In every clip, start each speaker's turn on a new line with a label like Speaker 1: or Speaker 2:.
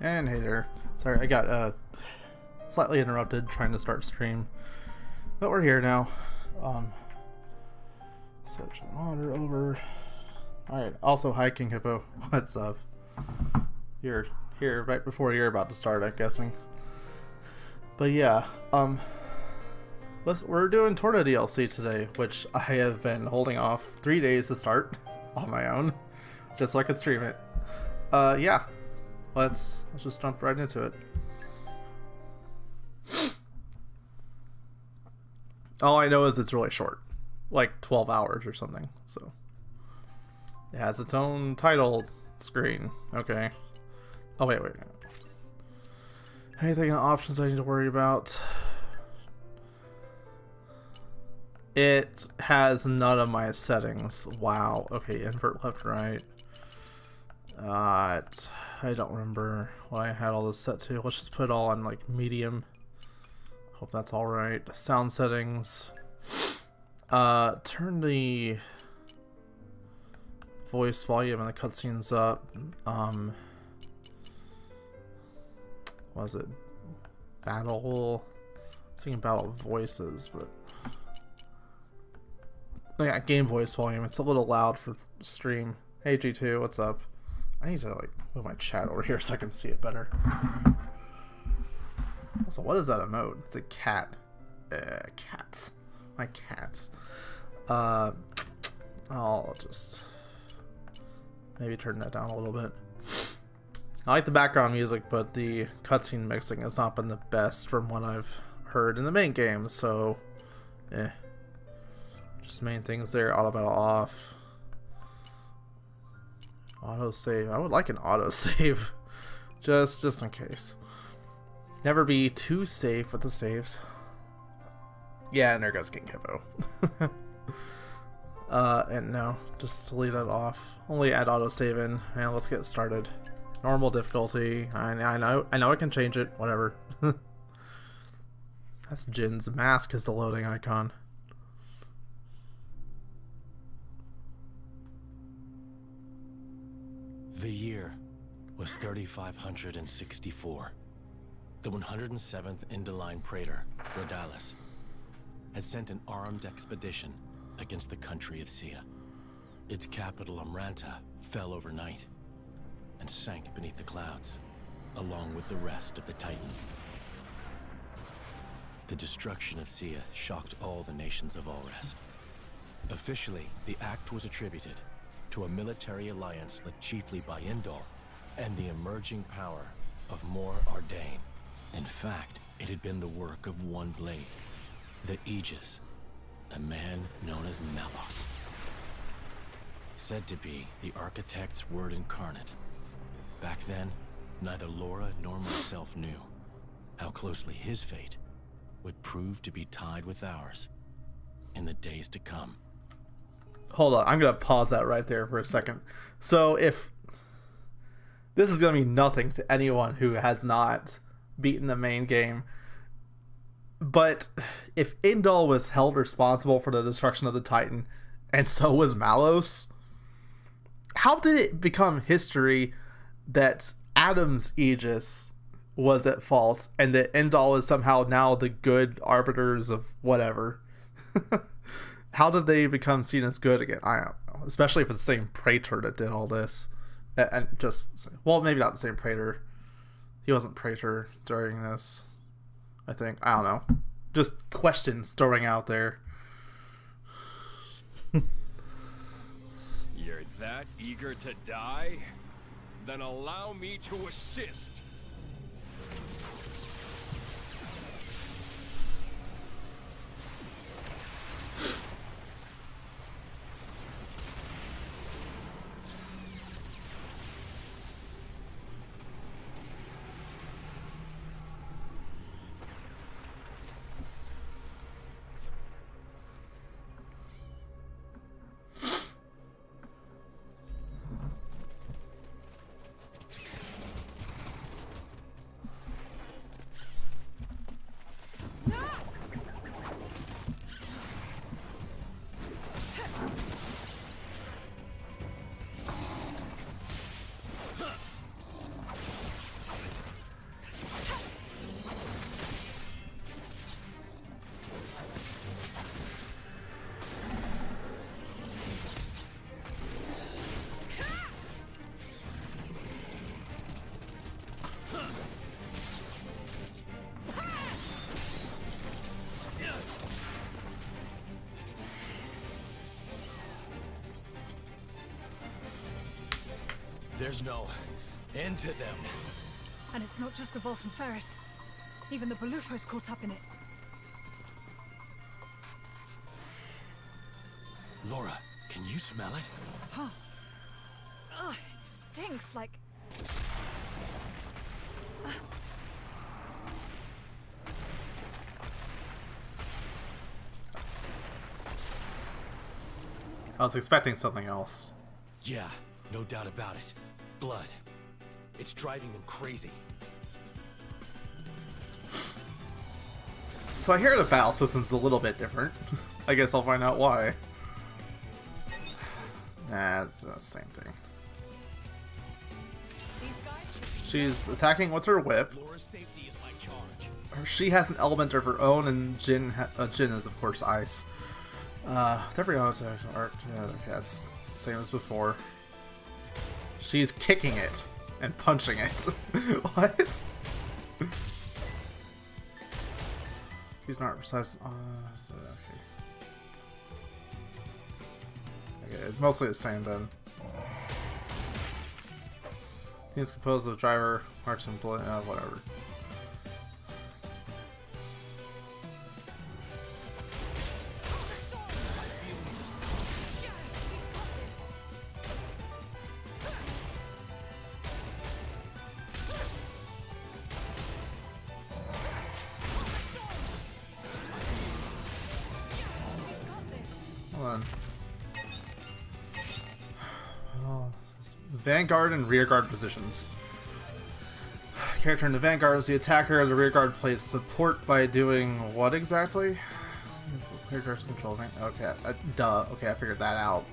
Speaker 1: And hey there. Sorry, I got slightly interrupted trying to start stream, but we're here now. Switch the monitor over. Alright, also hi King Hippo. What's up? You're here right before you're about to start, I'm guessing. But yeah, we're doing Torna DLC today, which I have been holding off 3 days to start on my own, just so I could stream it. Yeah. Let's just jump right into it. All I know is it's really short, like 12 hours or something. So it has its own title screen. Okay. Oh wait. Anything in options I need to worry about? It has none of my settings. Wow. Okay, invert left, right. I don't remember what I had all this set to. Let's just put it all on like medium. Hope that's all right. Sound settings. Turn the voice volume and the cutscenes up. What is it? Battle. I was thinking battle voices, but yeah, game voice volume. It's a little loud for stream. Hey G2, what's up? I need to like move my chat over here so I can see it better. Also, what is that emote? It's a cat. Cats. My cats. I'll just maybe turn that down a little bit. I like the background music, but the cutscene mixing has not been the best from what I've heard in the main game, so just main things there. Auto battle off. Auto save. I would like an auto save, just in case. Never be too safe with the saves. Yeah, and there goes King Hippo. And no, just leave that off. Only add auto save in, and let's get started. Normal difficulty. I know I can change it. Whatever. That's Jin's mask is the loading icon.
Speaker 2: The year was 3564. The 107th Indoline Praetor, Rhodalis, had sent an armed expedition against the country of Sia. Its capital, Amranta, fell overnight and sank beneath the clouds, along with the rest of the Titan. The destruction of Sia shocked all the nations of Allrest. Officially, the act was attributed to a military alliance led chiefly by Indol and the emerging power of Mor Ardain. In fact, it had been the work of one blade, the Aegis, a man known as Malos. Said to be the architect's word incarnate. Back then, neither Laura nor myself knew how closely his fate would prove to be tied with ours in the days to come.
Speaker 1: Hold on, I'm gonna pause that right there for a second. So if this is gonna mean nothing to anyone who has not beaten the main game, but if Indol was held responsible for the destruction of the Titan, and so was Malos, how did it become history that Adam's Aegis was at fault and that Indol is somehow now the good arbiters of whatever? How did they become seen as good again? I don't know. Especially if it's the same Praetor that did all this. And just, well, maybe not the same Praetor. He wasn't Praetor during this, I think. I don't know. Just questions throwing out there.
Speaker 3: You're that eager to die? Then allow me to assist.
Speaker 2: There's no end to them.
Speaker 4: And it's not just the Wolf and Ferris. Even the Balufos caught up in it.
Speaker 2: Laura, can you smell it?
Speaker 4: Huh. Ugh, it stinks like...
Speaker 1: I was expecting something else.
Speaker 2: Yeah, no doubt about it. Blood. It's driving them crazy.
Speaker 1: So I hear the battle system's a little bit different. I guess I'll find out why. Nah, it's the same thing. She's attacking with her whip.
Speaker 2: Laura's safety is my charge.
Speaker 1: She has an element of her own, and Jin is of course ice. Every art, yeah, okay, that's the same as before. She's kicking it and punching it. What? She's not precise. Okay, it's mostly the same then. Team's composed of driver, march, and whatever. Vanguard and rearguard positions. Character in the vanguard is the attacker. The rearguard plays support by doing what exactly? Rearguard's controlling. Okay, duh. Okay, I figured that out.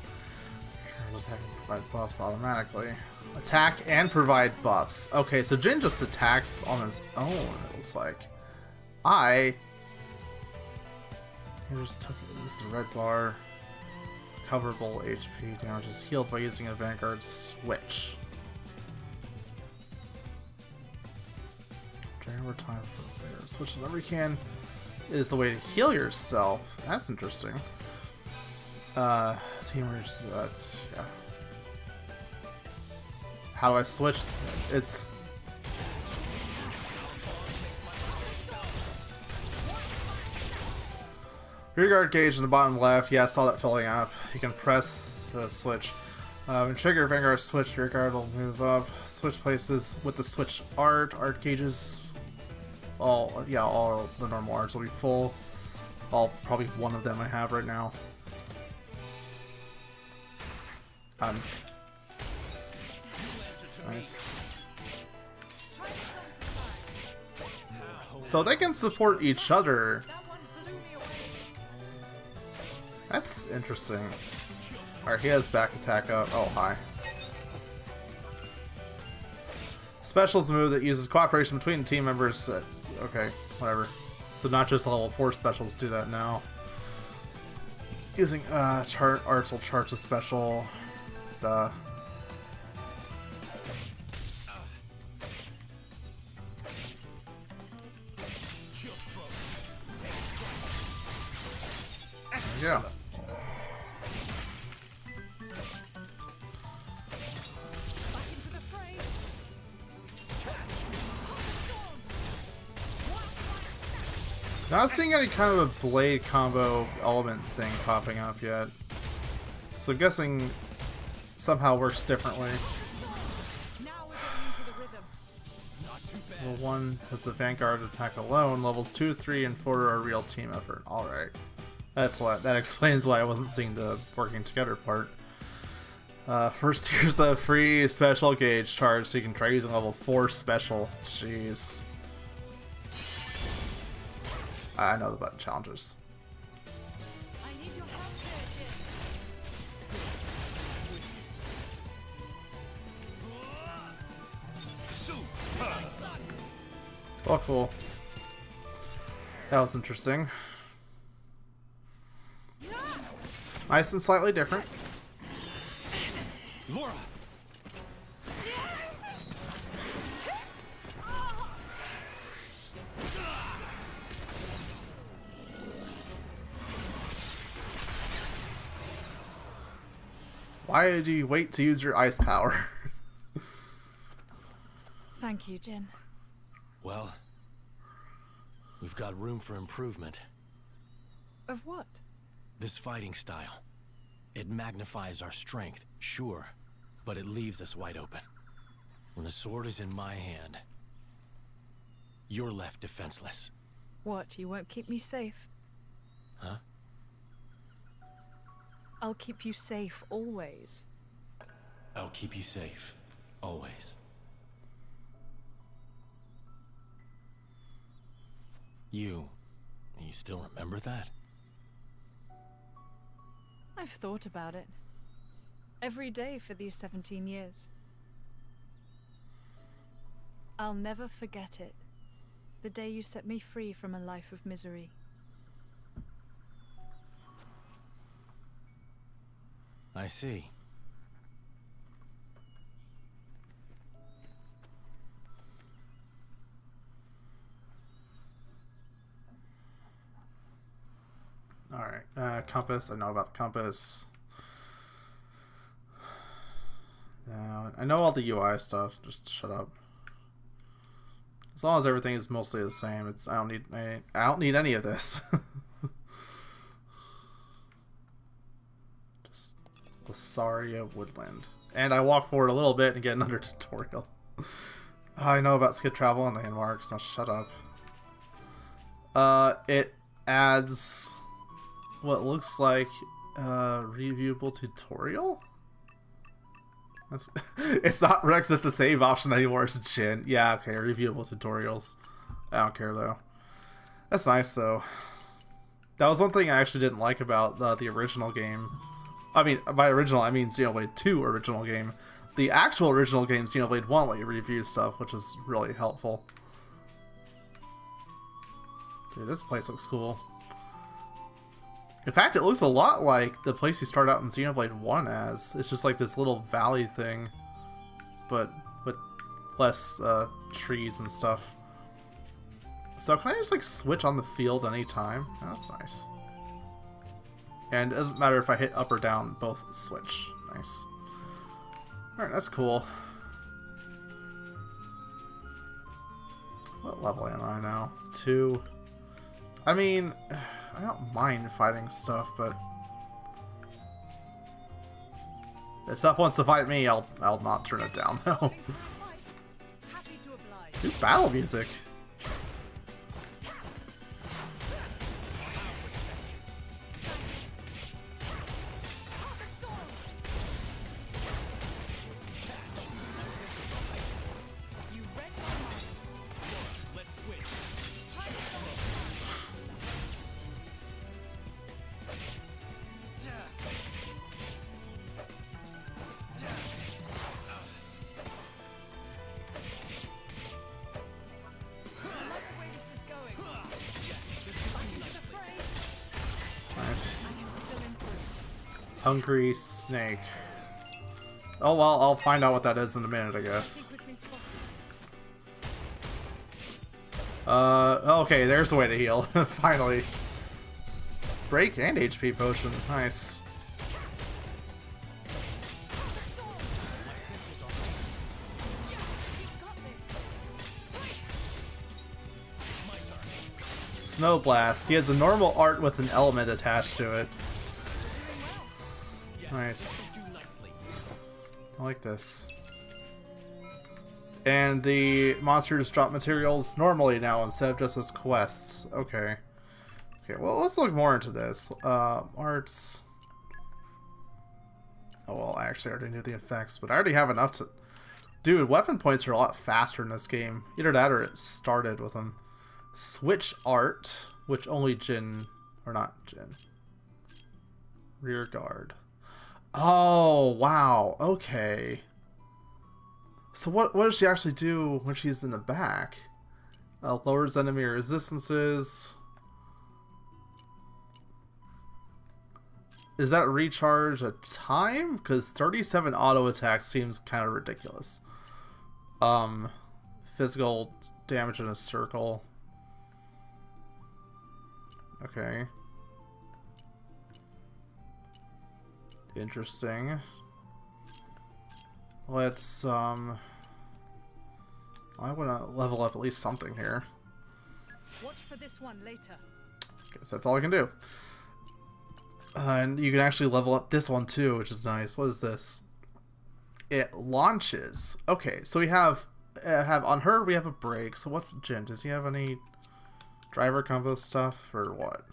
Speaker 1: Attack and provide buffs automatically. Attack and provide buffs. Okay, so Jin just attacks on his own. It looks like. Here's this is the red bar. Coverable HP damage is healed by using a Vanguard switch. Drain over time for player. Switch whenever you can is the way to heal yourself. That's interesting. Teamers, yeah. How do I switch? It's rearguard gauge in the bottom left. Yeah, I saw that filling up. You can press the switch. When trigger Vanguard switch, rearguard will move up. Switch places with the switch art gauges. All the normal arts will be full. Probably one of them I have right now. Nice. So they can support each other. That's interesting. Alright, he has back attack up. Oh, hi. Special's a move that uses cooperation between team members. Okay, whatever. So not just level 4 specials do that now. Using chart arts will charge a special. Duh. Yeah. Not seeing any kind of a blade combo element thing popping up yet. So I'm guessing somehow works differently. Level 1 has the Vanguard attack alone. Levels 2, 3, and 4 are a real team effort. Alright. That explains why I wasn't seeing the working together part. First, here's the free special gauge charge, so you can try using level 4 special. Jeez. I know the button challenges.
Speaker 4: I need your help here, Jin.
Speaker 1: Oh, cool. That was interesting. Nice and slightly different.
Speaker 2: Laura!
Speaker 1: Why did you wait to use your ice power?
Speaker 4: Thank you, Jin.
Speaker 2: Well, we've got room for improvement.
Speaker 4: Of what?
Speaker 2: This fighting style. It magnifies our strength, sure, but it leaves us wide open. When the sword is in my hand, you're left defenseless.
Speaker 4: What, you won't keep me safe?
Speaker 2: Huh?
Speaker 4: I'll keep you safe always.
Speaker 2: I'll keep you safe, always. You still remember that?
Speaker 4: I've thought about it. Every day for these 17 years. I'll never forget it. The day you set me free from a life of misery.
Speaker 2: I see.
Speaker 1: Alright, compass. I know about the compass. I know all the UI stuff. Just shut up. As long as everything is mostly the same, I don't need any of this. Just Lasaria Woodland. And I walk forward a little bit and get another tutorial. I know about skip travel and landmarks. Now shut up. It adds what looks like reviewable tutorial. That's it's not Rex. It's a save option anymore. It's Jin. Yeah, okay. Reviewable tutorials. I don't care though. That's nice though. That was one thing I actually didn't like about the original game. I mean, by original I mean Xenoblade 2 original game. The actual original game, Xenoblade 1, let you review stuff, which was really helpful. Dude, this place looks cool. In fact, it looks a lot like the place you start out in Xenoblade 1 as. It's just like this little valley thing, but with less trees and stuff. So can I just like switch on the field anytime? Oh, that's nice. And it doesn't matter if I hit up or down, both switch. Nice. Alright, that's cool. What level am I now? 2. I mean, I don't mind fighting stuff, but if stuff wants to fight me, I'll not turn it down. No. New battle music. Hungry snake. Oh well, I'll find out what that is in a minute, I guess. Okay, there's a way to heal. Finally. Break and HP potion. Nice. Snow Blast. He has a normal art with an element attached to it. Nice. I like this. And the monsters drop materials normally now instead of just as quests. Okay. Okay, well, let's look more into this. Arts. Oh, well, I actually already knew the effects, but I already have enough to... Dude, weapon points are a lot faster in this game. Either that or it started with them. Switch art, which only Jin... Or not Jin. Rear guard. Oh, wow. Okay. So what does she actually do when she's in the back? Lowers enemy resistances. Is that recharge a time? Because 37 auto attack seems kind of ridiculous. Physical damage in a circle. Okay. Interesting. Let's I want to level up at least something here.
Speaker 4: Watch for this one later.
Speaker 1: Guess that's all I can do. And you can actually level up this one too, which is nice. What is this? It launches. Okay, so we have on her we have a break. So what's Jin? Does he have any driver combo stuff or what?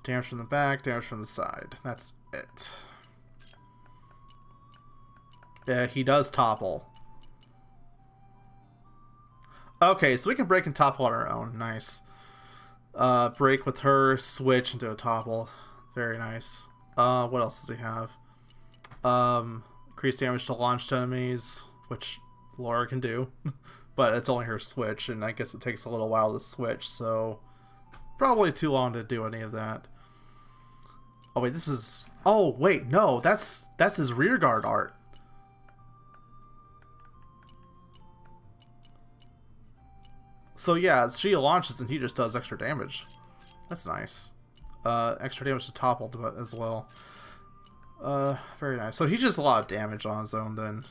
Speaker 1: Damage from the back, damage from the side. That's it. Yeah, he does topple. Okay, so we can break and topple on our own. Nice. Break with her, switch into a topple. Very nice. What else does he have? Increase damage to launched enemies, which Laura can do. But it's only her switch, and I guess it takes a little while to switch, so probably too long to do any of that. Oh wait, this is... Oh wait, no, that's his rear guard art. So yeah, she launches and he just does extra damage. That's nice. Extra damage to topple as well. Very nice. So he just a lot of damage on his own then.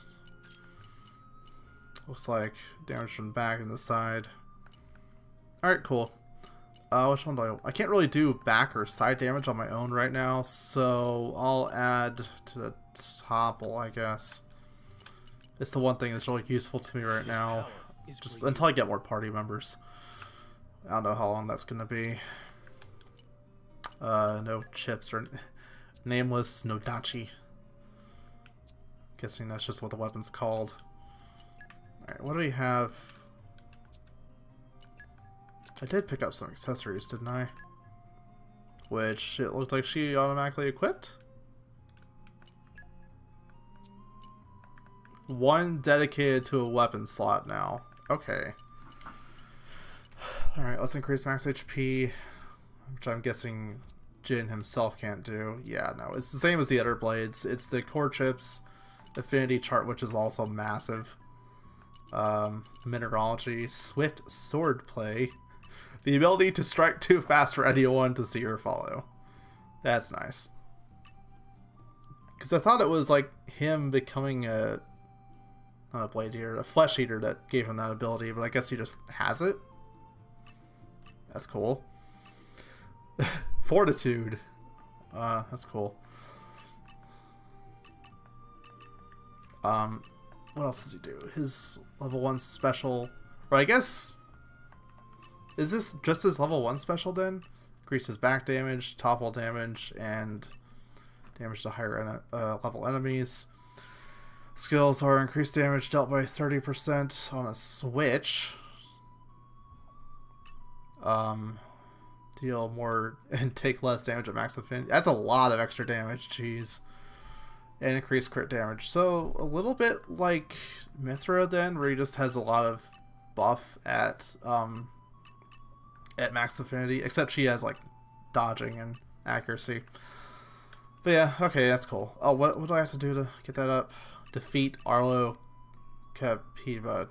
Speaker 1: Looks like damage from the back and the side. Alright, cool. Which one do I can't really do back or side damage on my own right now, so I'll add to the topple, I guess. It's the one thing that's really useful to me right now. Just until I get more party members. I don't know how long that's gonna be. No chips or nameless no dachi. Guessing that's just what the weapon's called. Alright, what do we have? I did pick up some accessories, didn't I? Which it looked like she automatically equipped. One dedicated to a weapon slot now. Okay. Alright, let's increase max HP, which I'm guessing Jin himself can't do. Yeah, no, it's the same as the other blades. It's the core chips, affinity chart, which is also massive. Mineralogy, swift sword play, the ability to strike too fast for anyone to see or follow. That's nice. Because I thought it was like him becoming a... not a blade eater, a flesh eater that gave him that ability, but I guess he just has it. That's cool. Fortitude. That's cool. What else does he do? His level 1 special, or I guess, is this just his level 1 special then? Increases back damage, topple damage, and damage to higher level enemies. Skills are increased damage dealt by 30% on a switch. Deal more and take less damage at max affinity. That's a lot of extra damage, jeez. And increased crit damage. So a little bit like Mithra then, where he just has a lot of buff at max affinity, except she has like dodging and accuracy. But yeah, okay, that's cool. Oh, what do I have to do to get that up? Defeat Arlo Capiva.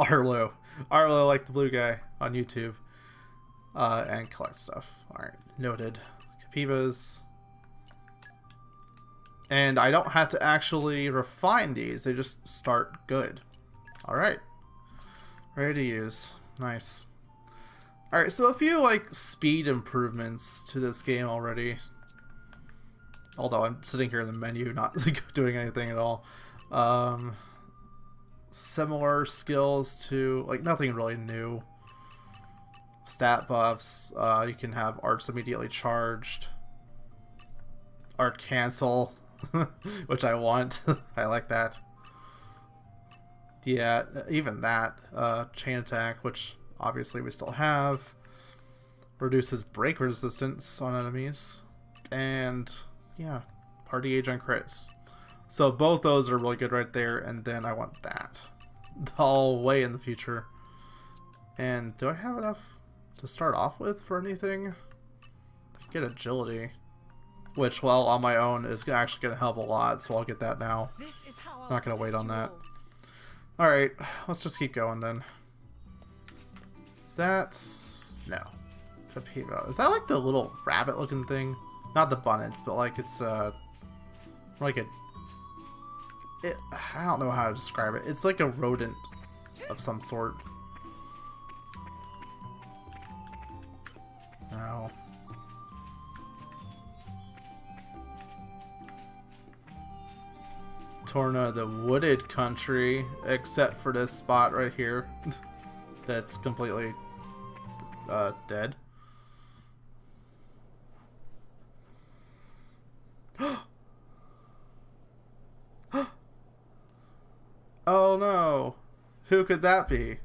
Speaker 1: Arlo, like the blue guy on YouTube. And collect stuff. Alright, noted. Capivas. And I don't have to actually refine these, they just start good. Alright. Ready to use. Nice. Alright, so a few like speed improvements to this game already. Although I'm sitting here in the menu not doing anything at all. Similar skills to, like, nothing really new. Stat buffs. You can have arts immediately charged. Art cancel. Which I want. I like that. Yeah, even that. Chain attack, which obviously we still have. Reduces break resistance on enemies. And yeah, party age on crits. So both those are really good right there, and then I want that. All way in the future. And do I have enough to start off with for anything? Get agility. Which, well, on my own is actually going to help a lot, so I'll get that now. I'm not going to wait on that. Alright, let's just keep going then. Is that... no. Capiva. Is that like the little rabbit looking thing? Not the bunnets, but like it's like a... I don't know how to describe it. It's like a rodent of some sort. Now, Torna, the wooded country, except for this spot right here that's completely dead. Oh no! Who could that be?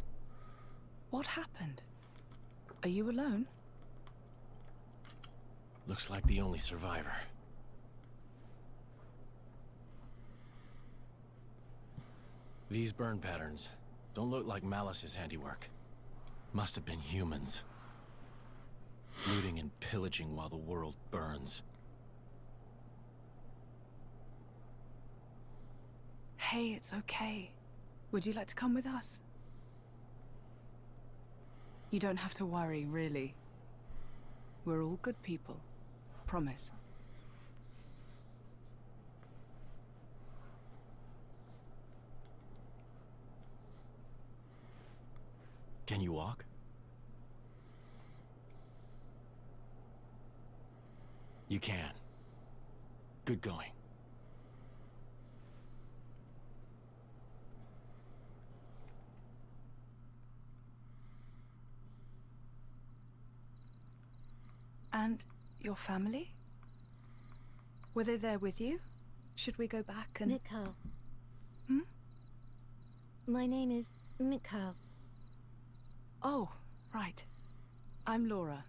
Speaker 4: What happened? Are you alone?
Speaker 2: Looks like the only survivor. These burn patterns don't look like Malice's handiwork. Must have been humans. Looting and pillaging while the world burns.
Speaker 4: Hey, it's okay. Would you like to come with us? You don't have to worry, really. We're all good people. Promise.
Speaker 2: Can you walk? You can. Good going.
Speaker 4: And your family? Were they there with you? Should we go back and...
Speaker 5: Mikhail.
Speaker 4: Hmm?
Speaker 5: My name is Mikhail.
Speaker 4: Oh, right. I'm Laura.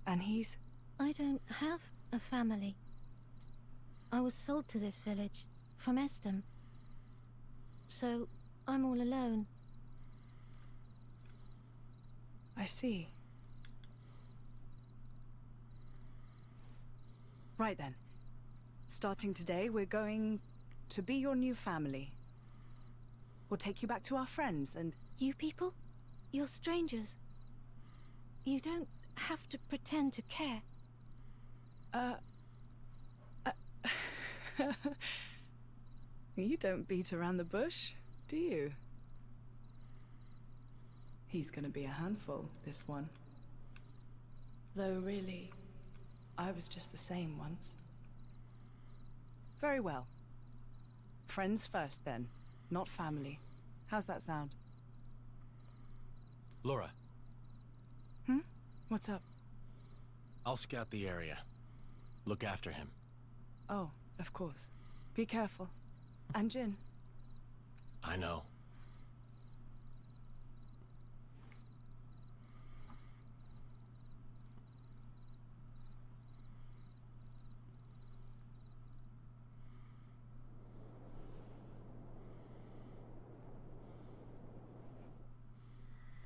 Speaker 4: And he's...
Speaker 5: I don't have a family. I was sold to this village from Estem. So, I'm all alone.
Speaker 4: I see. Right then. Starting today, we're going to be your new family. We'll take you back to our friends and...
Speaker 5: You people? You're strangers. You don't have to pretend to care.
Speaker 4: You don't beat around the bush, do you? He's gonna be a handful, this one. Though really, I was just the same once. Very well. Friends first then, not family. How's that sound?
Speaker 2: Laura,
Speaker 4: What's up?
Speaker 2: I'll scout the area. Look after him.
Speaker 4: Oh, of course. Be careful. And Jin.
Speaker 2: I know.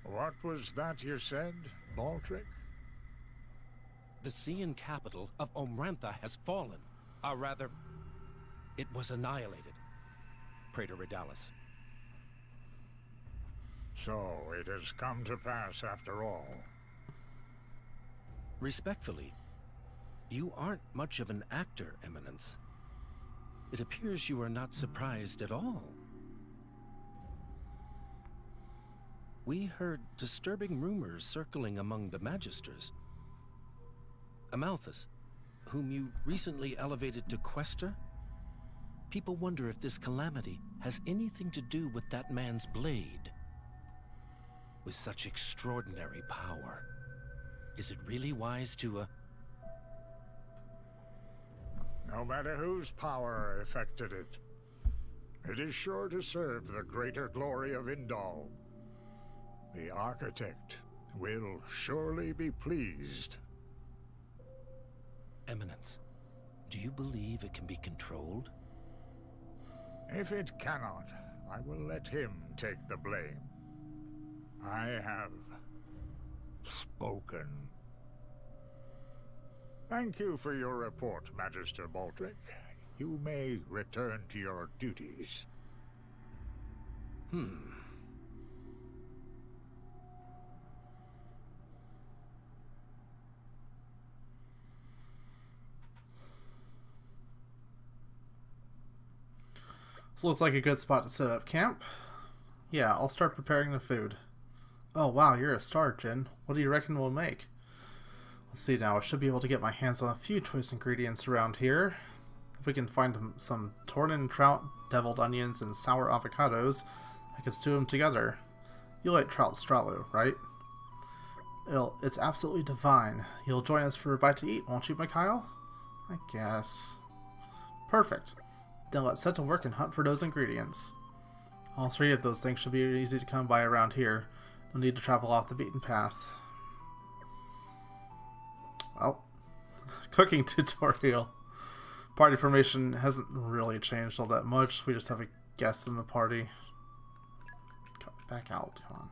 Speaker 6: What was that you said, Baldric?
Speaker 7: The Sean capital of Omrantha has fallen. Or rather, it was annihilated. Praetor Redalis.
Speaker 6: So it has come to pass after all.
Speaker 7: Respectfully, you aren't much of an actor, Eminence. It appears you are not surprised at all. We heard disturbing rumors circling among the Magisters. Amalthus, whom you recently elevated to Quester? People wonder if this calamity has anything to do with that man's blade. With such extraordinary power, is it really wise to,
Speaker 6: No matter whose power affected it, it is sure to serve the greater glory of Indal. The architect will surely be pleased.
Speaker 7: Eminence, do you believe it can be controlled?
Speaker 6: If it cannot, I will let him take the blame. I have spoken. Thank you for your report, Magister Baldric. You may return to your duties.
Speaker 1: So looks like a good spot to set up camp. Yeah, I'll start preparing the food. Oh wow, you're a star, Jin. What do you reckon we'll make? Let's see now. I should be able to get my hands on a few choice ingredients around here. If we can find some Torna trout, deviled onions, and sour avocados, I could stew them together. You like trout stralu, right? It's absolutely divine. You'll join us for a bite to eat, won't you, Mikhail? I guess. Perfect. Then let's set to work and hunt for those ingredients. All three of those things should be easy to come by around here. No need to travel off the beaten path. Well, cooking tutorial. Party formation hasn't really changed all that much. We just have a guest in the party. Back out. Come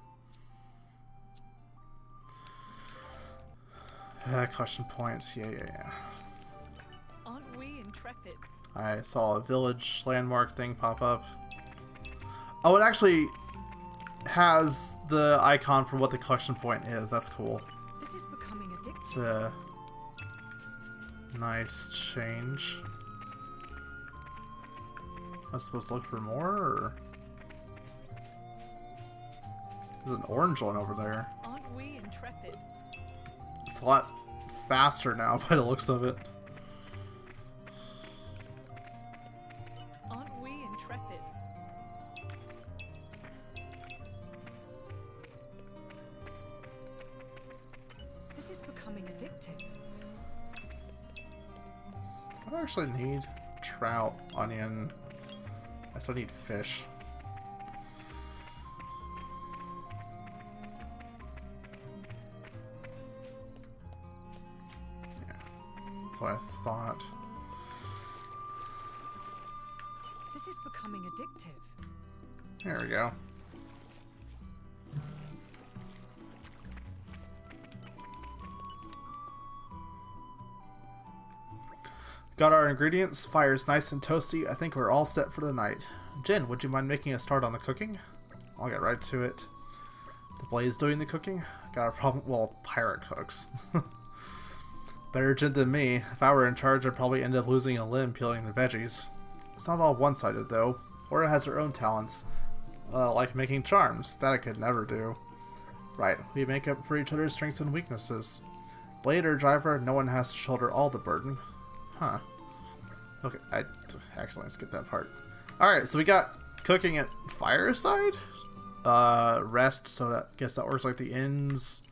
Speaker 1: on. Question points. Yeah.
Speaker 4: Aren't we intrepid?
Speaker 1: I saw a village landmark thing pop up. Oh, it actually has the icon for what the collection point is. That's cool.
Speaker 4: This is becoming addictive.
Speaker 1: It's a nice change. Am I supposed to look for more, or there's an orange one over there?
Speaker 4: Aren't we intrepid?
Speaker 1: It's a lot faster now by the looks of it.
Speaker 4: Aren't we intrepid? This is becoming addictive.
Speaker 1: I don't actually need trout, onion. I still need fish. Yeah, that's what I thought.
Speaker 4: This is becoming addictive.
Speaker 1: There we go. Got our ingredients. Fire's nice and toasty. I think we're all set for the night. Jin, would you mind making a start on the cooking? I'll get right to it. The Blaze doing the cooking? Got a problem? Well, pirate cooks. Better Jin than me. If I were in charge, I'd probably end up losing a limb peeling the veggies. It's not all one-sided, though. Laura has her own talents. Like making charms. That I could never do. Right, we make up for each other's strengths and weaknesses. Blade or driver, no one has to shoulder all the burden. Huh. Okay, I accidentally skipped that part. Alright, so we got cooking at fireside? Rest, so that guess that works like the inns.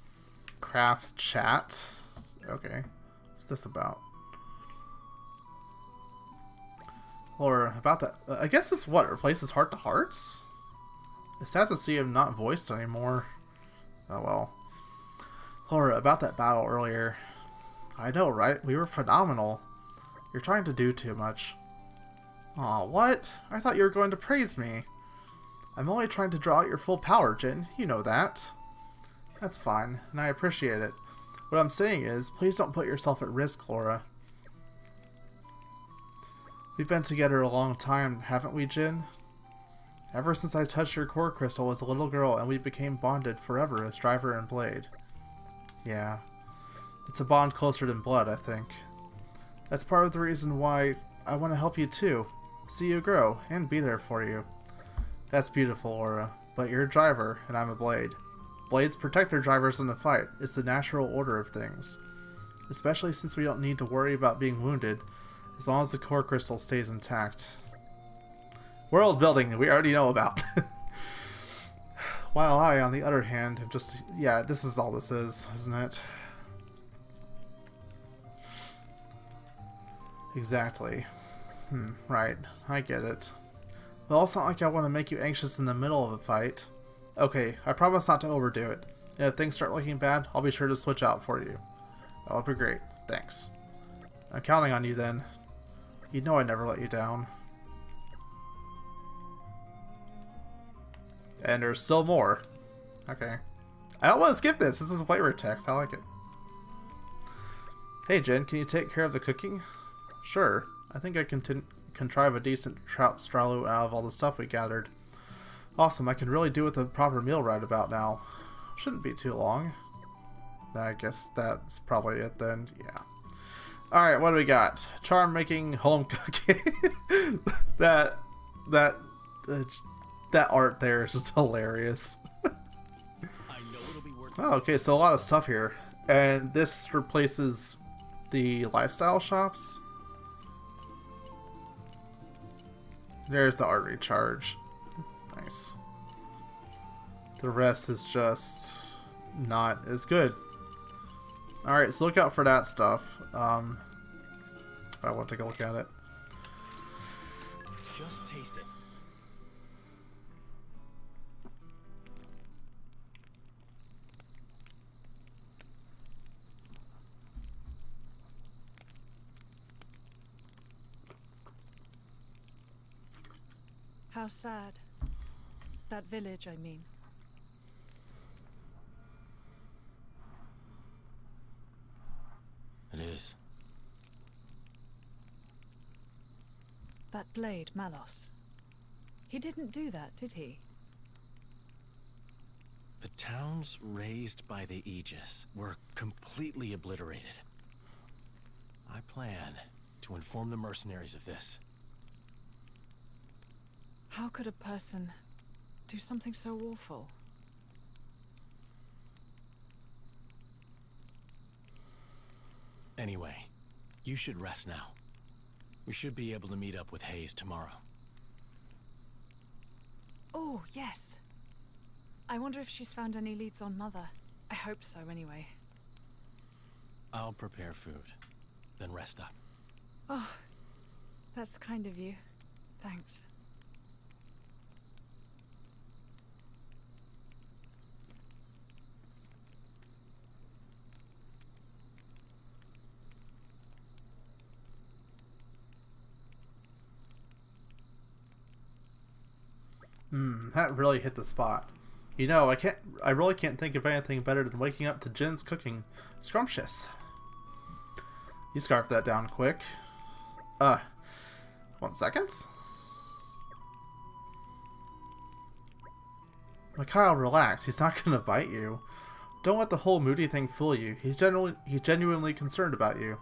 Speaker 1: Craft chat. Okay. What's this about? Or about that. I guess this what? Replaces heart to hearts? It's sad to see him not voiced anymore. Oh well. Laura, about that battle earlier. I know, right? We were phenomenal. You're trying to do too much. Aw, what? I thought you were going to praise me. I'm only trying to draw out your full power, Jin. You know that. That's fine, and I appreciate it. What I'm saying is, please don't put yourself at risk, Laura. We've been together a long time, haven't we, Jin? Ever since I touched your core crystal as a little girl and we became bonded forever as driver and blade. Yeah. It's a bond closer than blood, I think. That's part of the reason why I want to help you too. See you grow, and be there for you. That's beautiful, Laura. But you're a driver, and I'm a blade. Blades protect their drivers in the fight. It's the natural order of things. Especially since we don't need to worry about being wounded, as long as the core crystal stays intact. World building we already know about. While I, on the other hand, have just... Yeah, this is all this is, isn't it? Exactly. Right. I get it. Well, it's not like I want to make you anxious in the middle of a fight. Okay, I promise not to overdo it. And if things start looking bad, I'll be sure to switch out for you. That'll be great. Thanks. I'm counting on you then. You know I'd never let you down. And there's still more. Okay. I don't want to skip this. This is a flavor text. I like it. Hey, Jen, can you take care of the cooking? Sure. I think I can contrive a decent trout stralu out of all the stuff we gathered. Awesome. I can really do with a proper meal right about now. Shouldn't be too long. I guess that's probably it then. Yeah. Alright, what do we got? Charm making, home cooking. that That art there is just hilarious.
Speaker 2: I know it'll be worth
Speaker 1: Oh, okay, so a lot of stuff here. And this replaces the lifestyle shops. There's the art recharge. Nice. The rest is just not as good. Alright, so look out for that stuff. I want to take a look at it.
Speaker 2: Just taste it.
Speaker 4: How sad. That village, I mean.
Speaker 2: It is.
Speaker 4: That blade, Malos. He didn't do that, did he?
Speaker 2: The towns raised by the Aegis were completely obliterated. I plan to inform the mercenaries of this.
Speaker 4: How could a person do something so awful?
Speaker 2: Anyway, you should rest now. We should be able to meet up with Hayes tomorrow.
Speaker 4: Oh, yes. I wonder if she's found any leads on Mother. I hope so, anyway.
Speaker 2: I'll prepare food, then rest up.
Speaker 4: Oh, that's kind of you. Thanks.
Speaker 1: That really hit the spot. You know, I really can't think of anything better than waking up to Jin's cooking. Scrumptious. You scarf that down quick. 1 second. Mikhail, relax. He's not gonna bite you. Don't let the whole Moody thing fool you. He's genuinely concerned about you.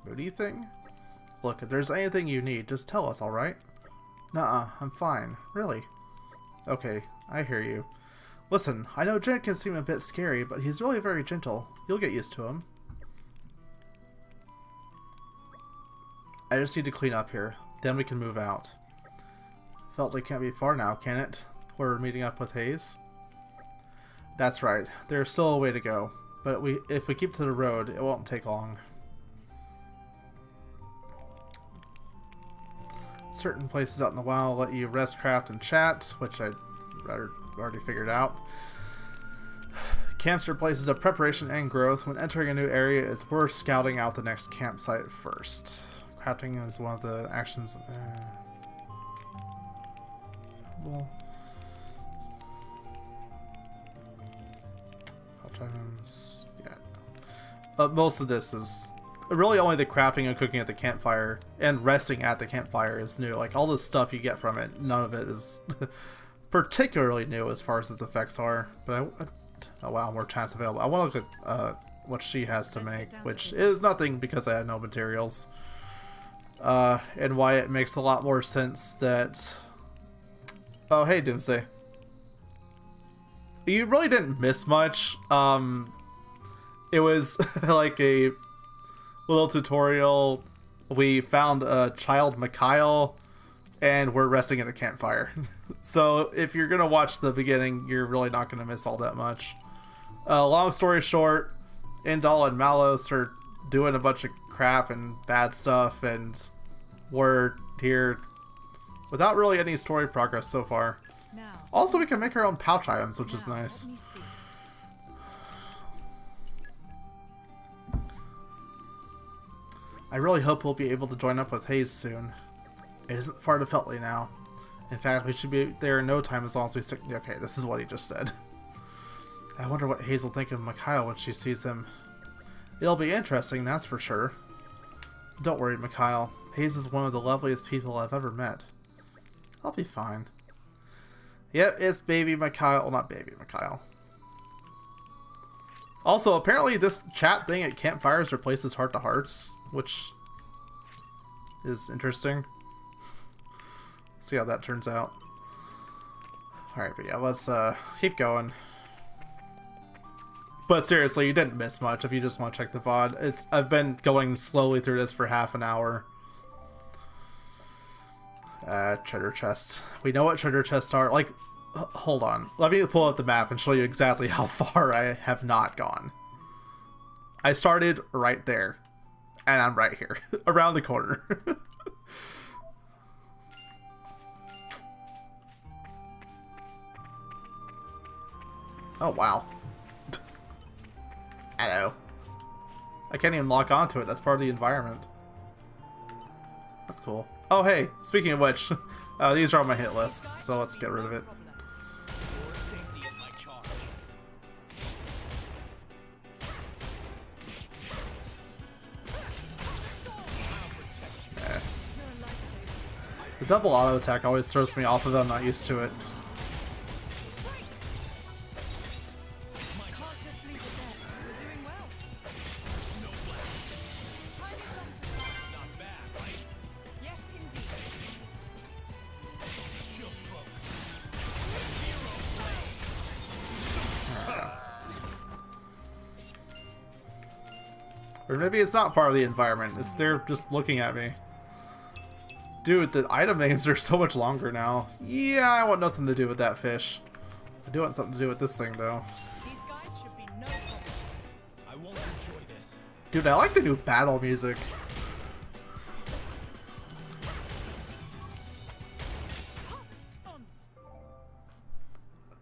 Speaker 1: Moody thing? Look, if there's anything you need, just tell us, alright? Nuh-uh, I'm fine. Really? Okay, I hear you. Listen, I know Jin can seem a bit scary, but he's really very gentle. You'll get used to him. I just need to clean up here. Then we can move out. Felt like can't be far now, can it? We're meeting up with Hayes. That's right. There's still a way to go. But if we keep to the road, it won't take long. Certain places out in the wild let you rest, craft, and chat, which I already figured out. Camps are places of preparation and growth. When entering a new area, it's worth scouting out the next campsite first. Crafting is one of the actions. Yeah. Most of this is really only the crafting and cooking at the campfire and resting at the campfire is new. Like, all the stuff you get from it, none of it is particularly new as far as its effects are. But oh wow, more chats available. I want to look at what she has to make, which is nothing because I had no materials. And why it makes a lot more sense that... Oh, hey, Doomsday. You really didn't miss much. It was like a little tutorial. We found a child Mikhail, and we're resting at a campfire. So if you're gonna watch the beginning, you're really not gonna miss all that much. Long story short, Indal and Malos are doing a bunch of crap and bad stuff, and we're here without really any story progress so far. Also, we can make our own pouch items, which is nice. I really hope we'll be able to join up with Hayes soon. It isn't far to Feltley now. In fact, we should be there in no time as long as we stick... Okay, this is what he just said. I wonder what Hayes will think of Mikhail when she sees him. It'll be interesting, that's for sure. Don't worry, Mikhail. Hayes is one of the loveliest people I've ever met. I'll be fine. Yep, it's baby Mikhail. Well, not baby Mikhail. Also, apparently this chat thing at campfires replaces heart-to-hearts, which is interesting. See how that turns out. Alright, but yeah, let's keep going. But seriously, you didn't miss much if you just want to check the VOD. I've been going slowly through this for half an hour. Treasure chest. We know what treasure chests are. Like, hold on. Let me pull up the map and show you exactly how far I have not gone. I started right there. And I'm right here. Around the corner. Oh, wow. Hello. I can't even lock onto it. That's part of the environment. That's cool. Oh, hey. Speaking of which, these are on my hit list, so let's get rid of it.
Speaker 3: Your safety is my charge.
Speaker 1: The double auto attack always throws me off of it. I'm not used to it. Or maybe it's not part of the environment. It's they're just looking at me. Dude, the item names are so much longer now. Yeah, I want nothing to do with that fish. I do want something to do with this thing, though.
Speaker 4: These guys should be no problem.
Speaker 3: I won't enjoy this.
Speaker 1: Dude, I like the new battle music.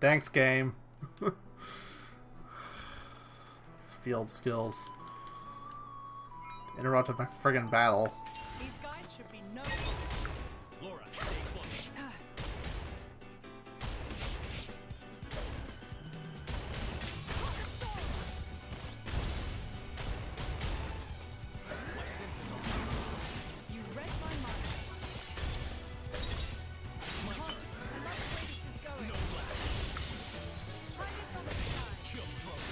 Speaker 1: Thanks, game. Field skills. Interrupted my friggin' battle.
Speaker 4: These guys should be no problem.
Speaker 3: Laura, stay close. My senses are
Speaker 4: You read my mind. I like the way this is going. Try this on the side.
Speaker 3: chill stroke.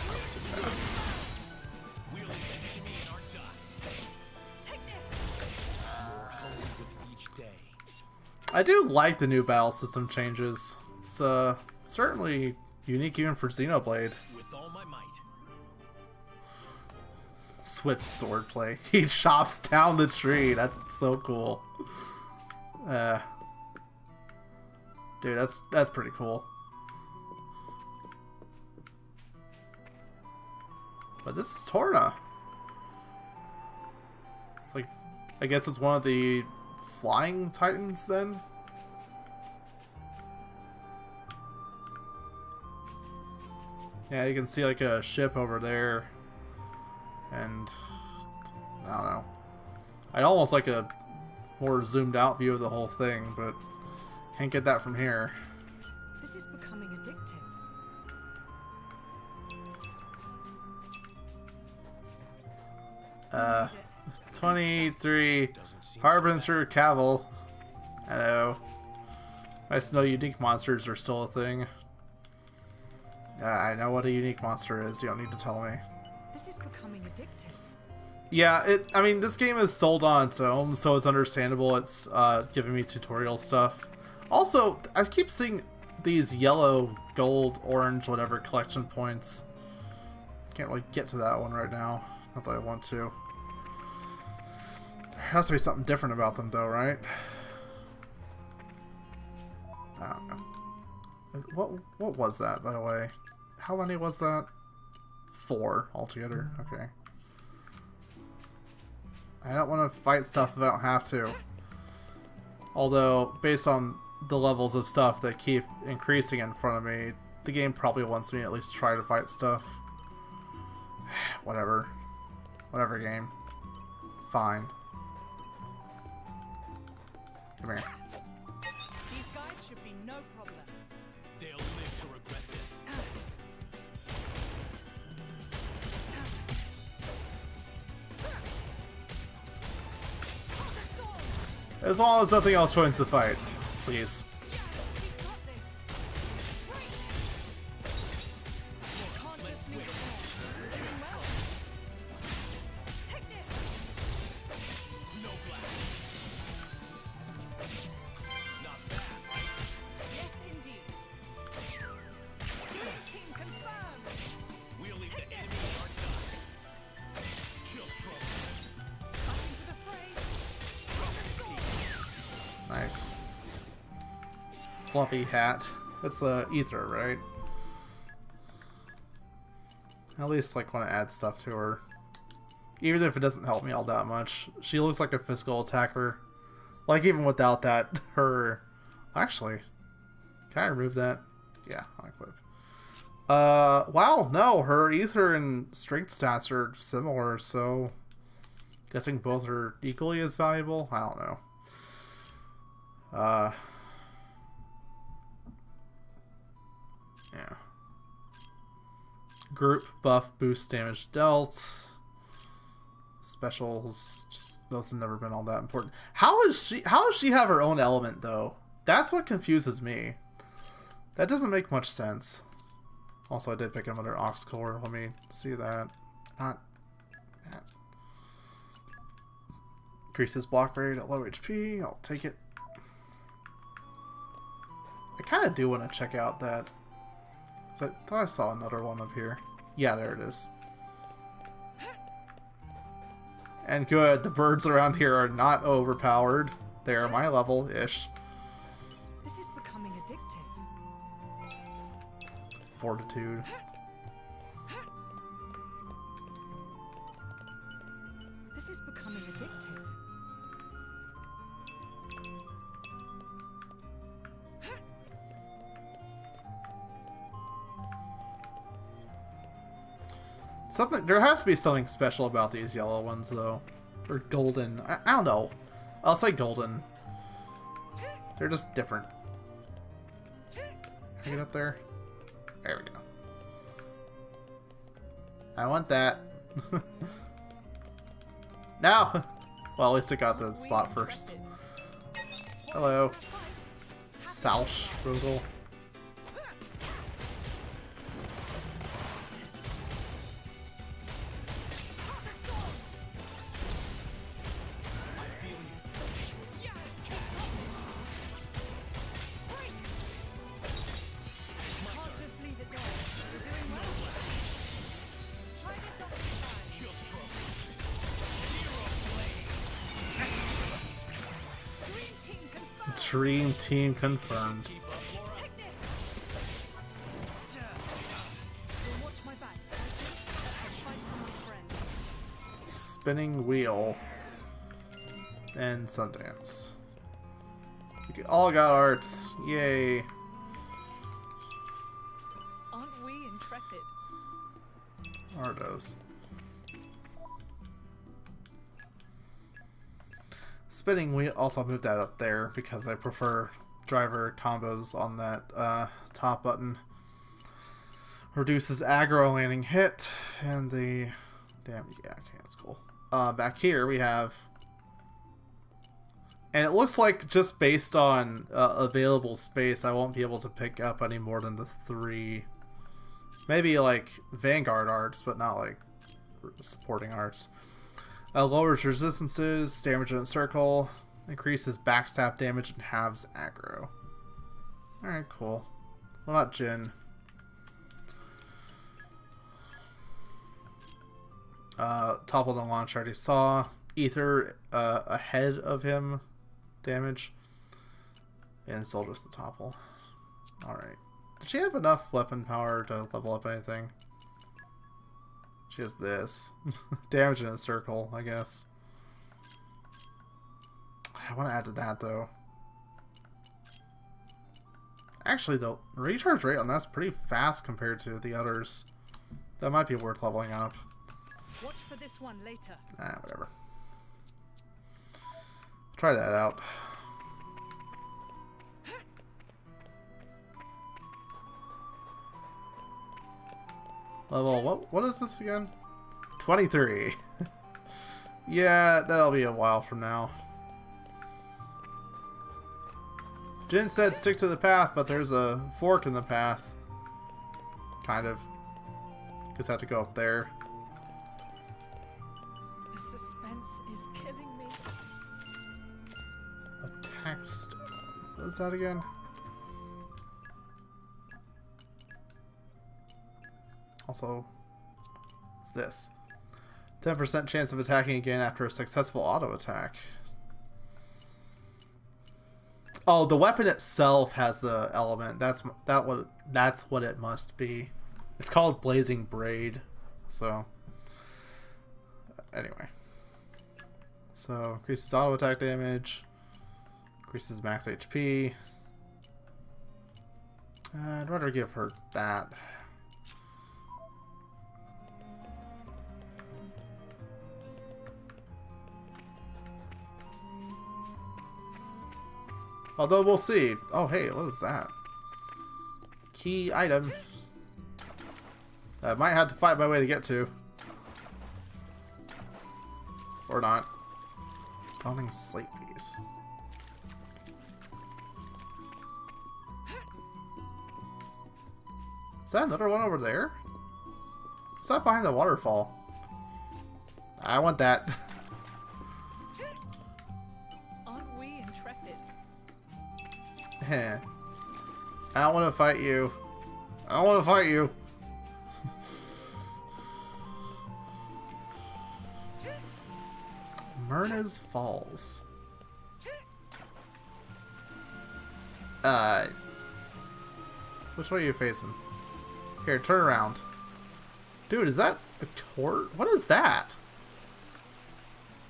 Speaker 1: That's too fast.
Speaker 3: We'll leave the enemy in our dust.
Speaker 4: Take this.
Speaker 2: More hungry with each day.
Speaker 1: I do like the new battle system changes. It's certainly unique even for Xenoblade.
Speaker 3: With all my might.
Speaker 1: Swift swordplay. He chops down the tree. That's so cool. Dude, that's pretty cool. But this is Torna. It's like, I guess it's one of the flying titans then? Yeah, you can see like a ship over there. And I don't know. I'd almost like a more zoomed out view of the whole thing, but can't get that from here.
Speaker 4: This is becoming addictive.
Speaker 1: 23
Speaker 2: Doesn't seem
Speaker 1: Harbinger Cavill. Hello. Nice to know unique monsters are still a thing. I know what a unique monster is. You don't need to tell me.
Speaker 4: This is becoming addictive.
Speaker 1: Yeah, I mean, this game is sold on its own, so it's understandable it's giving me tutorial stuff. Also, I keep seeing these yellow, gold, orange, whatever collection points. Can't really get to that one right now. Not that I want to. There has to be something different about them, though, right? I don't know. What was that, by the way? How many was that? 4 altogether. Okay. I don't want to fight stuff if I don't have to. Although, based on the levels of stuff that keep increasing in front of me, the game probably wants me to at least try to fight stuff. Whatever. Whatever, game. Fine. Come here.
Speaker 4: These guys should be no problem.
Speaker 3: They'll live to regret this.
Speaker 1: As long as nothing else joins the fight. Please.
Speaker 4: We've got this. Can't just leave it there. We're doing well. Take this.
Speaker 3: Snow blast.
Speaker 1: Nice. Fluffy hat. That's Ether, right? At least like want to add stuff to her. Even if it doesn't help me all that much. She looks like a physical attacker. Like even without that, her... Actually, can I remove that? Yeah, I'll equip. Wow, no, her Ether and Strength stats are similar, so... Guessing both are equally as valuable? I don't know. Yeah. Group buff boost damage dealt. Specials, just those have never been all that important. How does she have her own element though? That's what confuses me. That doesn't make much sense. Also, I did pick him under Ox Core. Let me see that. Not that. Increases block rate at low HP. I'll take it. I kind of do want to check out that. I thought I saw another one up here. Yeah, there it is. And good, the birds around here are not overpowered. They are my level-ish.
Speaker 4: This is becoming addictive.
Speaker 1: Fortitude.
Speaker 4: This is becoming addictive.
Speaker 1: Something, there has to be something special about these yellow ones, though. Or golden. I don't know. I'll say golden. They're just different. Can I get up there? There we go. I want that. No! Well, at least I got the spot first. Hello. Salsh Rogel. Dream team confirmed. Spinning wheel and Sundance. We all got arts. Yay.
Speaker 4: Aren't we intrepid?
Speaker 1: Ardos. Spinning wheel, also move that up there because I prefer driver combos on that top button. Reduces aggro landing hit and the damn, yeah, okay, that's cool. Back here we have, and it looks like just based on available space I won't be able to pick up any more than the 3, maybe like Vanguard arts, but not like supporting arts. Lowers resistances, damage in a circle, increases backstab damage, and halves aggro. Alright, cool. What about Jin? Toppled and launch, I already saw. Ether ahead of him, damage. And still just the topple. Alright. Did she have enough weapon power to level up anything? She has this. Damage in a circle, I guess. I want to add to that, though. Actually, the recharge rate on that's pretty fast compared to the others. That might be worth leveling up.
Speaker 4: Watch for this one later.
Speaker 1: Whatever. Try that out. Level, what is this again? 23. Yeah, that'll be a while from now. Jin said stick to the path, but there's a fork in the path. Kind of. Just have to go up there.
Speaker 4: The suspense is killing me.
Speaker 1: Attack stone. What is that again? Also, what's this? 10% chance of attacking again after a successful auto attack. Oh, the weapon itself has the element. That's what it must be. It's called Blazing Braid. So anyway. So increases auto attack damage. Increases max HP. I'd rather give her that. Although we'll see. Oh, hey, what is that? Key item. I might have to fight my way to get to. Or not. Dawning slate piece. Is that another one over there? Is that behind the waterfall? I want that.
Speaker 4: Aren't we intrepid?
Speaker 1: Heh. I don't want to fight you. I don't want to fight you. Myrna's Falls. Which way are you facing? Here, turn around. Dude, is that a tort? What is that?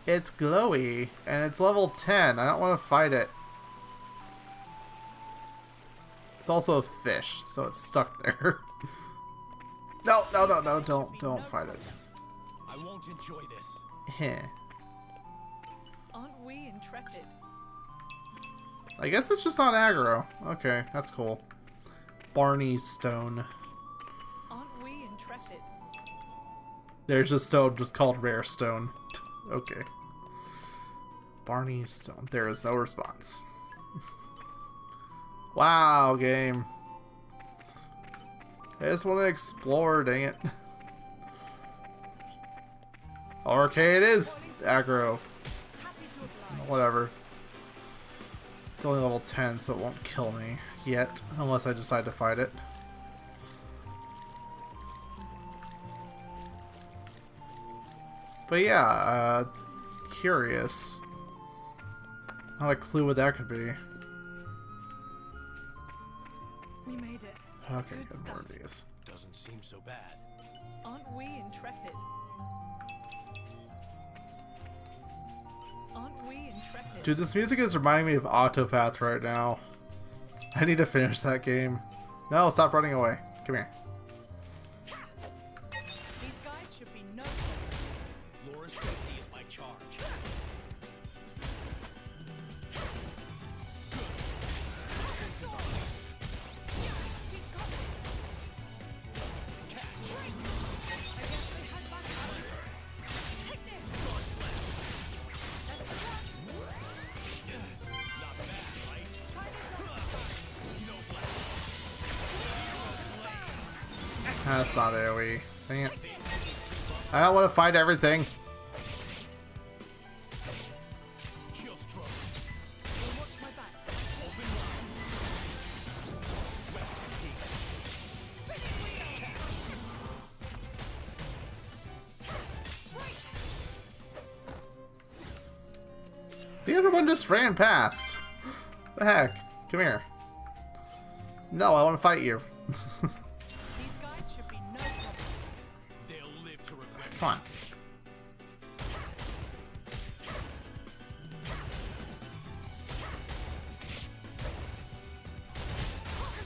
Speaker 1: It's glowy, and it's level 10. I don't want to fight it. It's also a fish, so it's stuck there. No, don't fight it.
Speaker 2: I won't enjoy this.
Speaker 1: Heh.
Speaker 4: Aren't we intrepid?
Speaker 1: I guess it's just on aggro. Okay, that's cool. Barney Stone.
Speaker 4: Aren't we intrepid?
Speaker 1: There's a stone just called Rare Stone. Okay. Barney Stone. There is no response. Wow, game. I just want to explore, dang it. Okay, it is aggro.
Speaker 4: Happy to oblige.
Speaker 1: Whatever. It's only level 10, so it won't kill me yet, unless I decide to fight it. But yeah, curious. Not a clue what that could be.
Speaker 4: We made it.
Speaker 1: Okay,
Speaker 4: Good
Speaker 1: good
Speaker 4: stuff.
Speaker 1: more of these.
Speaker 2: Doesn't seem so bad.
Speaker 4: Aren't we intrepid? Aren't we intrepid?
Speaker 1: Dude, this music is reminding me of Octopath right now. I need to finish that game. No, stop running away. Come here.
Speaker 4: These guys should be no problem.
Speaker 2: Laura's safety is my charge.
Speaker 1: That's not AoE. Dang it. I don't want to fight everything.
Speaker 4: Watch my back.
Speaker 1: The other one just ran past. What the heck? Come here. No, I want to fight you.
Speaker 4: These guys should be no problem.
Speaker 2: They'll live to regret it.
Speaker 1: Come on.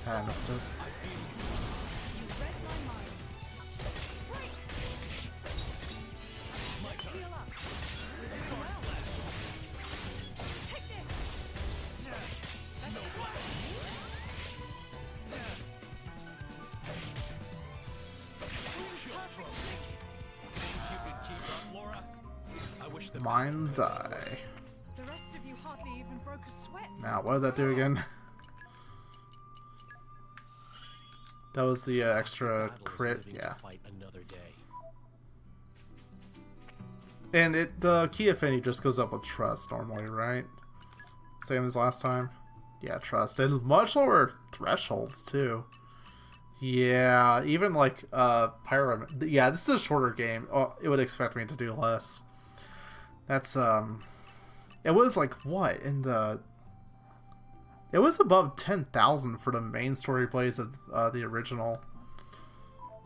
Speaker 1: I missed it.
Speaker 4: You read my mind. Let's heal up. Take this. Let's go.
Speaker 2: You can keep up, Laura. I wish the
Speaker 1: Mind's Eye.
Speaker 4: The rest of you hardly even broke a sweat.
Speaker 1: Now, what did that do again? That was the extra
Speaker 2: battle is
Speaker 1: crit,
Speaker 2: living to
Speaker 1: yeah.
Speaker 2: fight another day.
Speaker 1: And the key affinity just goes up with trust normally, right? Same as last time. Yeah, trust. And much lower thresholds too. Yeah, even like Pyro. Yeah, this is a shorter game. Oh, it would expect me to do less. That's it was like what in the It was above 10,000 for the main story plays of the original.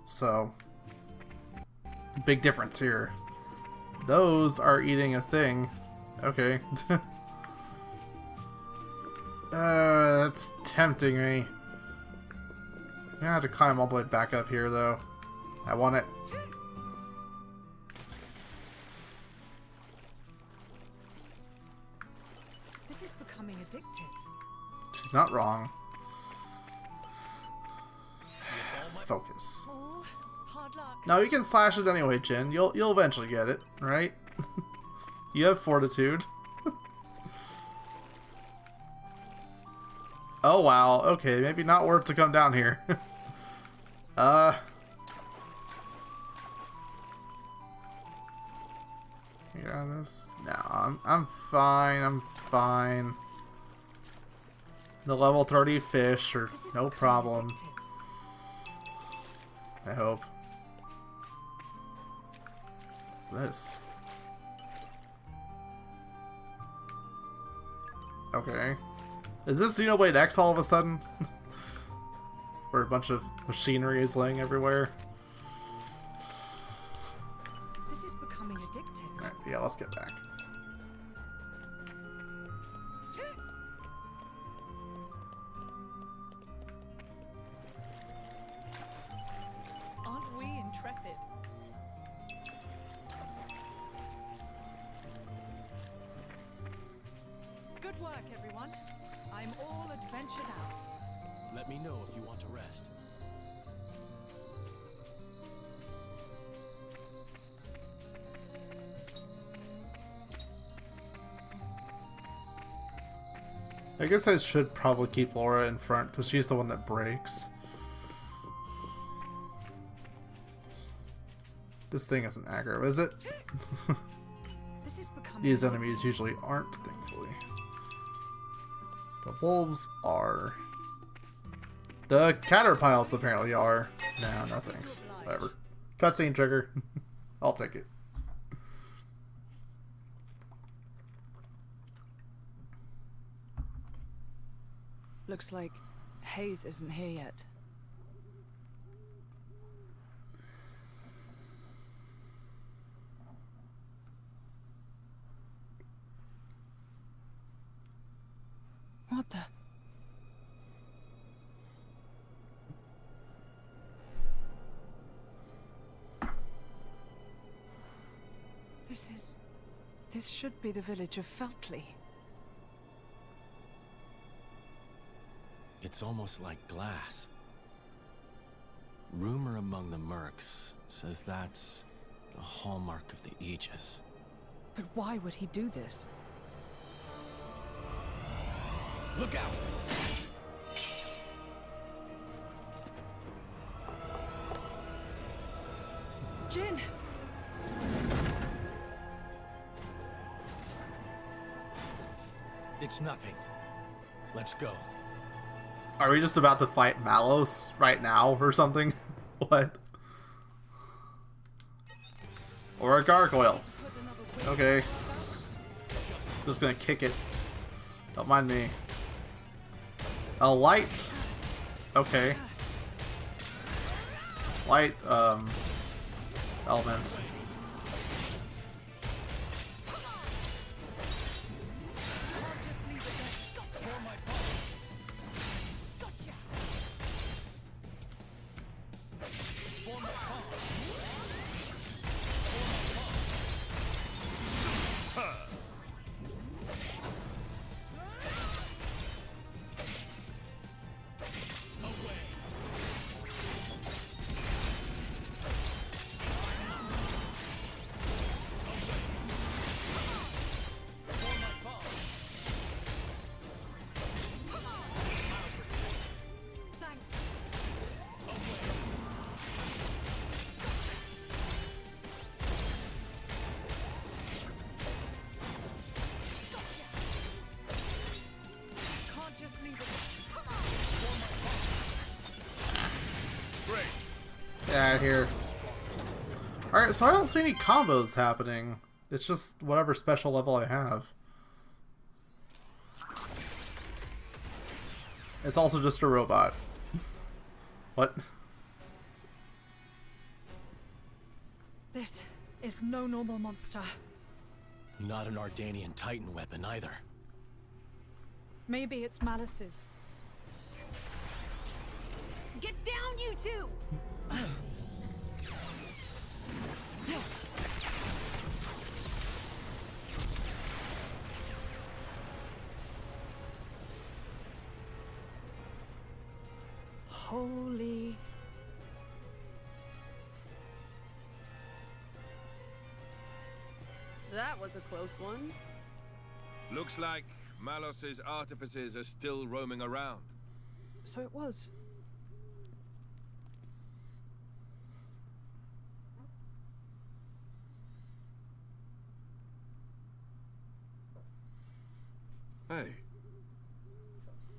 Speaker 1: So, big difference here. Those are eating a thing. Okay. That's tempting me. I'm gonna have to climb all the way back up here, though. I want it.
Speaker 4: This is becoming addictive.
Speaker 1: She's not wrong. Focus.
Speaker 4: Oh, hard luck.
Speaker 1: No, you can slash it anyway, Jin. You'll eventually get it, right? You have fortitude. Oh wow. Okay, maybe not worth to come down here. You got this? No, I'm fine. I'm fine. The level 30 fish are
Speaker 4: This is
Speaker 1: no
Speaker 4: becoming
Speaker 1: problem.
Speaker 4: addictive.
Speaker 1: I hope. What's this? Okay. Is this Xenoblade X all of a sudden? Where a bunch of machinery is laying everywhere?
Speaker 4: This is becoming addictive.
Speaker 1: Alright, yeah, let's get back.
Speaker 4: Aren't we intrepid? Good work, everyone. I'm all adventured out.
Speaker 2: Let me know if you want to rest.
Speaker 1: I guess I should probably keep Laura in front because she's the one that breaks. This thing isn't aggro, is it?
Speaker 4: This is becoming
Speaker 1: These
Speaker 4: addictive.
Speaker 1: enemies usually aren't, thankfully. The wolves are. The caterpillars apparently are. No thanks. Whatever. Cutscene trigger. I'll take it.
Speaker 4: Looks like Hayes isn't here yet. What the? This should be the village of Feltley.
Speaker 2: It's almost like glass. Rumor among the mercs says that's the hallmark of the Aegis.
Speaker 4: But why would he do this?
Speaker 2: Look out!
Speaker 4: Jin!
Speaker 2: It's nothing. Let's go.
Speaker 1: Are we just about to fight Malos right now or something? What? Or a gargoyle. Okay. Just gonna kick it. Don't mind me. A light. Okay. Light, elements. Get out of here. Alright, so I don't see any combos happening. It's just whatever special level I have. It's also just a robot. What?
Speaker 4: This is no normal monster.
Speaker 2: Not an Ardanian Titan weapon either.
Speaker 4: Maybe it's Malice's.
Speaker 5: Get down, you two!
Speaker 4: Holy...
Speaker 8: That was a close one.
Speaker 3: Looks like Malos's artificers are still roaming around.
Speaker 4: So it was.
Speaker 3: Hey.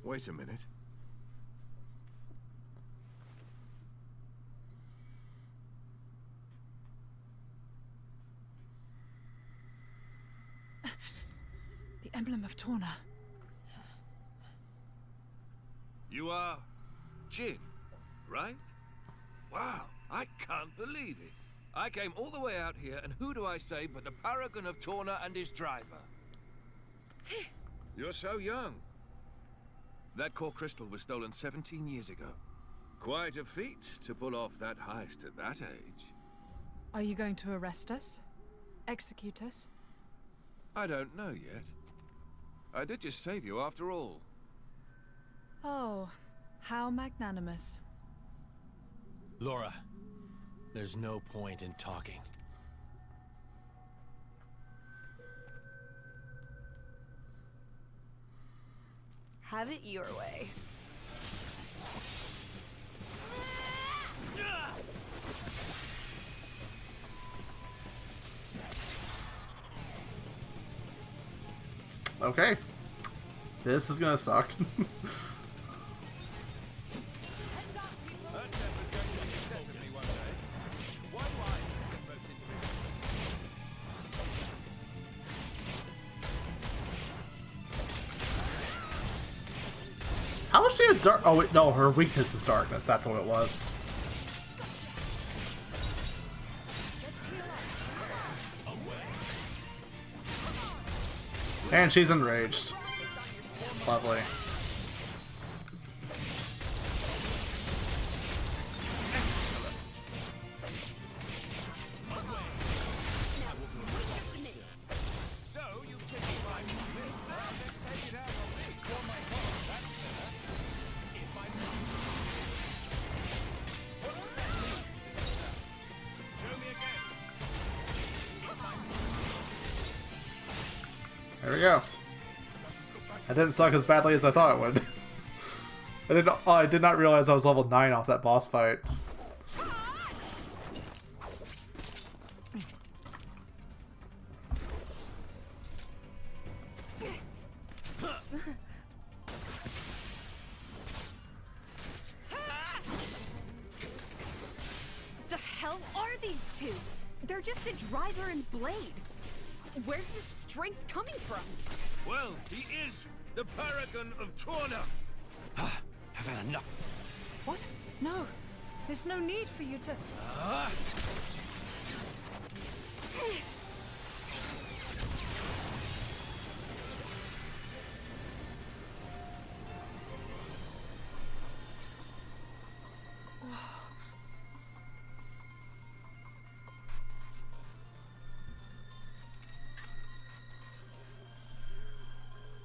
Speaker 3: Wait a minute.
Speaker 4: The emblem of Torna.
Speaker 3: You are Jin, right? Wow, I can't believe it. I came all the way out here, and who do I say but the paragon of Torna and his driver? You're so young. That core crystal was stolen 17 years ago. Quite a feat to pull off that heist at that age.
Speaker 4: Are you going to arrest us? Execute us?
Speaker 3: I don't know yet. I did just save you after all.
Speaker 4: Oh, how magnanimous.
Speaker 2: Laura, there's no point in talking.
Speaker 8: Have it your way.
Speaker 1: Okay. This is gonna suck. How is she a dark? Oh wait, no, her weakness is darkness. That's what it was. And she's enraged. Lovely.
Speaker 3: So you've taken my let's take it out on me. Oh my god, that's better. In my what was that? Show me again.
Speaker 1: There we go. That didn't suck as badly as I thought it would. I did not realize I was level 9 off that boss fight.
Speaker 8: The hell are these two? They're just a driver and blade. Where's this strength coming from?
Speaker 3: Well, he is the paragon of Torna.
Speaker 7: I've had enough.
Speaker 4: What? No. There's no need for you to...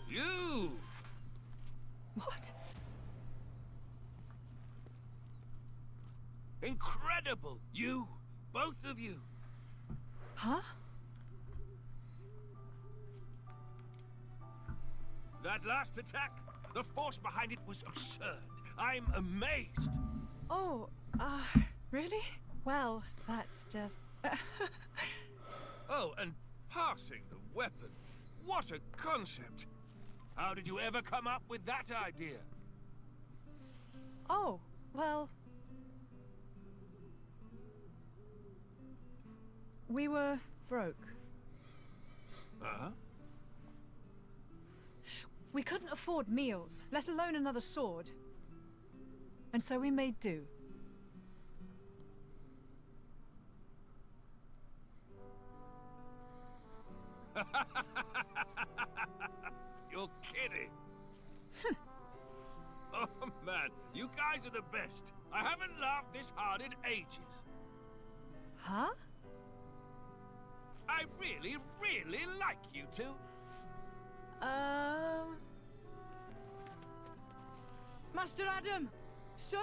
Speaker 3: You!
Speaker 4: What?
Speaker 3: Incredible! You! Both of you!
Speaker 4: Huh?
Speaker 3: That last attack, the force behind it was absurd. I'm amazed.
Speaker 4: Oh, really? Well, that's just...
Speaker 3: Oh, and passing the weapon. What a concept! How did you ever come up with that idea?
Speaker 4: Oh, well... We were broke.
Speaker 3: Huh?
Speaker 4: We couldn't afford meals, let alone another sword. And so we made do.
Speaker 3: You're kidding. Oh man, you guys are the best. I haven't laughed this hard in ages.
Speaker 4: Huh?
Speaker 3: I really, really like you two.
Speaker 4: Master Adam! Sir!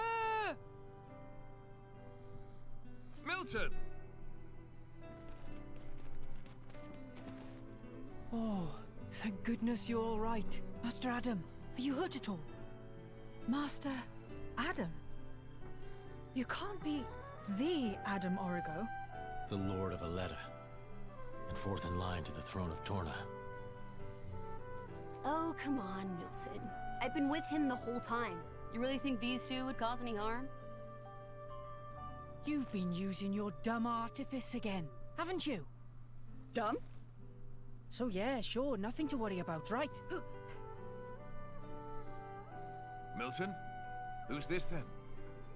Speaker 3: Milton!
Speaker 9: Oh, thank goodness you're all right. Master Adam, are you hurt at all?
Speaker 4: Master Adam? You can't be the Adam Origo.
Speaker 2: The Lord of Aletta, and fourth in line to the throne of Torna.
Speaker 8: Oh, come on, Milton. I've been with him the whole time. You really think these two would cause any harm?
Speaker 9: You've been using your dumb artifice again, haven't you?
Speaker 8: Dumb?
Speaker 9: So yeah, sure, nothing to worry about, right?
Speaker 3: Milton? Who's this then?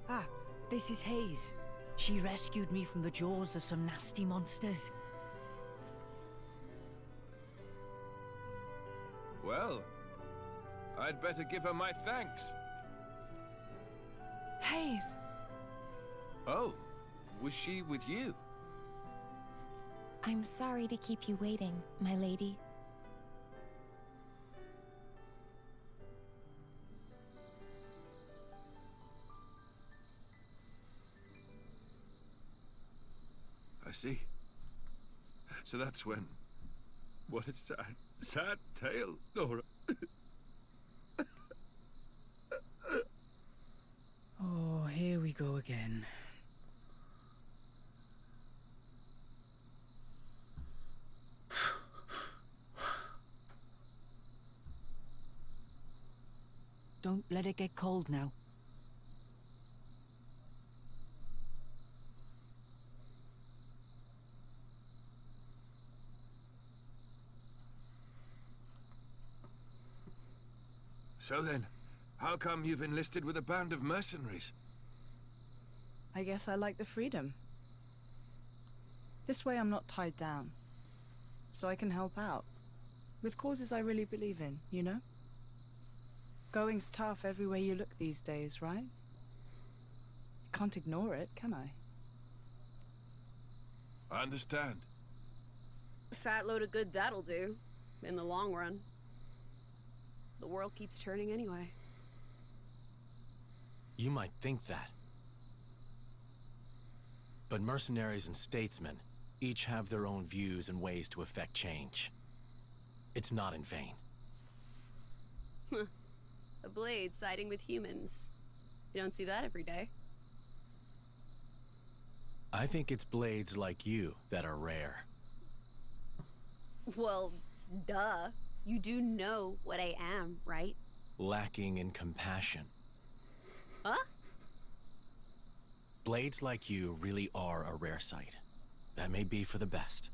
Speaker 9: Ah, this is Hayes. She rescued me from the jaws of some nasty monsters.
Speaker 3: Well, I'd better give her my thanks.
Speaker 4: Hayes!
Speaker 3: Oh, was she with you?
Speaker 10: I'm sorry to keep you waiting, my lady.
Speaker 3: I see. So that's when... What a sad, sad tale, Nora.
Speaker 9: Oh, here we go again. Don't let it get cold now.
Speaker 3: So then, how come you've enlisted with a band of mercenaries?
Speaker 4: I guess I like the freedom. This way I'm not tied down. So I can help out. With causes I really believe in, you know? Going's tough everywhere you look these days, right? Can't ignore it, can I?
Speaker 3: I understand.
Speaker 8: Fat load of good that'll do, in the long run. The world keeps turning anyway.
Speaker 2: You might think that. But mercenaries and statesmen each have their own views and ways to effect change. It's not in vain.
Speaker 8: A blade siding with humans. You don't see that every day.
Speaker 2: I think it's blades like you that are rare.
Speaker 8: Well, duh. You do know what I am, right?
Speaker 2: Lacking in compassion.
Speaker 8: Huh?
Speaker 2: Blades like you really are a rare sight. That may be for the best.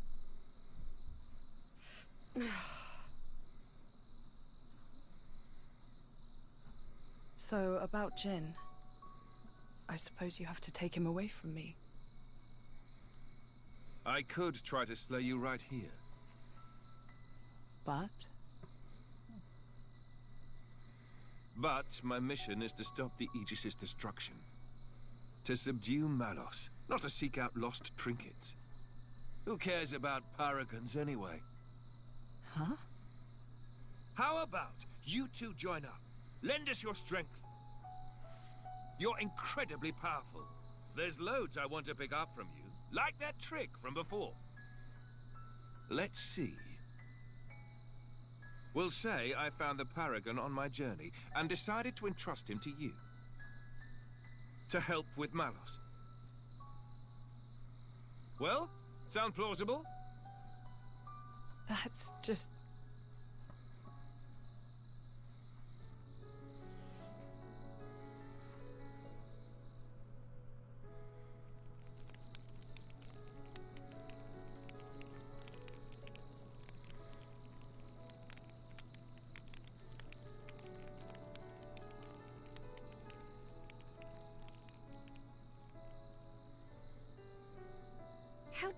Speaker 4: So, about Jin. I suppose you have to take him away from me.
Speaker 3: I could try to slay you right here.
Speaker 4: But?
Speaker 3: But my mission is to stop the Aegis's destruction. To subdue Malos, not to seek out lost trinkets. Who cares about paragons anyway?
Speaker 4: Huh?
Speaker 3: How about you two join up? Lend us your strength. You're incredibly powerful. There's loads I want to pick up from you, like that trick from before. Let's see. We'll say I found the Paragon on my journey and decided to entrust him to you. To help with Malos. Well, sound plausible?
Speaker 4: That's just...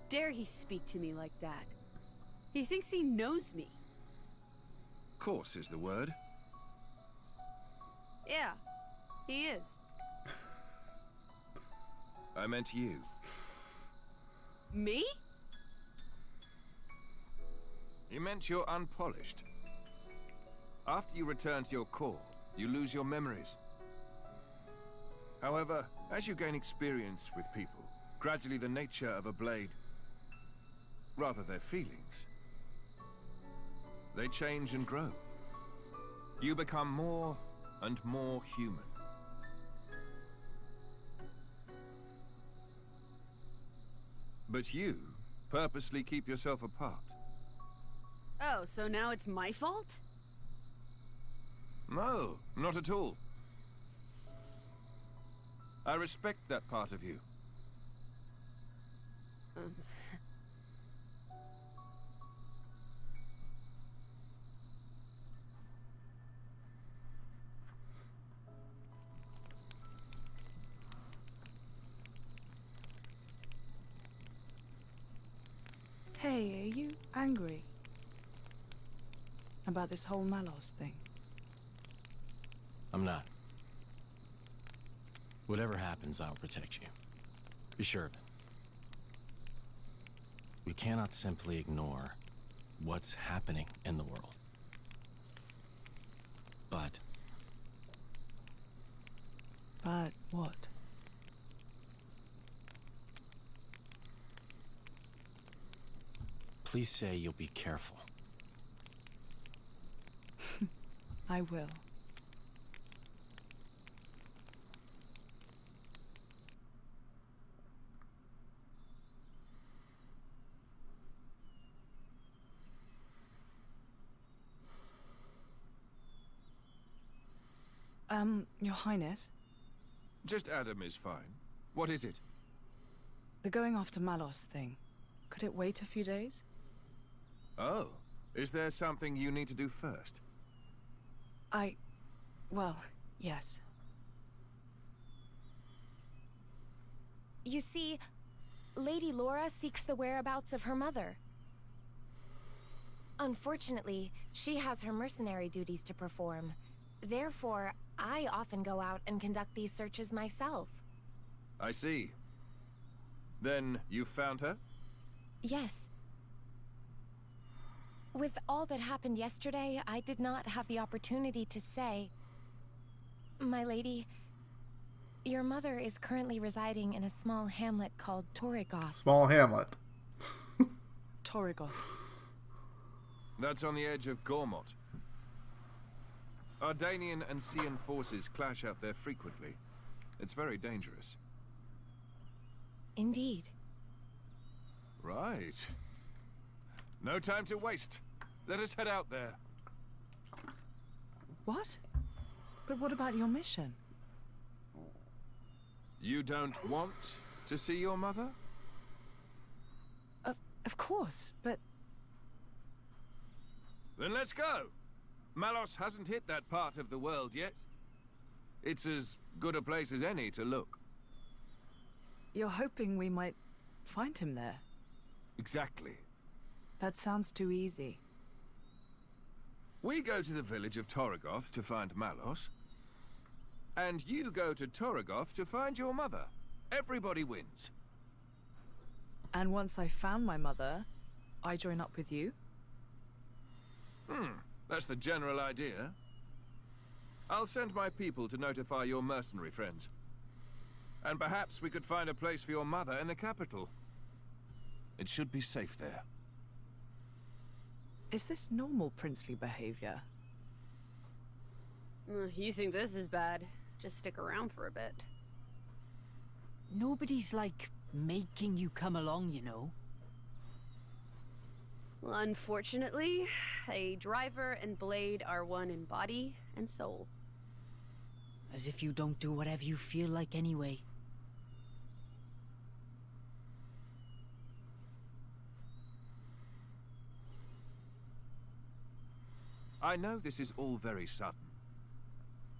Speaker 8: dare he speak to me like that? He thinks he knows me.
Speaker 3: Course is the word.
Speaker 8: Yeah, he is.
Speaker 3: I meant you.
Speaker 8: Me?
Speaker 3: You meant you're unpolished. After you return to your core, you lose your memories. However, as you gain experience with people, gradually the nature of a blade, rather their feelings, they change and grow. You become more and more human. But you purposely keep yourself apart.
Speaker 8: Oh, so now it's my fault?
Speaker 3: No, not at all. I respect that part of you.
Speaker 4: Hey, are you angry about this whole Malos thing?
Speaker 2: I'm not. Whatever happens, I'll protect you. Be sure of it. We cannot simply ignore what's happening in the world. But
Speaker 4: What?
Speaker 2: please say you'll be careful.
Speaker 4: I will. Your Highness,
Speaker 3: Just Adam is fine. What is it?
Speaker 4: the going after Malos thing, could it wait a few days?
Speaker 3: Oh, is there something you need to do first?
Speaker 4: Well, yes.
Speaker 10: You see, Lady Laura seeks the whereabouts of her mother. Unfortunately, she has her mercenary duties to perform. Therefore, I often go out and conduct these searches myself.
Speaker 3: I see. Then you found her?
Speaker 10: Yes. With all that happened yesterday, I did not have the opportunity to say... My lady, your mother is currently residing in a small hamlet called Torrigoth.
Speaker 1: Small hamlet.
Speaker 4: Torrigoth.
Speaker 3: That's on the edge of Gormott. Ardanian and Cian forces clash out there frequently. It's very dangerous.
Speaker 10: Indeed.
Speaker 3: Right. No time to waste. Let us head out there.
Speaker 4: What? But what about your mission?
Speaker 3: You don't want to see your mother?
Speaker 4: Of course, but...
Speaker 3: Then let's go! Malos hasn't hit that part of the world yet. It's as good a place as any to look.
Speaker 4: You're hoping we might find him there?
Speaker 3: Exactly.
Speaker 4: That sounds too easy.
Speaker 3: We go to the village of Torrigoth to find Malos. And you go to Torrigoth to find your mother. Everybody wins.
Speaker 4: And once I found my mother, I join up with you?
Speaker 3: That's the general idea. I'll send my people to notify your mercenary friends. And perhaps we could find a place for your mother in the capital. It should be safe there.
Speaker 4: Is this normal princely behavior?
Speaker 8: You think this is bad? Just stick around for a bit.
Speaker 9: Nobody's, like, making you come along, you know.
Speaker 8: Well, unfortunately, a driver and blade are one in body and soul.
Speaker 9: As if you don't do whatever you feel like anyway.
Speaker 3: I know this is all very sudden.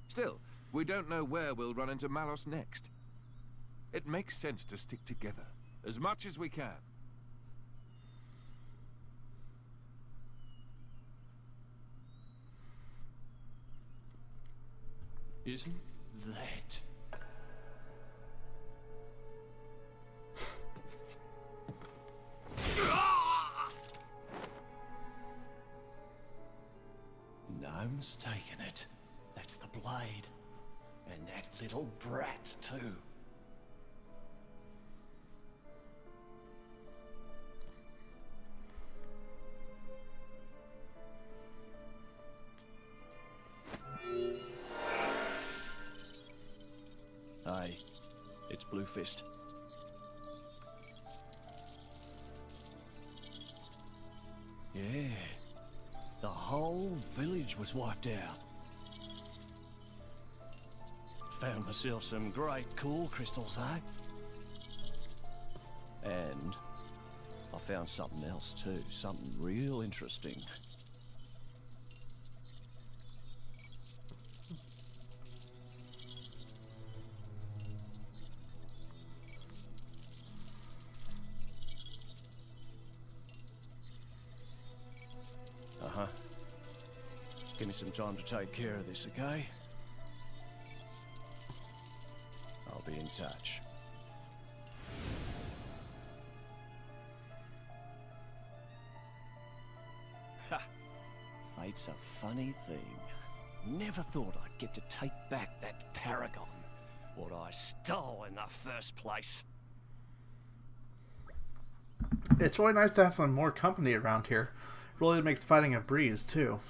Speaker 3: Still, we don't know where we'll run into Malos next. It makes sense to stick together, as much as we can.
Speaker 7: Isn't that... No mistaking it. That's the blade. And that little brat, too. Hey, it's Blue Fist. Yeah, the whole village was wiped out. Found myself some great cool crystals, eh? And I found something else too, something real interesting. Uh-huh. Give me some time to take care of this, okay? I'll be in touch. Ha! Fate's a funny thing. Never thought I'd get to take back that paragon. What I stole in the first place.
Speaker 1: It's really nice to have some more company around here. Really makes fighting a breeze, too.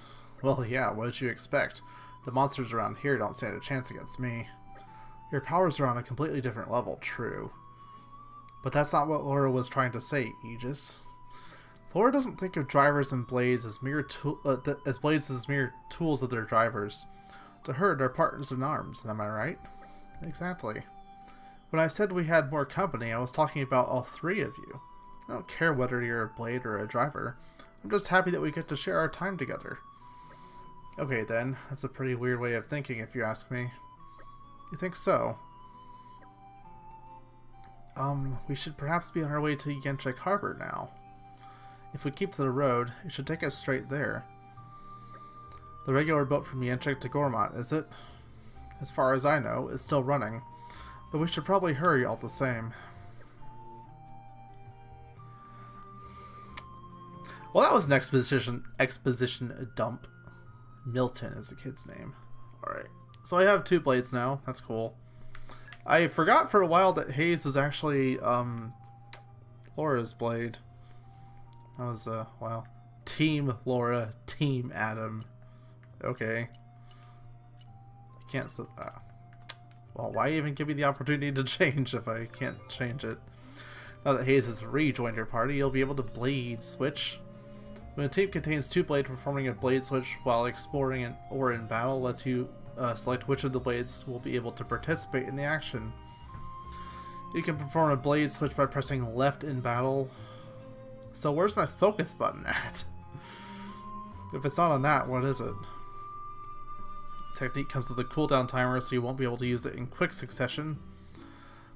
Speaker 1: Well, yeah, what did you expect? The monsters around here don't stand a chance against me. Your powers are on a completely different level, true. But that's not what Laura was trying to say, Aegis. Laura doesn't think of drivers and blades as mere tools of their drivers. To her, they're partners in arms, am I right? Exactly. When I said we had more company, I was talking about all three of you. I don't care whether you're a blade or a driver. I'm just happy that we get to share our time together. Okay then, that's a pretty weird way of thinking if you ask me. You think so? We should perhaps be on our way to Yenchik Harbor now. If we keep to the road, it should take us straight there. The regular boat from Yenchik to Gormont, is it? As far as I know, it's still running. But we should probably hurry all the same. Well, that was an exposition dump. Milton is the kid's name. Alright. So I have 2 blades now. That's cool. I forgot for a while that Hayes is actually, Laura's blade. That was, wow. Team Laura, Team Adam. Okay. I can't, well, why even give me the opportunity to change if I can't change it? Now that Hayes has rejoined your party, you'll be able to blade switch. When a team contains 2 blades, performing a blade switch while exploring or in battle lets you select which of the blades will be able to participate in the action. You can perform a blade switch by pressing left in battle. So where's my focus button at? If it's not on that, what is it? Technique comes with a cooldown timer, so you won't be able to use it in quick succession.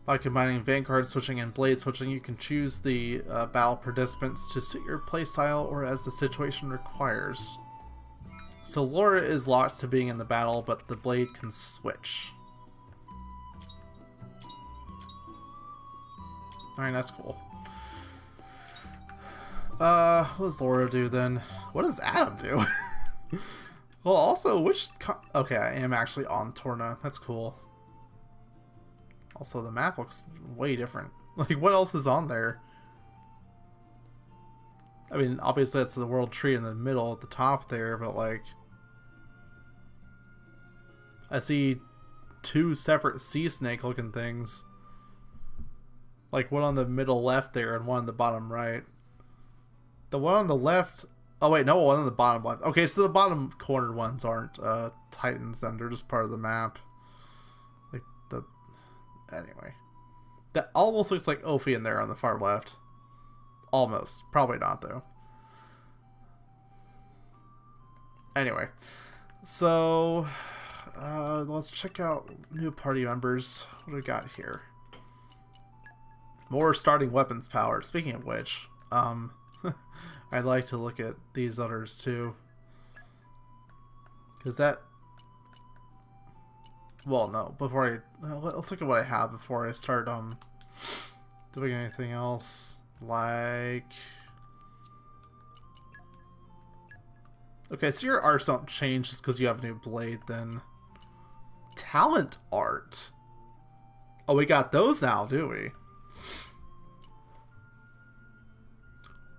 Speaker 1: By combining Vanguard switching and Blade switching, you can choose the battle participants to suit your playstyle or as the situation requires. So Laura is locked to being in the battle, but the Blade can switch. Alright, that's cool. What does Laura do then? What does Adam do? Well, also, okay, I am actually on Torna. That's cool. Also, the map looks way different. Like, what else is on there? I mean, obviously that's the world tree in the middle at the top there, but like... I see 2 separate sea snake looking things. Like one on the middle left there and one on the bottom right. The one on the left... Oh wait, no, one on the bottom left. Okay, so the bottom corner ones aren't Titans then, they're just part of the map. Like the... Anyway. That almost looks like Ophi in there on the far left. Almost. Probably not, though. Anyway. So... let's check out new party members. What do we got here? More starting weapons power. Speaking of which, I'd like to look at these others too. Because that... Well, no. Before let's look at what I have before I start doing anything else. Like, okay, so your arts don't change just because you have a new blade. Then talent art. Oh, we got those now, do we?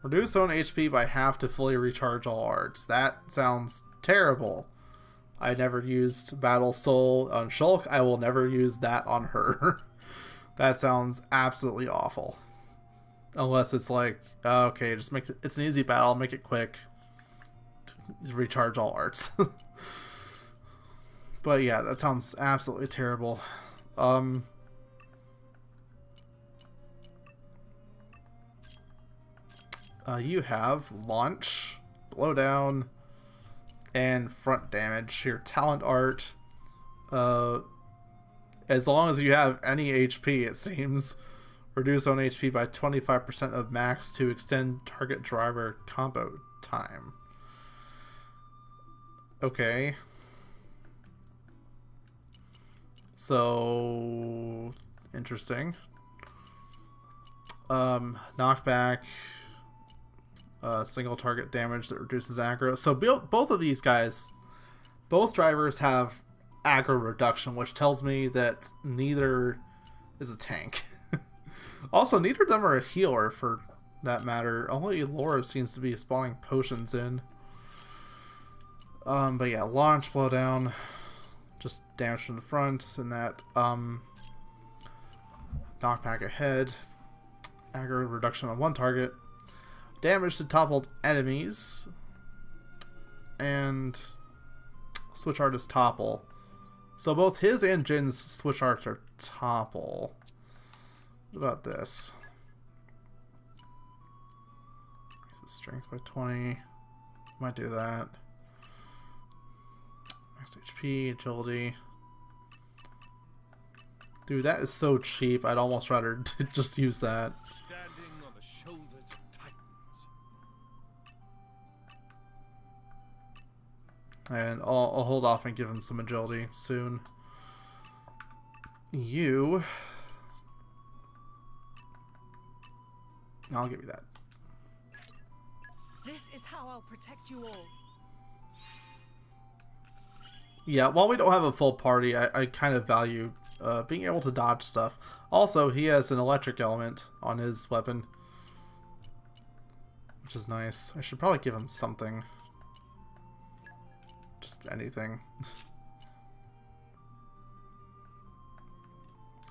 Speaker 1: Reduce own HP by half to fully recharge all arts. That sounds terrible. I never used Battle Soul on Shulk. I will never use that on her. That sounds absolutely awful. Unless it's like, okay, just make it, it's an easy battle, make it quick. Recharge all arts. But yeah, that sounds absolutely terrible. You have launch, blowdown, and front damage. Your talent art, as long as you have any HP, it seems, reduce own HP by 25% of max to extend target driver combo time. Okay. So interesting. Knockback. Single target damage that reduces aggro. So both of these guys, both drivers have aggro reduction, which tells me that neither is a tank. Also, neither of them are a healer for that matter. Only Laura seems to be spawning potions in. But yeah, launch, blowdown, just damage from the front, and that knockback ahead, aggro reduction on one target. Damage to toppled enemies, and switch art is topple. So both his and Jin's switch arts are topple. What about this? Strength by 20. Might do that. Max HP, agility. Dude, that is so cheap. I'd almost rather just use that.
Speaker 3: Standing on the shoulders of titans.
Speaker 1: And I'll hold off and give him some agility soon. You... I'll give you that.
Speaker 9: This is how I'll protect you all.
Speaker 1: Yeah, while we don't have a full party, I kind of value being able to dodge stuff. Also, he has an electric element on his weapon, which is nice. I should probably give him something. Just anything.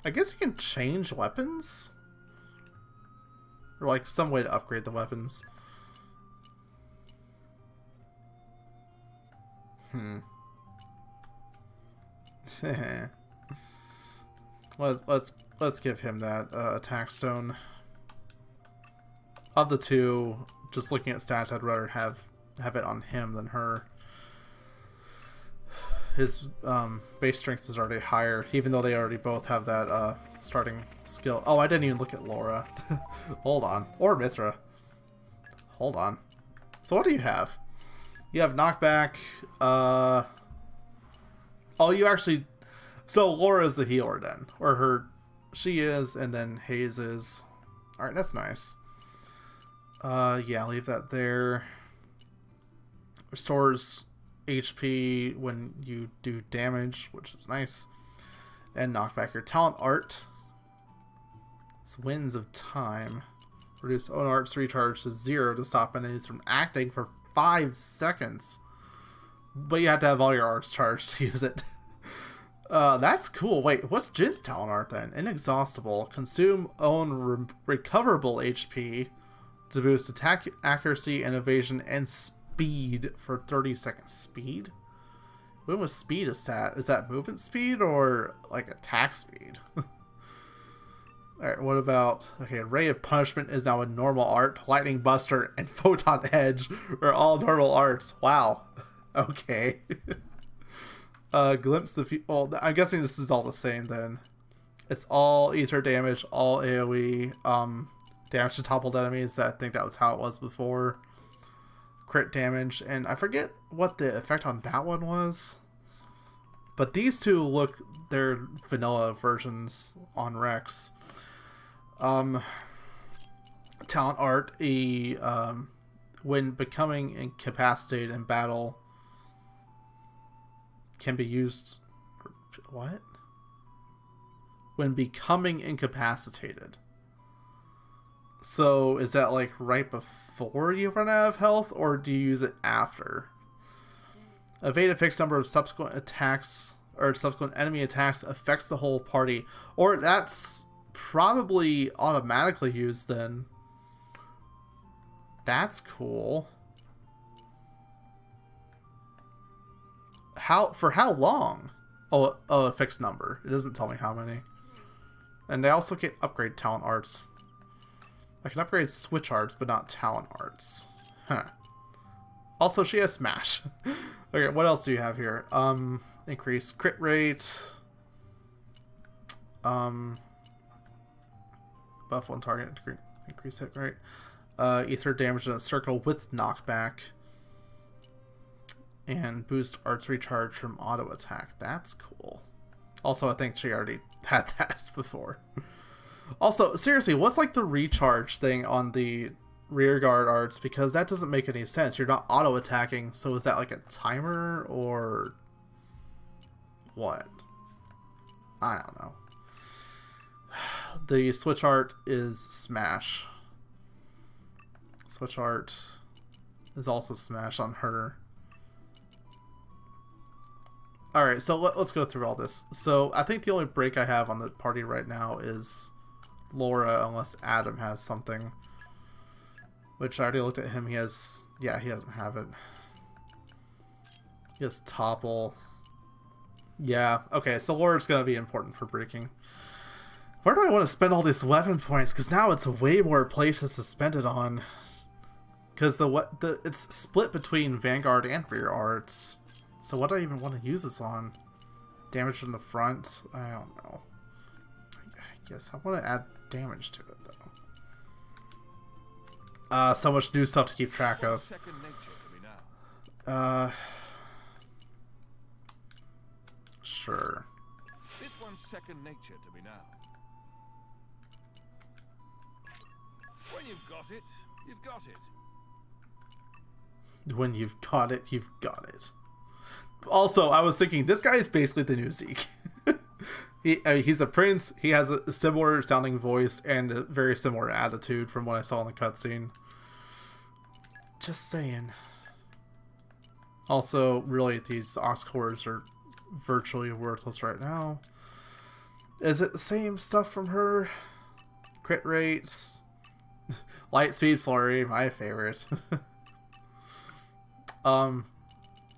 Speaker 1: I guess you can change weapons? Or like some way to upgrade the weapons. Let's give him that attack stone. Of the two, just looking at stats, I'd rather have it on him than her. His base strength is already higher, even though they already both have that starting skill. Oh, I didn't even look at Laura. Hold on. Or Mithra. Hold on. So what do you have? You have knockback. Oh, you actually... So Laura's the healer then. Or her... She is, and then Hayes is. Alright, that's nice. Yeah, leave that there. Restores HP when you do damage, which is nice. And knock back your talent art. It's Winds of Time. Reduce own arts recharge to 0 to stop enemies from acting for 5 seconds. But you have to have all your arts charged to use it. That's cool. Wait, what's Jin's talent art then? Inexhaustible. Consume own recoverable HP to boost attack accuracy and evasion and speed for 30 seconds. Speed? When was speed a stat? Is that movement speed or like attack speed? Alright, what about... Okay, Ray of Punishment is now a normal art. Lightning Buster and Photon Edge are all normal arts. Wow. Okay. Glimpse the future. Well, I'm guessing this is all the same then. It's all ether damage, all AoE, damage to toppled enemies. I think that was how it was before. Crit damage, and I forget what the effect on that one was. But these two look, they're vanilla versions on Rex. Talent art, when becoming incapacitated in battle, can be used... What? When becoming incapacitated. So, is that like right before you run out of health, or do you use it after? Evade a fixed number of subsequent attacks, or subsequent enemy attacks affects the whole party. Or that's probably automatically used then. That's cool. For how long? Oh, a fixed number. It doesn't tell me how many. And I also can upgrade talent arts. I can upgrade switch arts, but not talent arts. Huh. Also, she has smash. Okay, what else do you have here? Increase crit rate. Buff one target. Increase hit rate. Ether damage in a circle with knockback. And boost arts recharge from auto attack. That's cool. Also, I think she already had that before. Also, seriously, what's like the recharge thing on the rear guard arts? Because that doesn't make any sense. You're not auto attacking, so is that like a timer or what? I don't know. The switch art is smash. Switch art is also smash on her. Alright, so let's go through all this. So I think the only break I have on the party right now is Laura, unless Adam has something. Which I already looked at him. He has... Yeah, he doesn't have it. He has Topple. Yeah, okay, so Laura's going to be important for breaking. Where do I want to spend all these weapon points? Because now it's way more places to spend it on. Because it's split between Vanguard and rear arts. So what do I even want to use this on? Damage in the front? I don't know. I guess I want to add damage to it, though. So much new stuff to keep track of. Sure.
Speaker 3: This one's second nature to me now. When you've got it, you've got it.
Speaker 1: When you've got it, you've got it. Also, I was thinking, this guy is basically the new Zeke. He's a prince, he has a similar sounding voice, and a very similar attitude from what I saw in the cutscene. Just saying. Also, really, these Ox cores are virtually worthless right now. Is it the same stuff from her? Crit rates. Light speed flurry, my favorite.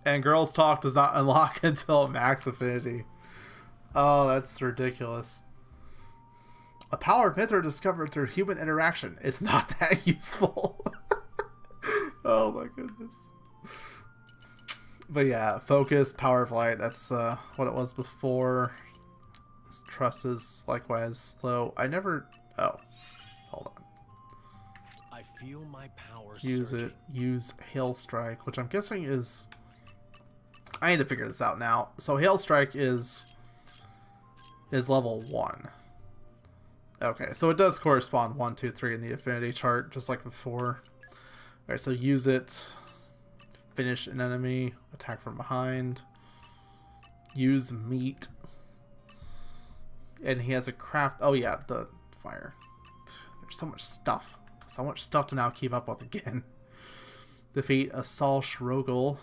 Speaker 1: And Girls Talk does not unlock until max affinity. Oh, that's ridiculous. A powered myth discovered through human interaction. It's not that useful. Oh my goodness. But yeah, focus, power of light, that's what it was before. Trust is likewise low. I never... Oh. Hold on.
Speaker 7: I feel my power
Speaker 1: Use
Speaker 7: surging.
Speaker 1: it. Use Hail Strike, which I'm guessing is... I need to figure this out now. So Hail Strike is level 1. Okay, so it does correspond 1, 2, 3 in the affinity chart, just like before. Alright, so use it. Finish an enemy. Attack from behind. Use meat. And he has a craft... Oh yeah, the fire. There's so much stuff. So much stuff to now keep up with again. Defeat a Sol Shrogel.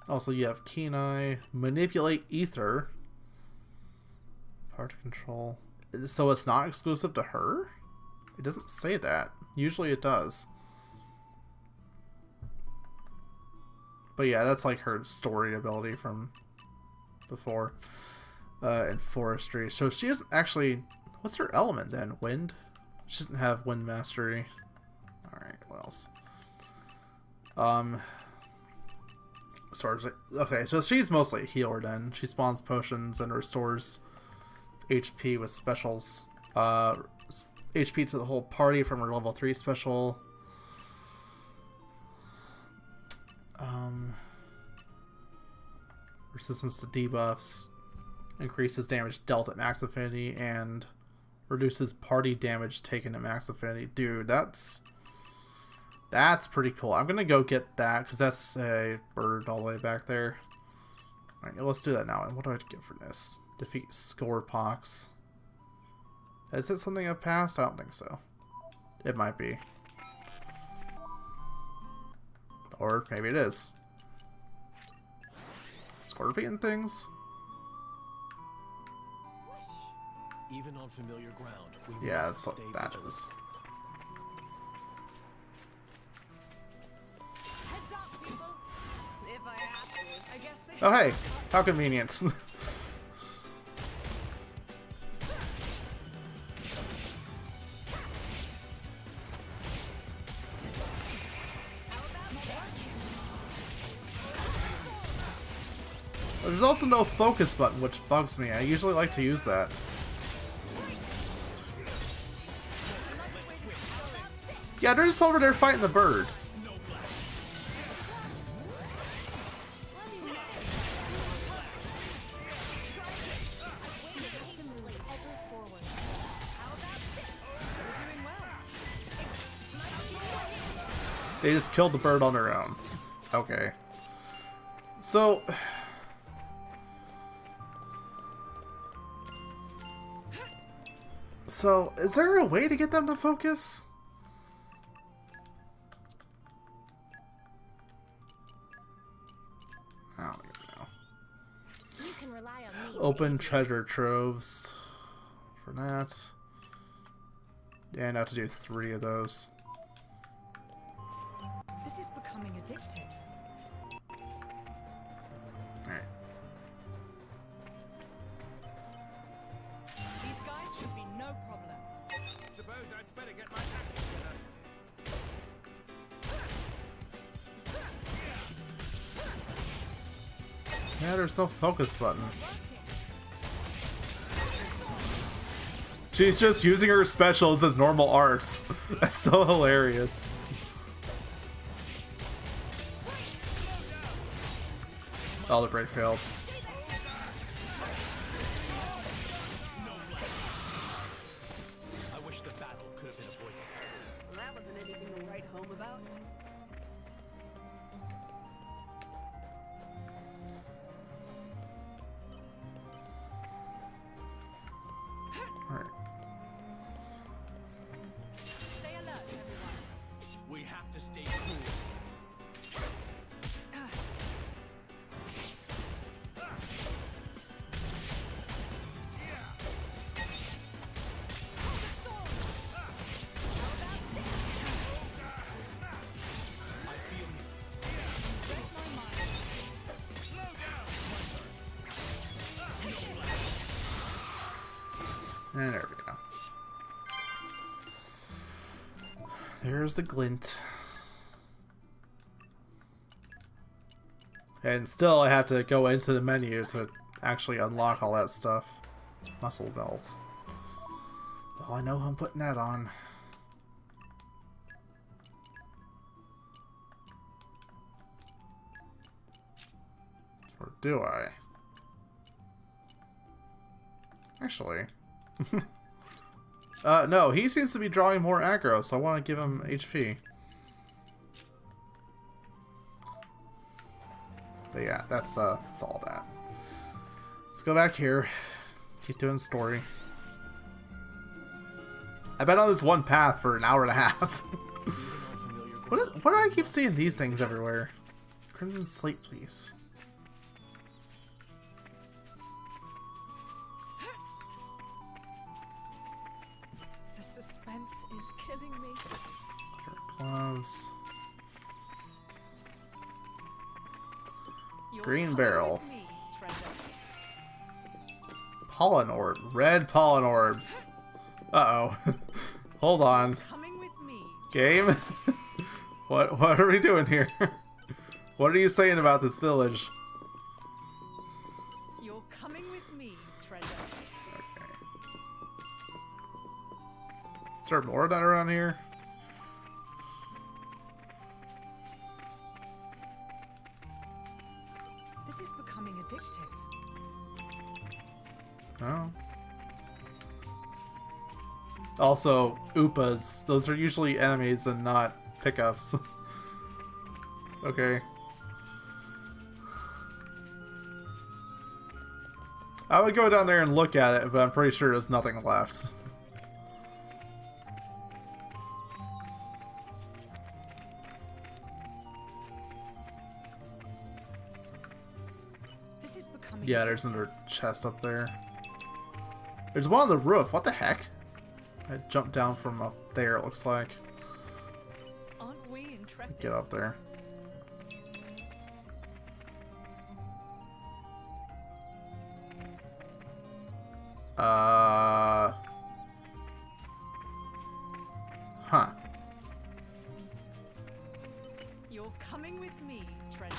Speaker 1: Also, you have Keen Eye. Manipulate Ether. Hard to control. So it's not exclusive to her? It doesn't say that. Usually it does. But yeah, that's like her story ability from before. And Forestry. So she doesn't actually... What's her element then? Wind? She doesn't have Wind Mastery. Alright, what else? Okay, so she's mostly a healer then. She spawns potions and restores HP with specials. HP to the whole party from her level 3 special. resistance to debuffs, increases damage dealt at max affinity, and reduces party damage taken at max affinity. Dude, that's pretty cool. I'm gonna go get that because that's a bird all the way back there. All right, let's do that now. And what do I have to get for this? Defeat Scorepox. Is it something I've passed? I don't think so. It might be. Or maybe it is. Scorpion things?
Speaker 2: Even on familiar ground, we
Speaker 1: Yeah,
Speaker 2: must
Speaker 1: that's what
Speaker 2: stay
Speaker 1: that
Speaker 2: vigilant.
Speaker 1: is.
Speaker 8: Heads up, people. If I have to, I guess they.
Speaker 1: Oh hey, how convenient. There's also no focus button, which bugs me. I usually like to use that. Yeah, they're just over there fighting the bird. They just killed the bird on their own. Okay. So... So, is there a way to get them to focus? I don't even know.
Speaker 10: You can rely on me.
Speaker 1: Open treasure troves for that. Yeah, I have to do 3 of those.
Speaker 4: This is becoming addictive.
Speaker 1: Alright.
Speaker 4: These guys should be no problem.
Speaker 3: Suppose I'd better get my act together.
Speaker 1: Yeah, there's no focus button. She's just using her specials as normal arts. That's so hilarious. Oh, the break failed.
Speaker 2: I wish the battle could have been avoided.
Speaker 8: Well, that wasn't anything to write home about.
Speaker 1: Alright.
Speaker 4: Stay alert, everyone.
Speaker 7: We have to stay cool. I feel you.
Speaker 1: And there we go. There's the glint. And still I have to go into the menu to actually unlock all that stuff. Muscle belt. Oh, I know I'm putting that on. Or do I? Actually. No, he seems to be drawing more aggro, so I want to give him HP. But yeah, that's all that. Let's go back here. Keep doing story. I've been on this one path for an hour and a half. What do I keep seeing these things everywhere? Crimson Slate, please.
Speaker 4: The suspense is killing me.
Speaker 1: Gloves.
Speaker 4: You're
Speaker 1: Green
Speaker 4: coming
Speaker 1: barrel.
Speaker 4: with me, treasure.
Speaker 1: Pollen orb. Red pollen orbs. Uh-oh. Hold on.
Speaker 4: Coming with me.
Speaker 1: Game? What are we doing here? What are you saying about this village?
Speaker 4: You're coming with me, treasure.
Speaker 1: Okay. Is there more of that around here?
Speaker 4: This is becoming becoming addictive.
Speaker 1: Oh. Also, Upas. Those are usually enemies and not pickups. Okay. I would go down there and look at it, but I'm pretty sure there's nothing left.
Speaker 4: This is becoming
Speaker 1: Yeah, there's
Speaker 4: addictive.
Speaker 1: another chest up there. There's one on the roof. What the heck? I jumped down from up there, it looks like.
Speaker 4: Aren't we intrepid?
Speaker 1: Get up there. Huh.
Speaker 4: You're coming with me, treasure.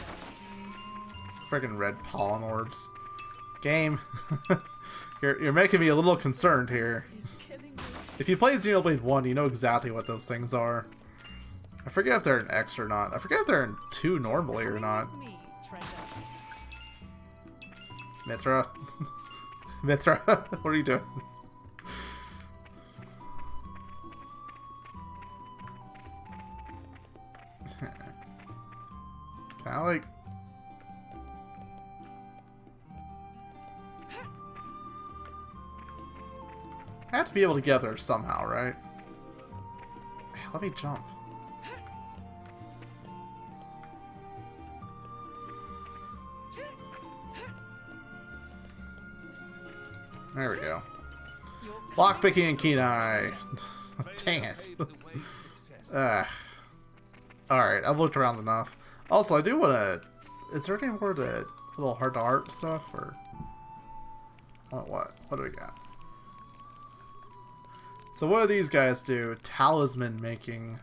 Speaker 1: Friggin' red pollen orbs. Game. You're making me a little concerned here.
Speaker 4: This is killing me.
Speaker 1: If you played Xenoblade 1, you know exactly what those things are. I forget if they're in X or not. I forget if they're in 2 normally or not.
Speaker 4: Coming with me, treasure.
Speaker 1: Mithra. Mithra, what are you doing? Can I, like... I have to be able to get there somehow, right? Hey, let me jump. There we go.
Speaker 4: You're
Speaker 1: Lockpicking and keen eye. Dang it.
Speaker 3: Paved the way to success.
Speaker 1: Alright, I've looked around enough. Also, I do want to... Is there any more of the little heart-to-heart stuff, or... What? What do we got? So what do these guys do? Talisman making.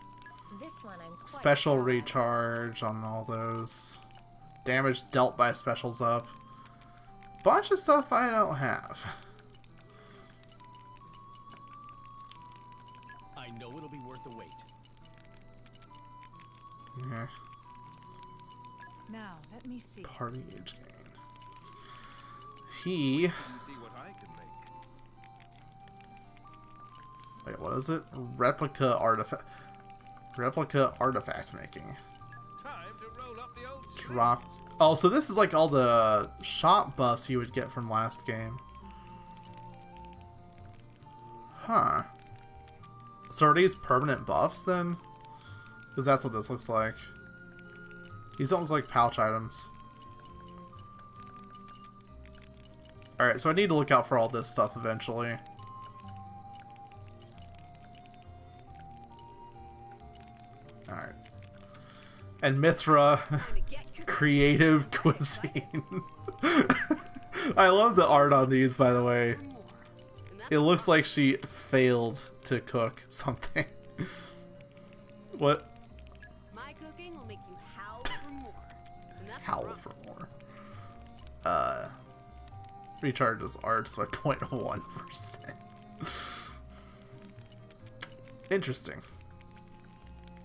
Speaker 10: This one I'm quite
Speaker 1: Special
Speaker 10: proud of.
Speaker 1: recharge on all those. Damage dealt by specials up. Bunch of stuff I don't have.
Speaker 7: I know it'll be worth the wait.
Speaker 1: Yeah.
Speaker 4: Now, let me see.
Speaker 1: Party age gain. He...
Speaker 3: You see what I can make.
Speaker 1: Wait, what is it? Replica artifact making.
Speaker 3: Time to roll up the old
Speaker 1: Drop.
Speaker 3: sleeves.
Speaker 1: Oh, so this is like all the shop buffs you would get from last game. Huh. So are these permanent buffs then? Because that's what this looks like. These don't look like pouch items. Alright, so I need to look out for all this stuff eventually. Alright. And Mithra, creative cuisine. I love the art on these, by the way. It looks like she failed to cook something. What?
Speaker 8: My cooking will make you howl for more. And that's a
Speaker 1: Howl
Speaker 8: promise.
Speaker 1: for more. Recharges arts by 0.1%. Interesting.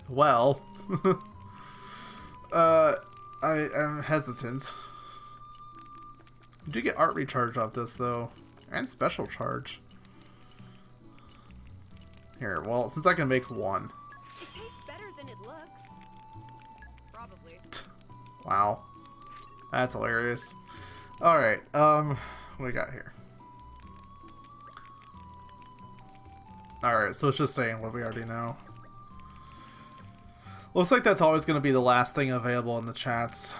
Speaker 1: Well, I am hesitant. You do get art recharge off this though, and special charge. Here, well, since I can make one.
Speaker 8: It tastes better than it looks. Probably.
Speaker 1: Wow, that's hilarious. All right, what do we got here? All right, so it's just saying what we already know. Looks like that's always going to be the last thing available in the chats.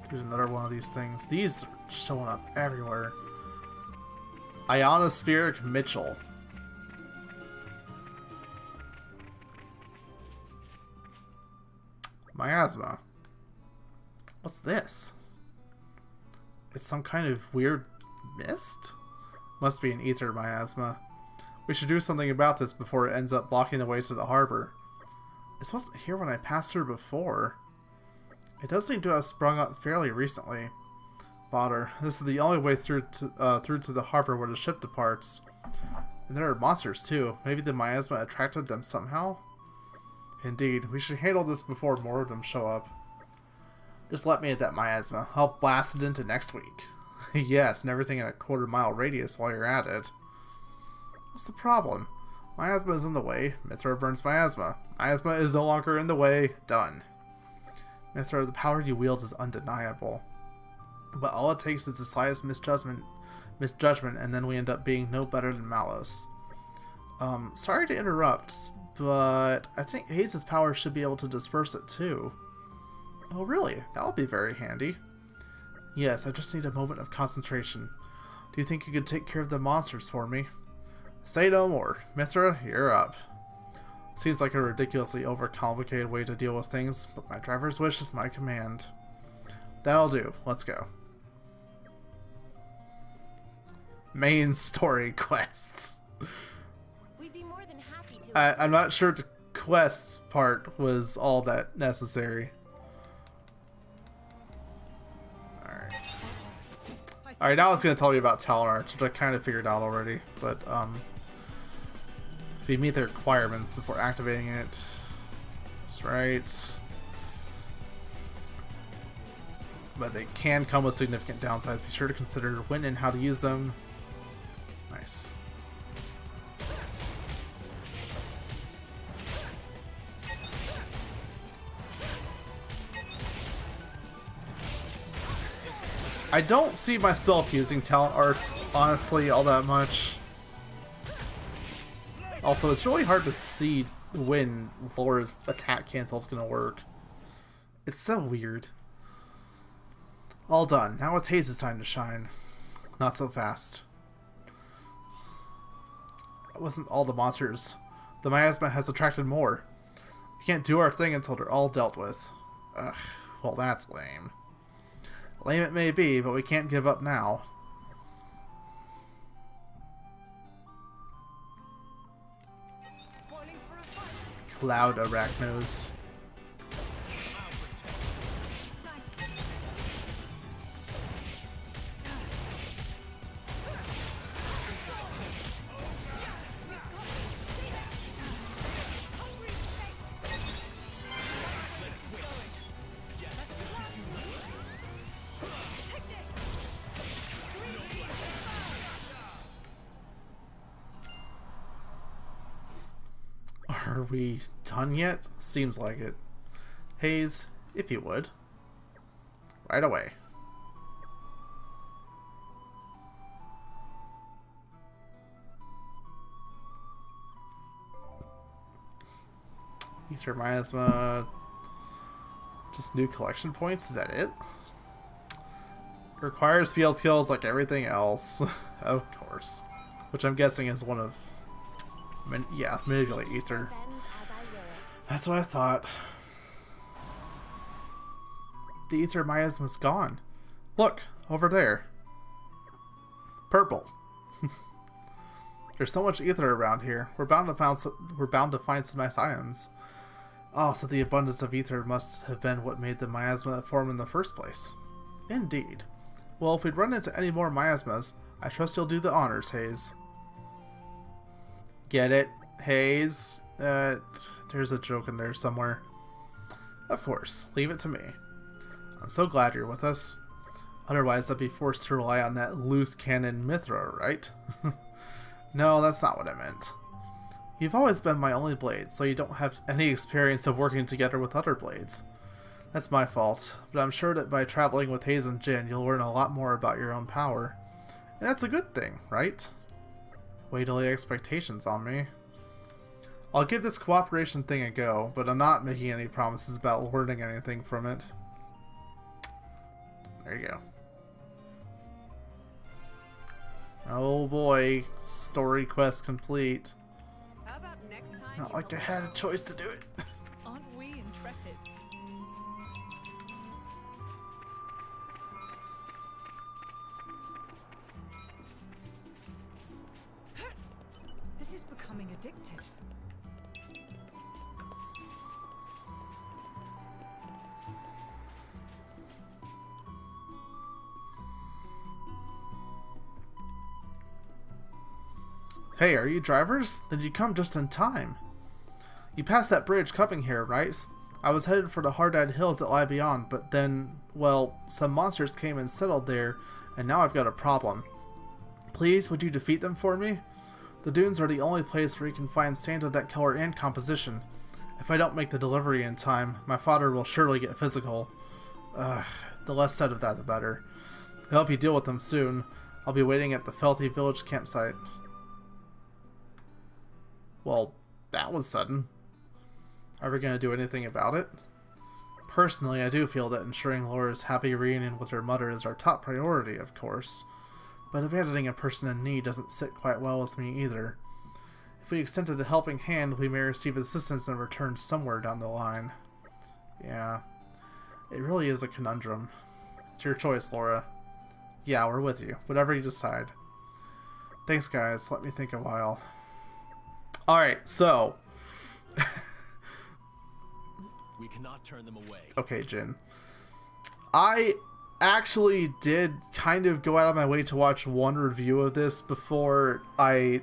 Speaker 1: Here's another one of these things. These are showing up everywhere. Ionospheric Mitchell. Miasma. What's this? It's some kind of weird mist? Must be an ether miasma. We should do something about this before it ends up blocking the way to the harbor. This wasn't here when I passed through before. It does seem to have sprung up fairly recently. Botter, this is the only way through to the harbor where the ship departs. And there are monsters too. Maybe the miasma attracted them somehow? Indeed, we should handle this before more of them show up. Just let me at that miasma. I'll blast it into next week. Yes, and everything in a quarter-mile radius while you're at it. What's the problem? Miasma is in the way. Mithra burns miasma. Miasma is no longer in the way. Done. Mithra, the power you wield is undeniable. But all it takes is the slightest misjudgment, and then we end up being no better than Malos. Sorry to interrupt, but I think Hayes' power should be able to disperse it too. Oh really? That would be very handy. Yes, I just need a moment of concentration. Do you think you could take care of the monsters for me? Say no more. Mithra, you're up. Seems like a ridiculously overcomplicated way to deal with things, but my driver's wish is my command. That'll do. Let's go. Main story quests.
Speaker 10: We'd be more than happy to.
Speaker 1: I'm not sure the quests part was all that necessary. Alright, now it's going to tell you about Talon Arch, which I kind of figured out already, but if you meet the requirements before activating it, that's right. But they can come with significant downsides. Be sure to consider when and how to use them. Nice. I don't see myself using talent arts, honestly, all that much. Also, it's really hard to see when Laura's attack cancel is going to work. It's so weird. All done. Now it's Hayes' time to shine. Not so fast. That wasn't all the monsters. The miasma has attracted more. We can't do our thing until they're all dealt with. Ugh, well that's lame. Lame it may be, but we can't give up now. Cloud arachnos. Are we done yet? Seems like it. Hayes, if you would. Right away. Ether miasma. Just new collection points? Is that it? Requires field skills like everything else. Of course. Which I'm guessing is one of... yeah, manipulate ether. That's what I thought. The ether miasma's gone. Look, over there. Purple. There's so much ether around here. We're bound to find some nice items. Oh, so the abundance of ether must have been what made the miasma form in the first place. Indeed. Well, if we'd run into any more miasmas, I trust you'll do the honors, Hayes. Get it, Hayes? There's a joke in there somewhere. Of course, leave it to me. I'm so glad you're with us. Otherwise, I'd be forced to rely on that loose cannon Mithra, right? No, that's not what I meant. You've always been my only blade, so you don't have any experience of working together with other blades. That's my fault, but I'm sure that by traveling with Hayes and Jin, you'll learn a lot more about your own power. And that's a good thing, right? Way to lay expectations on me. I'll give this cooperation thing a go, but I'm not making any promises about learning anything from it. There you go. Oh boy, story quest complete.
Speaker 8: How about next time?
Speaker 1: Not like I had a choice to do it.
Speaker 8: Aren't we intrepid?
Speaker 4: This is becoming addictive.
Speaker 1: Hey, are you drivers? Then you come just in time. You passed that bridge coming here, right? I was headed for the hard-eyed hills that lie beyond, but then, well, some monsters came and settled there, and now I've got a problem. Please, would you defeat them for me? The dunes are the only place where you can find sand of that color and composition. If I don't make the delivery in time, my father will surely get physical. The less said of that, the better. I hope you deal with them soon. I'll be waiting at the Felty Village campsite. Well, that was sudden. Are we going to do anything about it? Personally, I do feel that ensuring Laura's happy reunion with her mother is our top priority, of course. But abandoning a person in need doesn't sit quite well with me either. If we extended a helping hand, we may receive assistance in return somewhere down the line. Yeah, it really is a conundrum. It's your choice, Laura. Yeah, we're with you. Whatever you decide. Thanks, guys. Let me think a while. Alright, so...
Speaker 2: We cannot turn them away.
Speaker 1: Okay, Jin. I actually did kind of go out of my way to watch one review of this before I...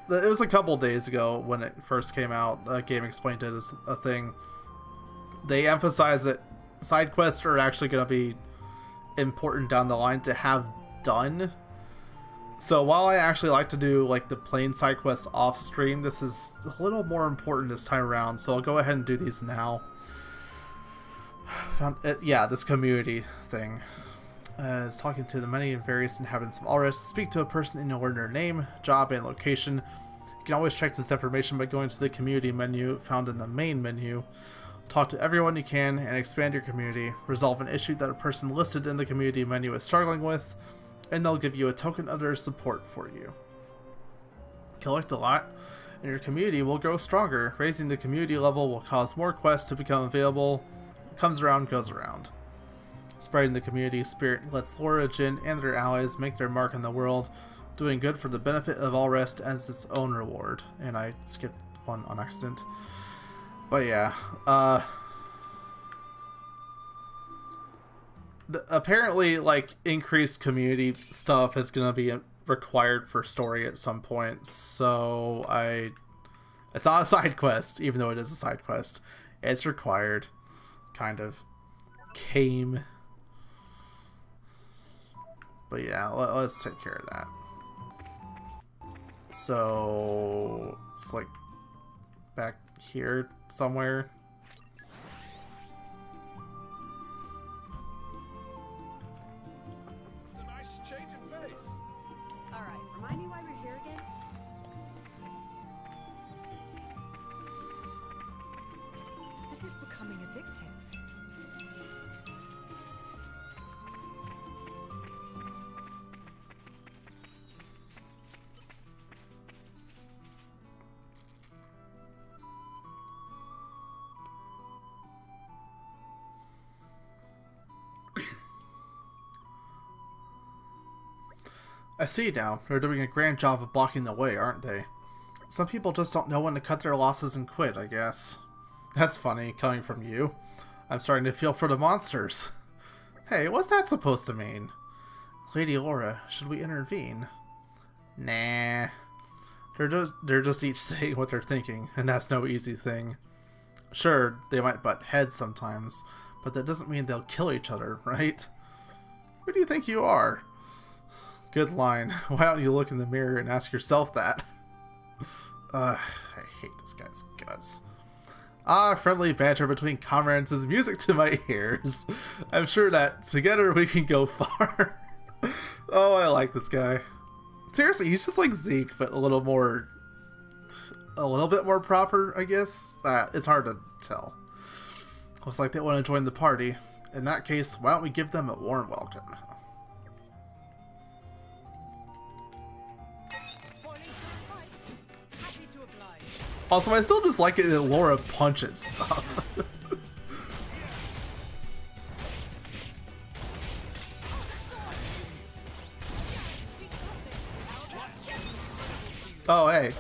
Speaker 1: It was a couple days ago when it first came out. Game Explained it as a thing. They emphasize that side quests are actually going to be important down the line to have done. So while I actually like to do like the plain side quests off stream, this is a little more important this time around. So I'll go ahead and do these now. Found it, yeah, this community thing. Is talking to the many and various inhabitants of Alrest. Speak to a person and you'll learn their name, job, and location. You can always check this information by going to the community menu found in the main menu. Talk to everyone you can and expand your community. Resolve an issue that a person listed in the community menu is struggling with, and they'll give you a token of their support for you. Collect a lot, and your community will grow stronger. Raising the community level will cause more quests to become available. What comes around goes around. Spreading the community spirit lets Laura, Jin, and their allies make their mark in the world, doing good for the benefit of Alrest as its own reward. And I skipped one on accident. But yeah, apparently, like, increased community stuff is going to be required for story at some point, so it's not a side quest, even though it is a side quest. It's required, kind of. Came. But yeah, let's take care of that. So, it's like back here somewhere.
Speaker 3: It's a nice change of pace.
Speaker 8: All right, remind me why we're here again.
Speaker 4: This is becoming addictive.
Speaker 1: I see now. They're doing a grand job of blocking the way, aren't they? Some people just don't know when to cut their losses and quit, I guess. That's funny, coming from you. I'm starting to feel for the monsters. Hey, what's that supposed to mean? Lady Laura, should we intervene? Nah. They're just each saying what they're thinking, and that's no easy thing. Sure, they might butt heads sometimes, but that doesn't mean they'll kill each other, right? Who do you think you are? Good line. Why don't you look in the mirror and ask yourself that? I hate this guy's guts. Friendly banter between comrades is music to my ears. I'm sure that together we can go far. Oh, I like this guy. Seriously, he's just like Zeke, but a little bit more proper, I guess. It's hard to tell. Looks like they want to join the party. In that case, why don't we give them a warm welcome? Also, I still just like it that Laura punches stuff. Oh, hey.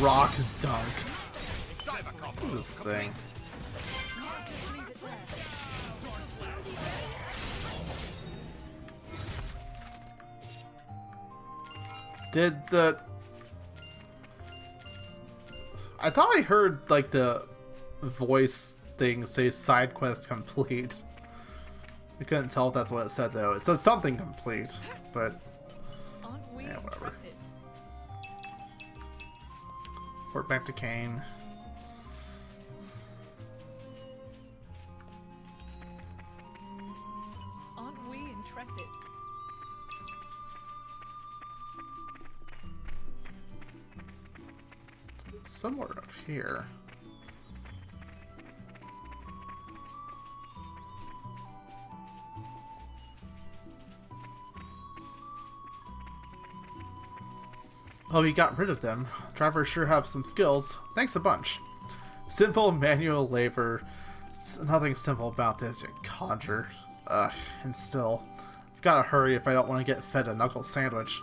Speaker 1: rock dunk. What is this thing? Did the... I thought I heard, like, the voice thing say side quest complete. I couldn't tell if that's what it said, though. It says something complete, but... yeah, whatever. Port back to Kane.
Speaker 4: Aren't we intrepid?
Speaker 1: Somewhere up here. Oh, you got rid of them. Drivers sure have some skills. Thanks a bunch. Simple manual labor. Nothing simple about this, you conjure. And still. I've got to hurry if I don't want to get fed a knuckle sandwich.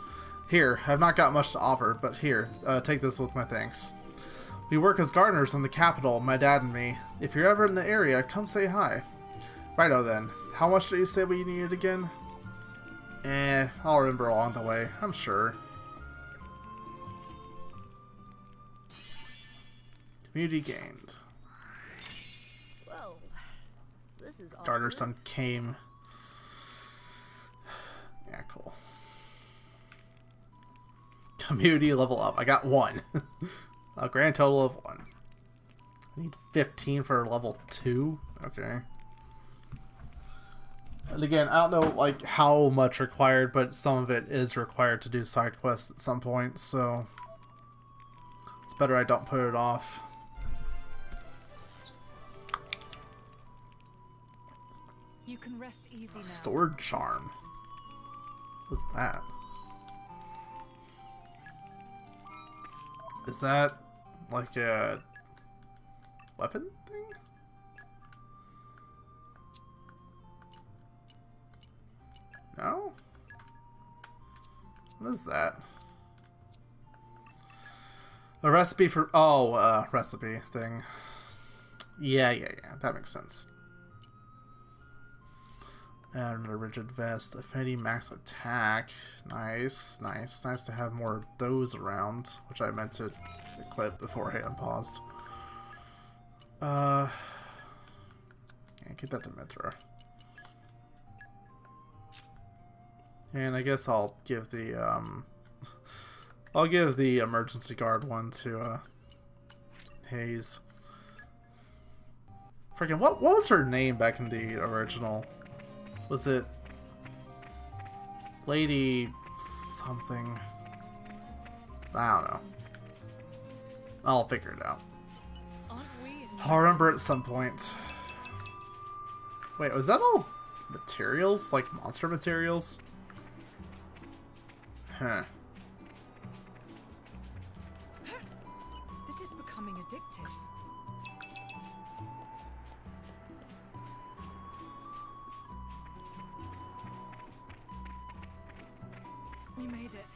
Speaker 1: Here, I've not got much to offer, but here, take this with my thanks. We work as gardeners in the capital, my dad and me. If you're ever in the area, come say hi. Righto then. How much did you say we needed again? I'll remember along the way, I'm sure. Community gained.
Speaker 8: Whoa. This is all
Speaker 1: Gardener's son came. Yeah, cool. Community level up. I got 1. A grand total of 1. I need 15 for level 2. Okay. And again, I don't know like how much required, but some of it is required to do side quests at some point, so it's better I don't put it off.
Speaker 4: You can rest easy now.
Speaker 1: Sword charm. What's that? Is that like a weapon thing? No? What is that? A recipe for... oh, recipe thing. Yeah, that makes sense. And a rigid vest. Affinity max attack. Nice. Nice to have more of those around, which I meant to equip before I unpaused. Yeah, get that to Mithra. And I guess I'll give the emergency guard one to Hayes. Freaking what was her name back in the original? Was it Lady something? I don't know. I'll figure it out. I'll remember at some point. Wait, was that all materials? Like monster materials? Huh.
Speaker 4: This is becoming addictive. We made it.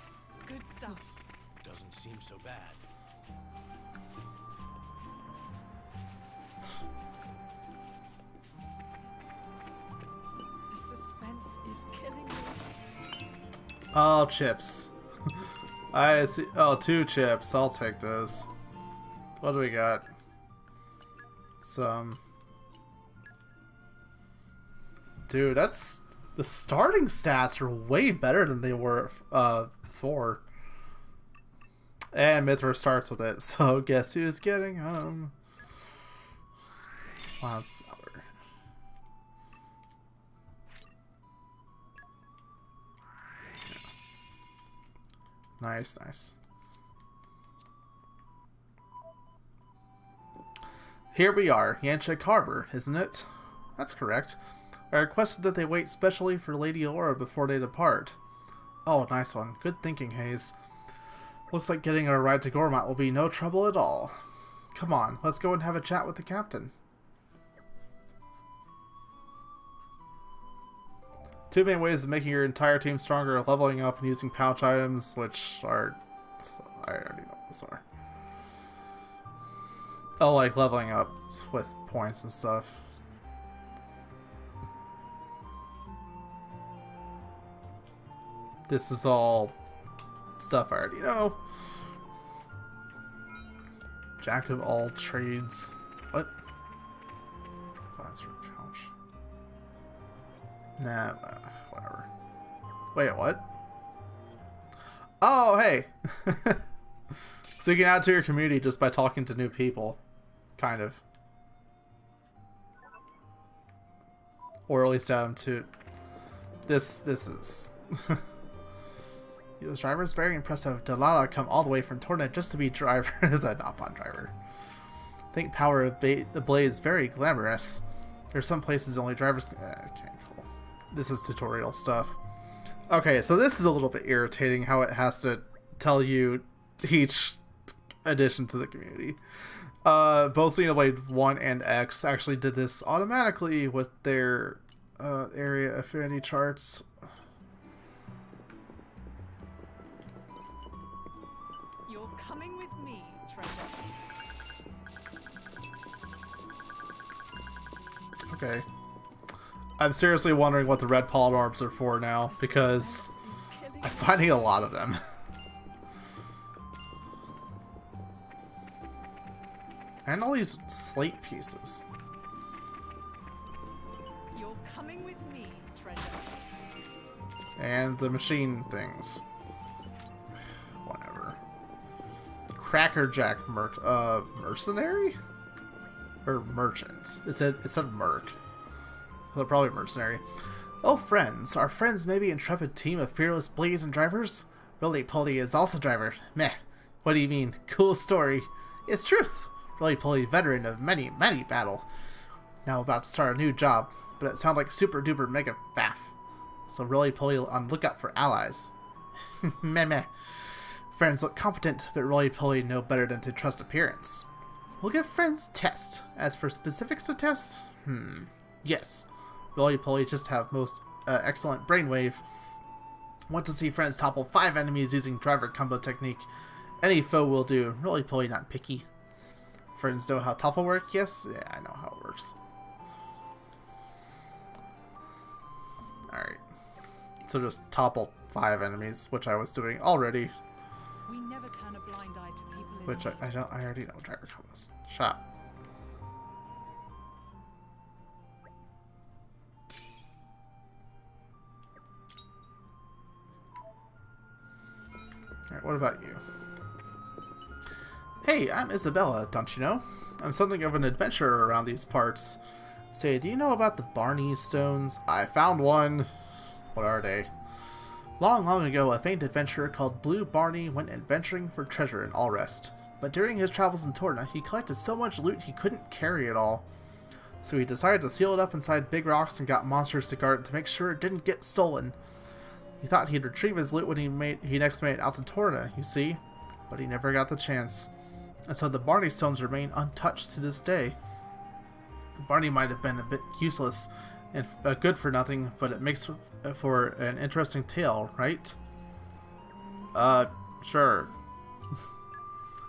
Speaker 4: Good stuff.
Speaker 2: Doesn't seem so bad.
Speaker 4: The suspense is killing me.
Speaker 1: Oh, chips. I see. Oh, 2 chips. I'll take those. What do we got? Some. Dude, that's... the starting stats are way better than they were before. And Mithra starts with it, so guess who's getting home? Wildflower. Nice. Here we are, Yanchek Harbor, isn't it? That's correct. I requested that they wait specially for Lady Laura before they depart. Oh, nice one. Good thinking, Hayes. Looks like getting a ride to Gormat will be no trouble at all. Come on, let's go and have a chat with the captain. 2 main ways of making your entire team stronger are leveling up and using pouch items, which are... I already know what those are. Oh, like leveling up with points and stuff. This is all stuff I already know. Jack of all trades. What? Nah, whatever. Wait, what? Oh, hey! So you can add to your community just by talking to new people. Kind of. Or at least add them to... This is... This driver is very impressive. Delilah come all the way from Torna just to be driver. Is that not on driver? I think power of the blade is very glamorous. There's some places only drivers... okay, cool. This is tutorial stuff. Okay, so this is a little bit irritating how it has to tell you each addition to the community. Both Xenoblade 1 and X actually did this automatically with their area affinity charts.
Speaker 4: You're coming with me, treasure.
Speaker 1: Okay. I'm seriously wondering what the red polymorphs are for now, because I'm finding a lot of them. And all these slate pieces.
Speaker 4: You're coming with me, treasure.
Speaker 1: And the machine things. Whatever. Crackerjack mercenary? Or merchant. It said merc. They're probably mercenary. Oh, friends. Our friends may be intrepid team of fearless blades and drivers? Roly-Poly is also driver. Meh. What do you mean? Cool story. It's truth. Roly-Poly veteran of many battle. Now about to start a new job, but it sounds like super duper mega faff. So Roly-Poly on lookout for allies. Meh meh. Friends look competent, but Roly-Poly know better than to trust appearance. We'll give friends test. As for specifics to test, yes. Roly-Poly just have most excellent brainwave. Want to see friends topple 5 enemies using driver combo technique. Any foe will do. Roly-Poly not picky. Friends know how topple work? Yes? Yeah, I know how it works. Alright. So just topple 5 enemies, which I was doing already.
Speaker 4: We never turn a blind eye to people in
Speaker 1: Which
Speaker 4: need.
Speaker 1: I already know driver combos. Shut up. Alright, what about you? Hey, I'm Isabella, don't you know? I'm something of an adventurer around these parts. Say, do you know about the Barney stones? I found one. What are they? Long ago, a famed adventurer called Blue Barney went adventuring for treasure in Allrest. But during his travels in Torna, he collected so much loot he couldn't carry it all. So he decided to seal it up inside big rocks and got monsters to guard it to make sure it didn't get stolen. He thought he'd retrieve his loot when he next made it out to Torna, you see, but he never got the chance. And so the Barney stones remain untouched to this day. Barney might have been a bit useless and good for nothing, but it makes for an interesting tale, right? Sure.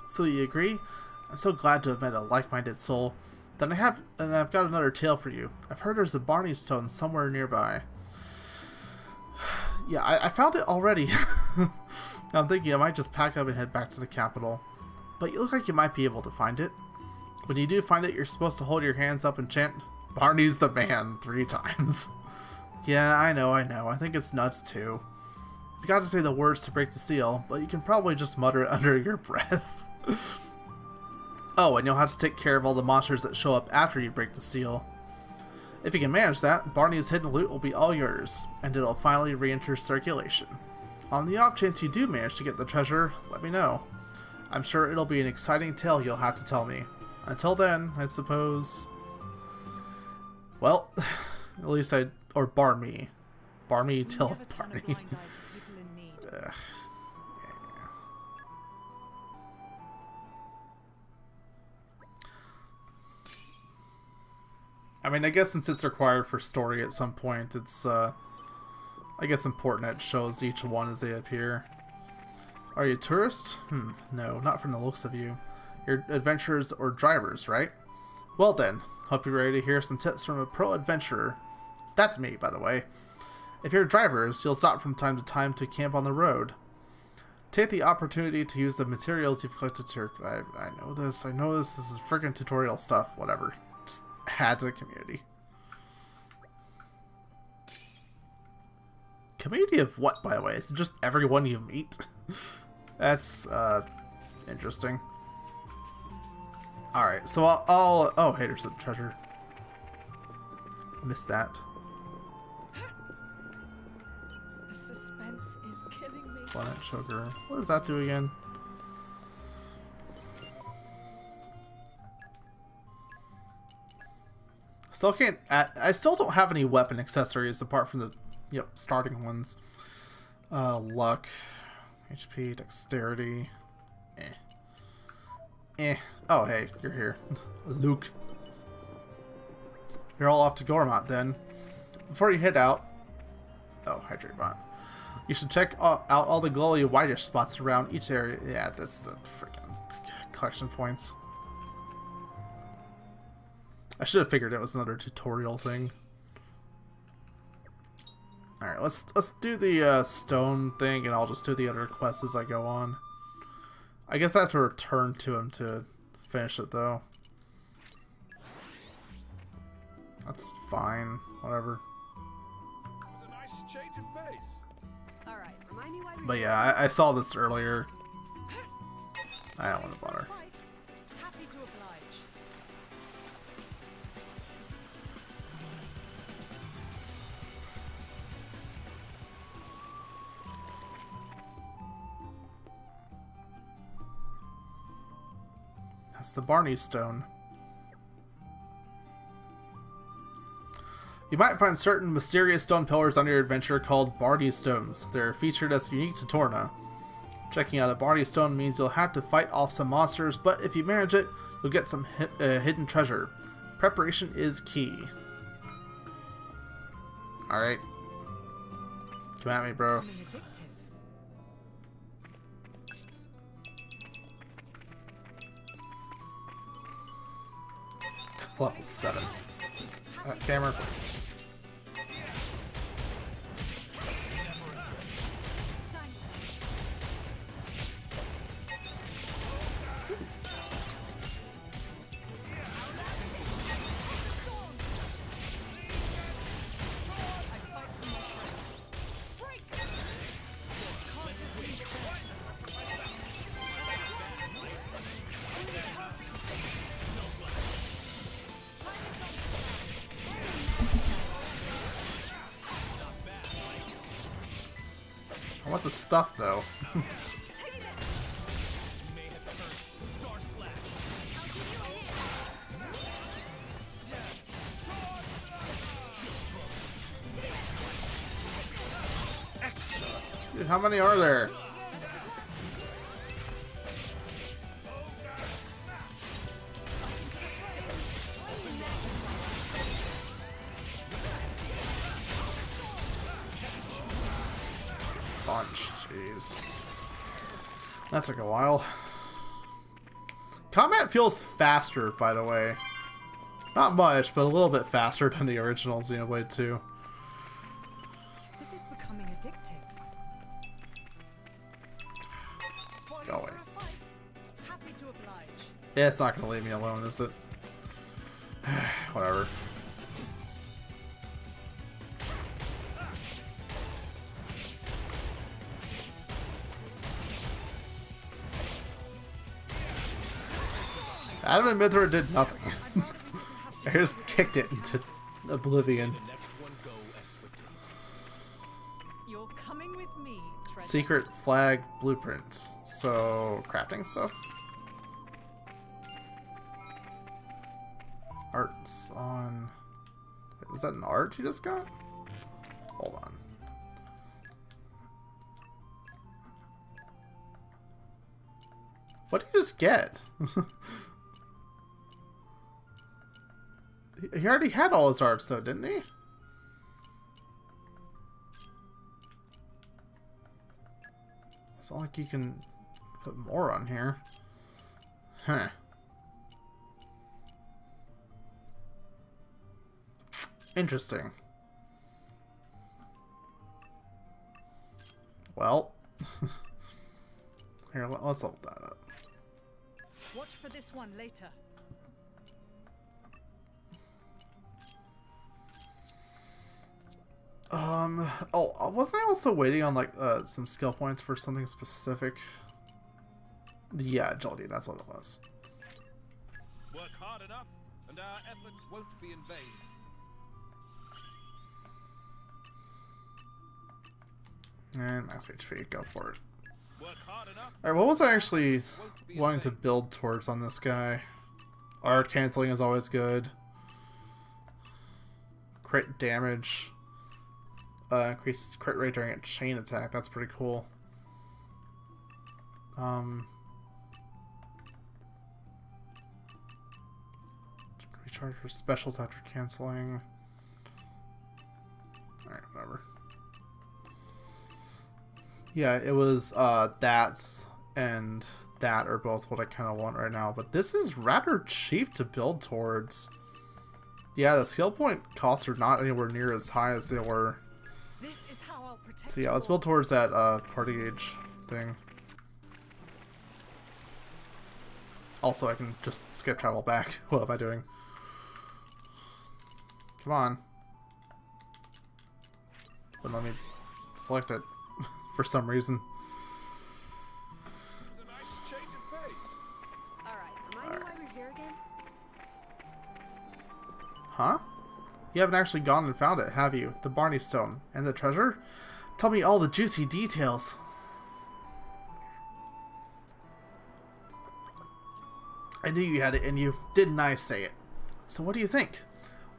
Speaker 1: So you agree? I'm so glad to have met a like-minded soul. Then I've got another tale for you. I've heard there's a Barney stone somewhere nearby. Yeah, I found it already. I'm thinking I might just pack up and head back to the capital. But you look like you might be able to find it. When you do find it, you're supposed to hold your hands up and chant, "Barney's the man," 3 times. Yeah, I know. I think it's nuts too. You got to say the words to break the seal, but you can probably just mutter it under your breath. Oh, and you'll have to take care of all the monsters that show up after you break the seal. If you can manage that, Barney's hidden loot will be all yours, and it'll finally re-enter circulation. On the off chance you do manage to get the treasure, let me know. I'm sure it'll be an exciting tale you'll have to tell me. Until then, I suppose... Well, at least or bar me. Bar me till Barney. Yeah. I mean, I guess since it's required for story at some point, it's, I guess important it shows each one as they appear. Are you a tourist? No, not from the looks of you. You're adventurers or drivers, right? Well then, hope you're ready to hear some tips from a pro adventurer. That's me, by the way. If you're drivers, you'll stop from time to time to camp on the road. Take the opportunity to use the materials you've collected to... I know this, this is freaking tutorial stuff, whatever. Just add to the community. Community of what, by the way? Is it just everyone you meet? That's, interesting. Alright, so I'll... Oh, hey, there's the treasure. Missed that.
Speaker 4: The suspense is killing me.
Speaker 1: Planet sugar. What does that do again? Still can't... I still don't have any weapon accessories apart from the... Yep, starting ones. Luck. HP, dexterity. Oh, hey, you're here. Luke. You're all off to Gormont, then. Before you head out... Oh, hydrate bot. You should check out all the glowy whitish spots around each area. Yeah, that's the freaking collection points. I should have figured it was another tutorial thing. Alright, let's do the stone thing, and I'll just do the other quests as I go on. I guess I have to return to him to finish it, though. That's fine. Whatever.
Speaker 3: It was a nice change of pace.
Speaker 8: All right, remind me why we
Speaker 1: But yeah, I saw this earlier. I don't want to bother.
Speaker 4: Happy to oblige.
Speaker 1: That's the Barney Stone. You might find certain mysterious stone pillars on your adventure called Barney Stones. They're featured as unique to Torna. Checking out a Barney Stone means you'll have to fight off some monsters, but if you manage it, you'll get some hidden treasure. Preparation is key. Alright. Come at me, bro.
Speaker 4: Becoming addictive.
Speaker 1: Level 7. Camera, please. I want the stuff, though. Dude, how many are there? Bunch, jeez. That took a while. Combat feels faster, by the way. Not much, but a little bit faster than the original Xenoblade 2.
Speaker 4: This is becoming addictive. Spoiling
Speaker 1: Go away.
Speaker 4: for a fight. Happy to oblige.
Speaker 1: Yeah, it's not gonna leave me alone, is it? Whatever. Adam and Mithra did nothing. I just kicked it into oblivion.
Speaker 4: You're coming with me, treasure.
Speaker 1: Secret flag blueprint. So, crafting stuff? Arts on... Wait, was that an art you just got? Hold on. What did you just get? He already had all his arts though, didn't he? It's not like you can put more on here. Huh. Interesting. Well, here, let's level that up.
Speaker 9: Watch for this one later.
Speaker 1: Oh, wasn't I also waiting on like some skill points for something specific? Yeah, agility, that's what it was.
Speaker 3: Work hard enough, and our efforts won't be in vain.
Speaker 1: And max HP, go for it.
Speaker 3: Work hard enough.
Speaker 1: Alright, what was I actually
Speaker 3: Won't be in
Speaker 1: wanting to
Speaker 3: vain.
Speaker 1: build towards on this guy? Art canceling is always good. Crit damage. Increases crit rate during a chain attack. That's pretty cool. Recharge for specials after canceling. Alright, whatever. Yeah, it was that's and that are both what I kind of want right now. But this is rather cheap to build towards. Yeah, the skill point costs are not anywhere near as high as they were.
Speaker 9: This is how I'll protect
Speaker 1: So yeah, let's build towards that party age thing. Also, I can just skip travel back. What am I doing? Come on. Wouldn't let me select it for some reason.
Speaker 3: It was a nice change of pace.
Speaker 8: Alright, remind me why we're here again?
Speaker 1: Huh? You haven't actually gone and found it, have you? The Barney Stone. And the treasure? Tell me all the juicy details. I knew you had it in you. Didn't I say it? So what do you think?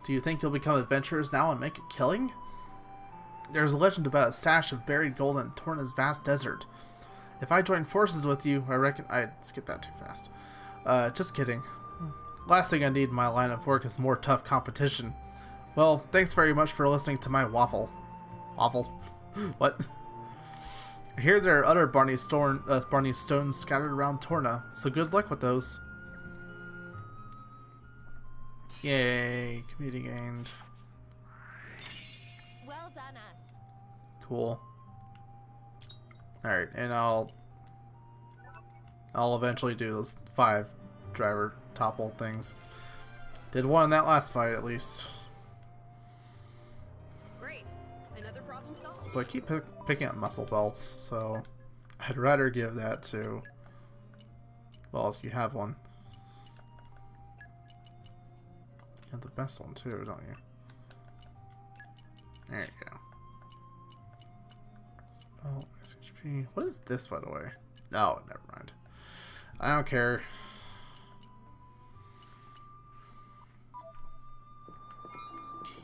Speaker 1: Do you think you'll become adventurers now and make a killing? There's a legend about a stash of buried gold in Torna's vast desert. If I join forces with you, I reckon I'd skip that too fast. Just kidding. Last thing I need in my line of work is more tough competition. Well, thanks very much for listening to my waffle. Waffle? What? I hear there are other Barney stones scattered around Torna, so good luck with those. Yay, community gained.
Speaker 10: Well done, us.
Speaker 1: Cool. Alright, and I'll eventually do those 5 driver topple things. Did one in that last fight, at least.
Speaker 8: Great. Another problem solved.
Speaker 1: So I keep picking up muscle belts, so I'd rather give that to... Well, if you have one. You have the best one too, don't you? There you go. Oh, HP. What is this, by the way? No, never mind. I don't care.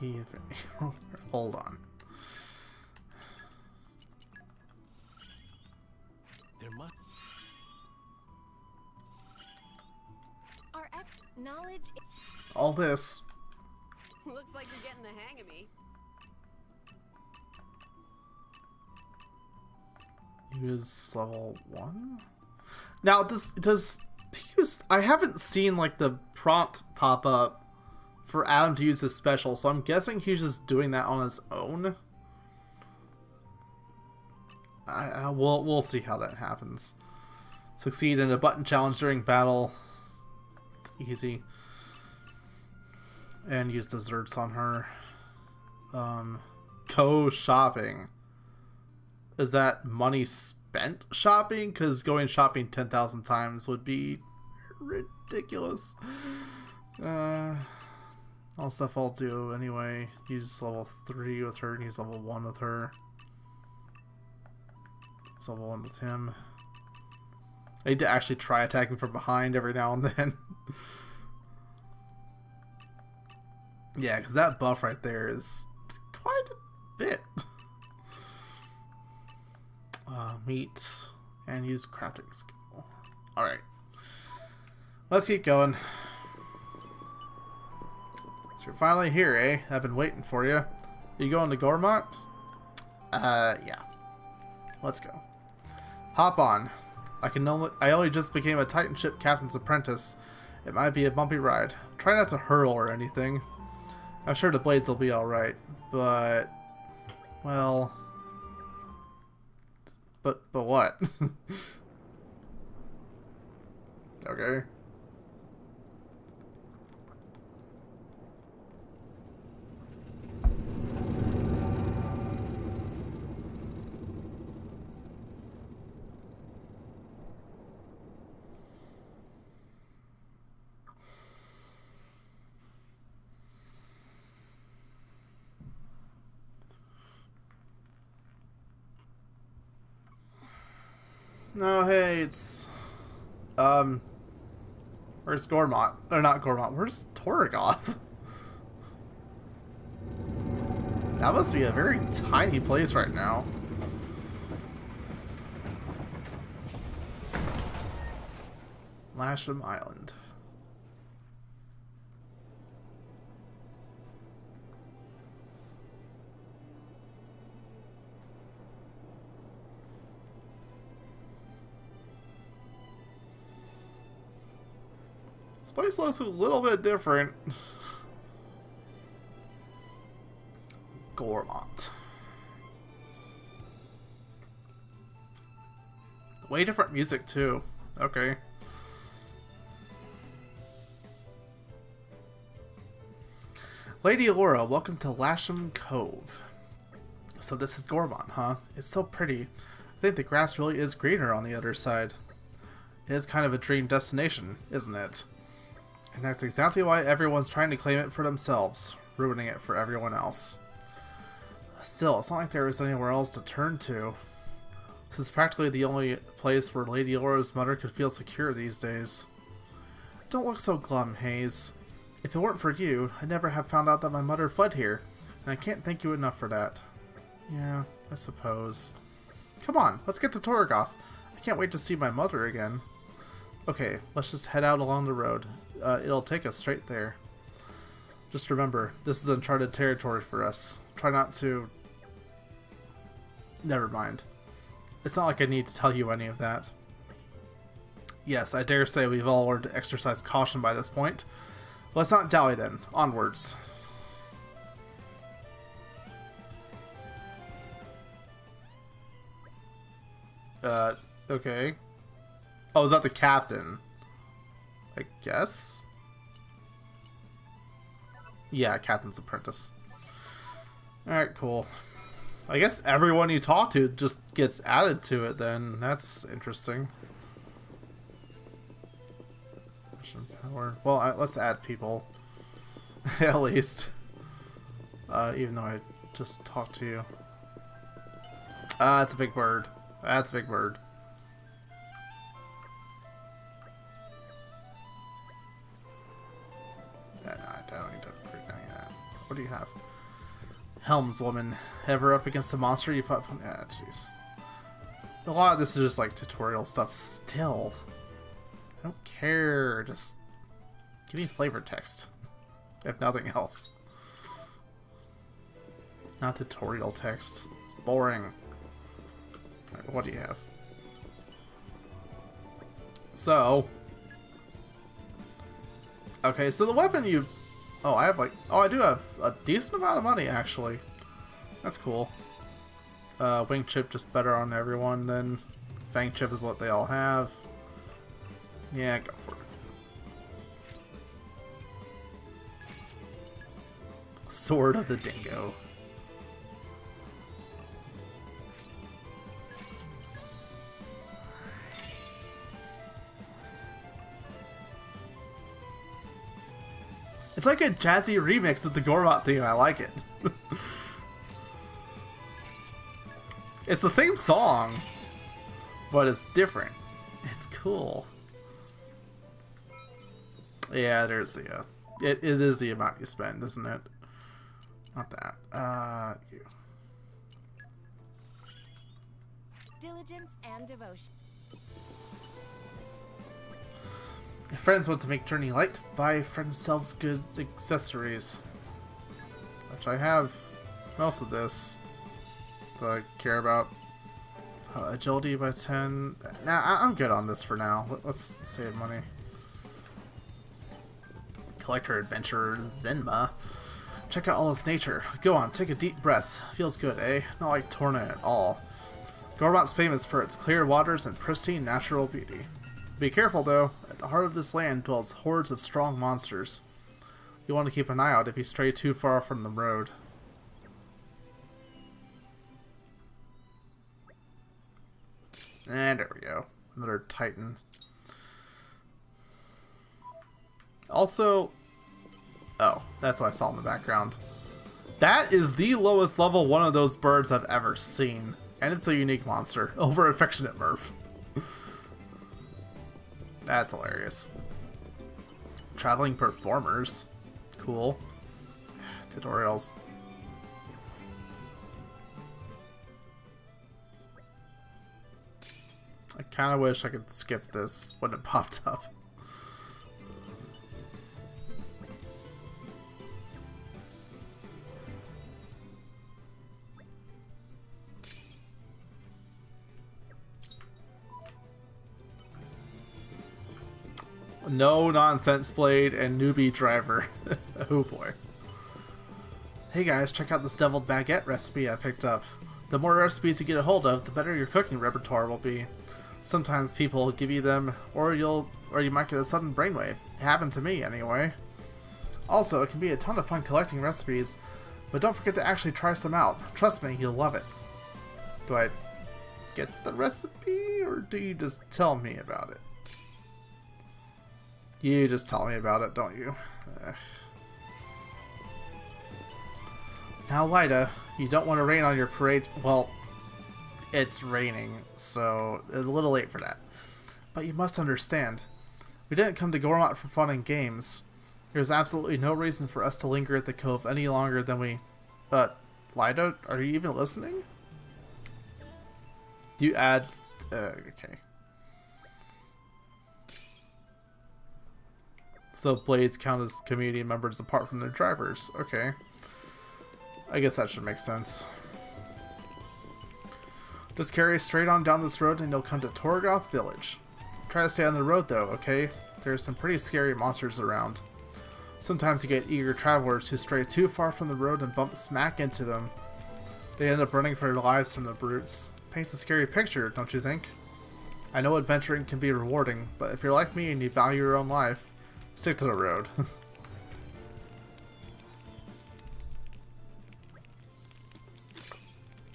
Speaker 1: Key of any. Hold on.
Speaker 2: There must.
Speaker 10: Our knowledge.
Speaker 1: All this.
Speaker 8: Looks like you're getting the hang of me.
Speaker 1: Use level 1? Now, does he use... I haven't seen, like, the prompt pop up for Adam to use his special, so I'm guessing he's just doing that on his own. We'll see how that happens. Succeed in a button challenge during battle. It's easy. And use desserts on her. Go shopping. Is that money spent shopping? Because going shopping 10,000 times would be ridiculous. All stuff I'll do anyway. Use level 3 with her and use level 1 with her. Use level 1 with him. I need to actually try attacking from behind every now and then. Yeah, because that buff right there is quite a bit. Meat and use crafting skill. Alright. Let's keep going. So you're finally here, eh? I've been waiting for you. You going to Gormont? Yeah. Let's go. Hop on. I only just became a Titan ship captain's apprentice. It might be a bumpy ride. Try not to hurl or anything. I'm sure the blades will be alright, but... well... But what? Okay. No, hey, it's... Where's Gormont? Or not Gormont, where's Torgoth? That must be a very tiny place right now. Lasham Island. This place looks a little bit different. Gormont. Way different music too. Okay. Lady Laura, welcome to Lasham Cove. So this is Gormont, huh? It's so pretty. I think the grass really is greener on the other side. It is kind of a dream destination, isn't it? And that's exactly why everyone's trying to claim it for themselves, ruining it for everyone else. Still, it's not like there was anywhere else to turn to. This is practically the only place where Lady Laura's mother could feel secure these days. Don't look so glum, Hayes. If it weren't for you, I'd never have found out that my mother fled here, and I can't thank you enough for that. Yeah, I suppose. Come on, let's get to Torgoth. I can't wait to see my mother again. Okay, let's just head out along the road. It'll take us straight there. Just remember, this is uncharted territory for us. Try not to... Never mind. It's not like I need to tell you any of that. Yes, I dare say we've all learned to exercise caution by this point. Let's not dally then. Onwards. Okay. Oh, is that the captain? I guess? Yeah, captain's apprentice. Alright, cool. I guess everyone you talk to just gets added to it then. That's interesting. Power. Well, let's add people. At least. Even though I just talked to you. That's a big bird. That's a big bird. Yeah, no, I don't need to prove any of that. What do you have? Helmswoman. Ever up against a monster you fought? Yeah, jeez. A lot of this is just like tutorial stuff still. I don't care. Just give me flavor text. If nothing else. Not tutorial text. It's boring. Right, what do you have? So. Okay, so the weapon you... Oh, I have like... Oh, I do have a decent amount of money, actually. That's cool. Wing chip just better on everyone than... Fang chip is what they all have. Yeah, go for it. Sword of the Dingo. It's like a jazzy remix of the Gormont theme. I like it. It's the same song, but it's different. It's cool. Yeah, there's the... It is the amount you spend, isn't it? Not that. You.
Speaker 10: Diligence and devotion.
Speaker 1: If friends want to make journey light, buy friends selves good accessories. Which I have most of this that I care about. Agility by 10. Nah, I'm good on this for now. Let's save money. Collector Adventurer Zenma. Check out all this nature. Go on, take a deep breath. Feels good, eh? Not like Torna at all. Gormont's famous for its clear waters and pristine natural beauty. Be careful though, at the heart of this land dwells hordes of strong monsters. You want to keep an eye out if you stray too far from the road. And there we go. Another Titan. Also... Oh, that's what I saw in the background. That is the lowest level one of those birds I've ever seen. And it's a unique monster. Over Affectionate Murph. That's hilarious. Traveling performers. Cool. Tutorials. I kind of wish I could skip this when it popped up. No nonsense blade and newbie driver. Oh boy. Hey guys, check out this deviled baguette recipe I picked up. The more recipes you get a hold of, the better your cooking repertoire will be. Sometimes people will give you them, or you might get a sudden brainwave. It happened to me, anyway. Also, it can be a ton of fun collecting recipes, but don't forget to actually try some out. Trust me, you'll love it. Do I get the recipe, or do you just tell me about it? You just tell me about it, don't you? Now, Lyda, you don't want to rain on your parade. Well, it's raining, so it's a little late for that. But you must understand, we didn't come to Gormont for fun and games. There's absolutely no reason for us to linger at the cove any longer than we... But, Lyda, are you even listening? You add... okay. So blades count as community members apart from their drivers. Okay. I guess that should make sense. Just carry straight on down this road and you'll come to Torgoth Village. Try to stay on the road though, okay? There's some pretty scary monsters around. Sometimes you get eager travelers who stray too far from the road and bump smack into them. They end up running for their lives from the brutes. Paints a scary picture, don't you think? I know adventuring can be rewarding, but if you're like me and you value your own life, stick to the road.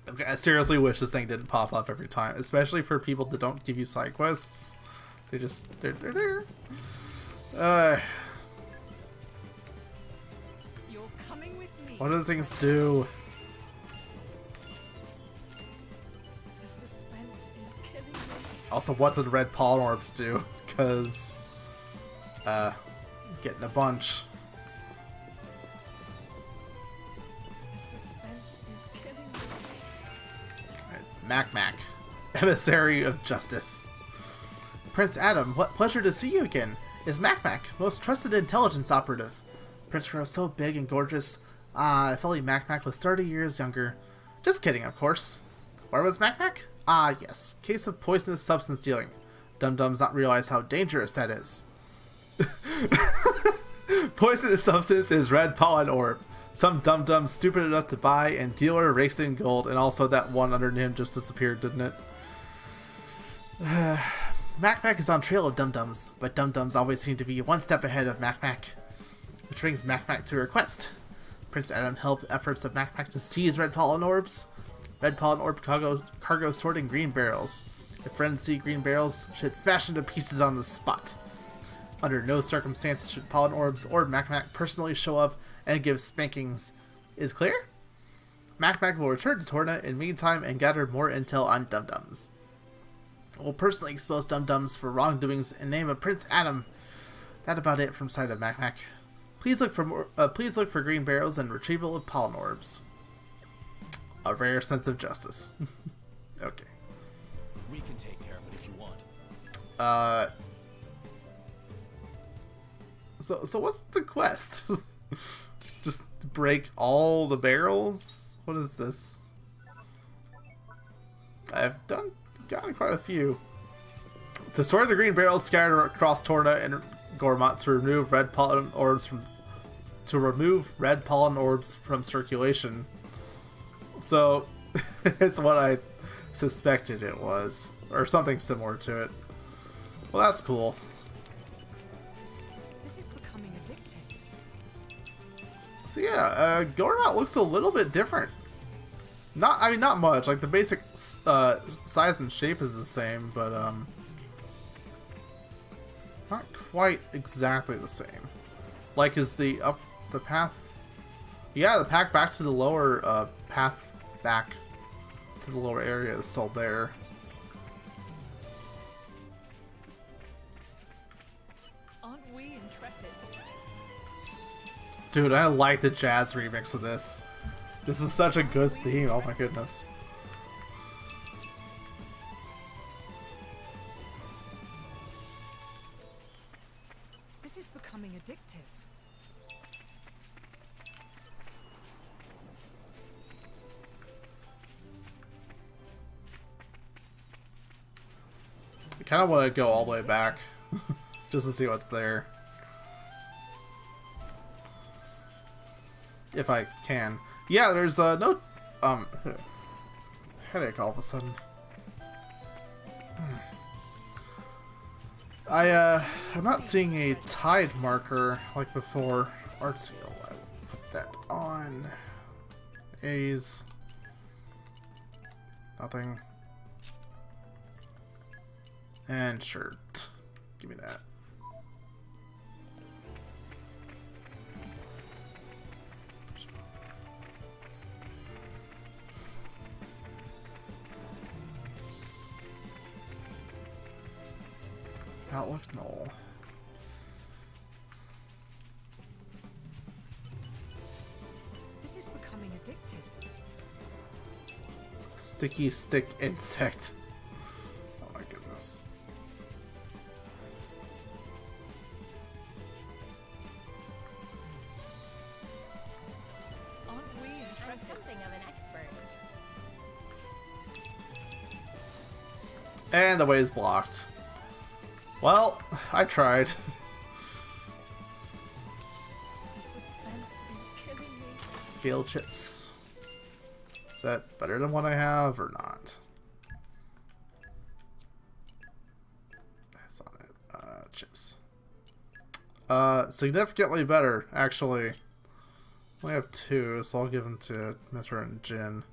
Speaker 1: Okay, I seriously wish this thing didn't pop up every time, especially for people that don't give you side quests. They're there.
Speaker 8: You're coming with me.
Speaker 1: What do things do?
Speaker 8: The suspense is killing me.
Speaker 1: Also, what did red pollen orbs do? Because, getting a bunch.
Speaker 8: The suspense is killing me.
Speaker 1: Mac, Emissary of Justice. Prince Adam, what pleasure to see you again. Is Mac, most trusted intelligence operative. Prince grows so big and gorgeous. Ah, if only Mac was 30 years younger. Just kidding, of course. Where was Mac? Ah, yes. Case of poisonous substance dealing. Dum-dums not realize how dangerous that is. Poisonous substance is red pollen orb. Some dum-dum stupid enough to buy, and dealer rakes in gold, and also that one under him just disappeared, didn't it? Mac is on trail of dum-dums, but dum-dums always seem to be one step ahead of Mac. Which brings Mac to her quest. Prince Adam helped efforts of Mac to seize red pollen orbs. Red pollen orb cargo stored in green barrels. If friends see green barrels, should smash into pieces on the spot. Under no circumstances should pollen orbs or Mac personally show up and give spankings. Is clear? Mac will return to Torna in the meantime and gather more intel on dum-dums. We'll personally expose dum-dums for wrongdoings in the name of Prince Adam. That about it from side of Mac. Please look for green barrels and retrieval of pollen orbs. A rare sense of justice. Okay.
Speaker 2: We can take care of it if you want.
Speaker 1: So what's the quest? Just break all the barrels? What is this? I've done gotten quite a few. Destroy the green barrels scattered across Torna and Gormat to remove red pollen orbs from circulation. So it's what I suspected it was, or something similar to it. Well, that's cool.
Speaker 4: This is becoming addictive.
Speaker 1: So yeah, Gormat looks a little bit different. Not much. Like the basic size and shape is the same, but not quite exactly the same. Like, is the path? Yeah, the path back to the lower path back to the lower area is still there.
Speaker 8: Aren't we intrepid?
Speaker 1: Dude, I like the jazz remix of this. This is such a good theme. Oh my goodness.
Speaker 4: This is becoming addictive.
Speaker 1: I kind of want to go all the way back just to see what's there. If I can. Yeah, there's no headache all of a sudden. I'm not seeing a tide marker like before. Art seal. I will put that on. A's. Nothing. And shirt. Give me that. Outlook null.
Speaker 4: This is becoming addictive.
Speaker 1: Sticky stick insect. Oh my goodness.
Speaker 8: Aren't we
Speaker 10: I'm
Speaker 8: intrepid?
Speaker 10: something of an expert.
Speaker 1: And the way is blocked. Well, I tried.
Speaker 8: The suspense is killing me.
Speaker 1: Scale chips. Is that better than what I have or not? That's on it. Chips. Significantly better, actually. I only have 2, so I'll give them to Mithra and Jin.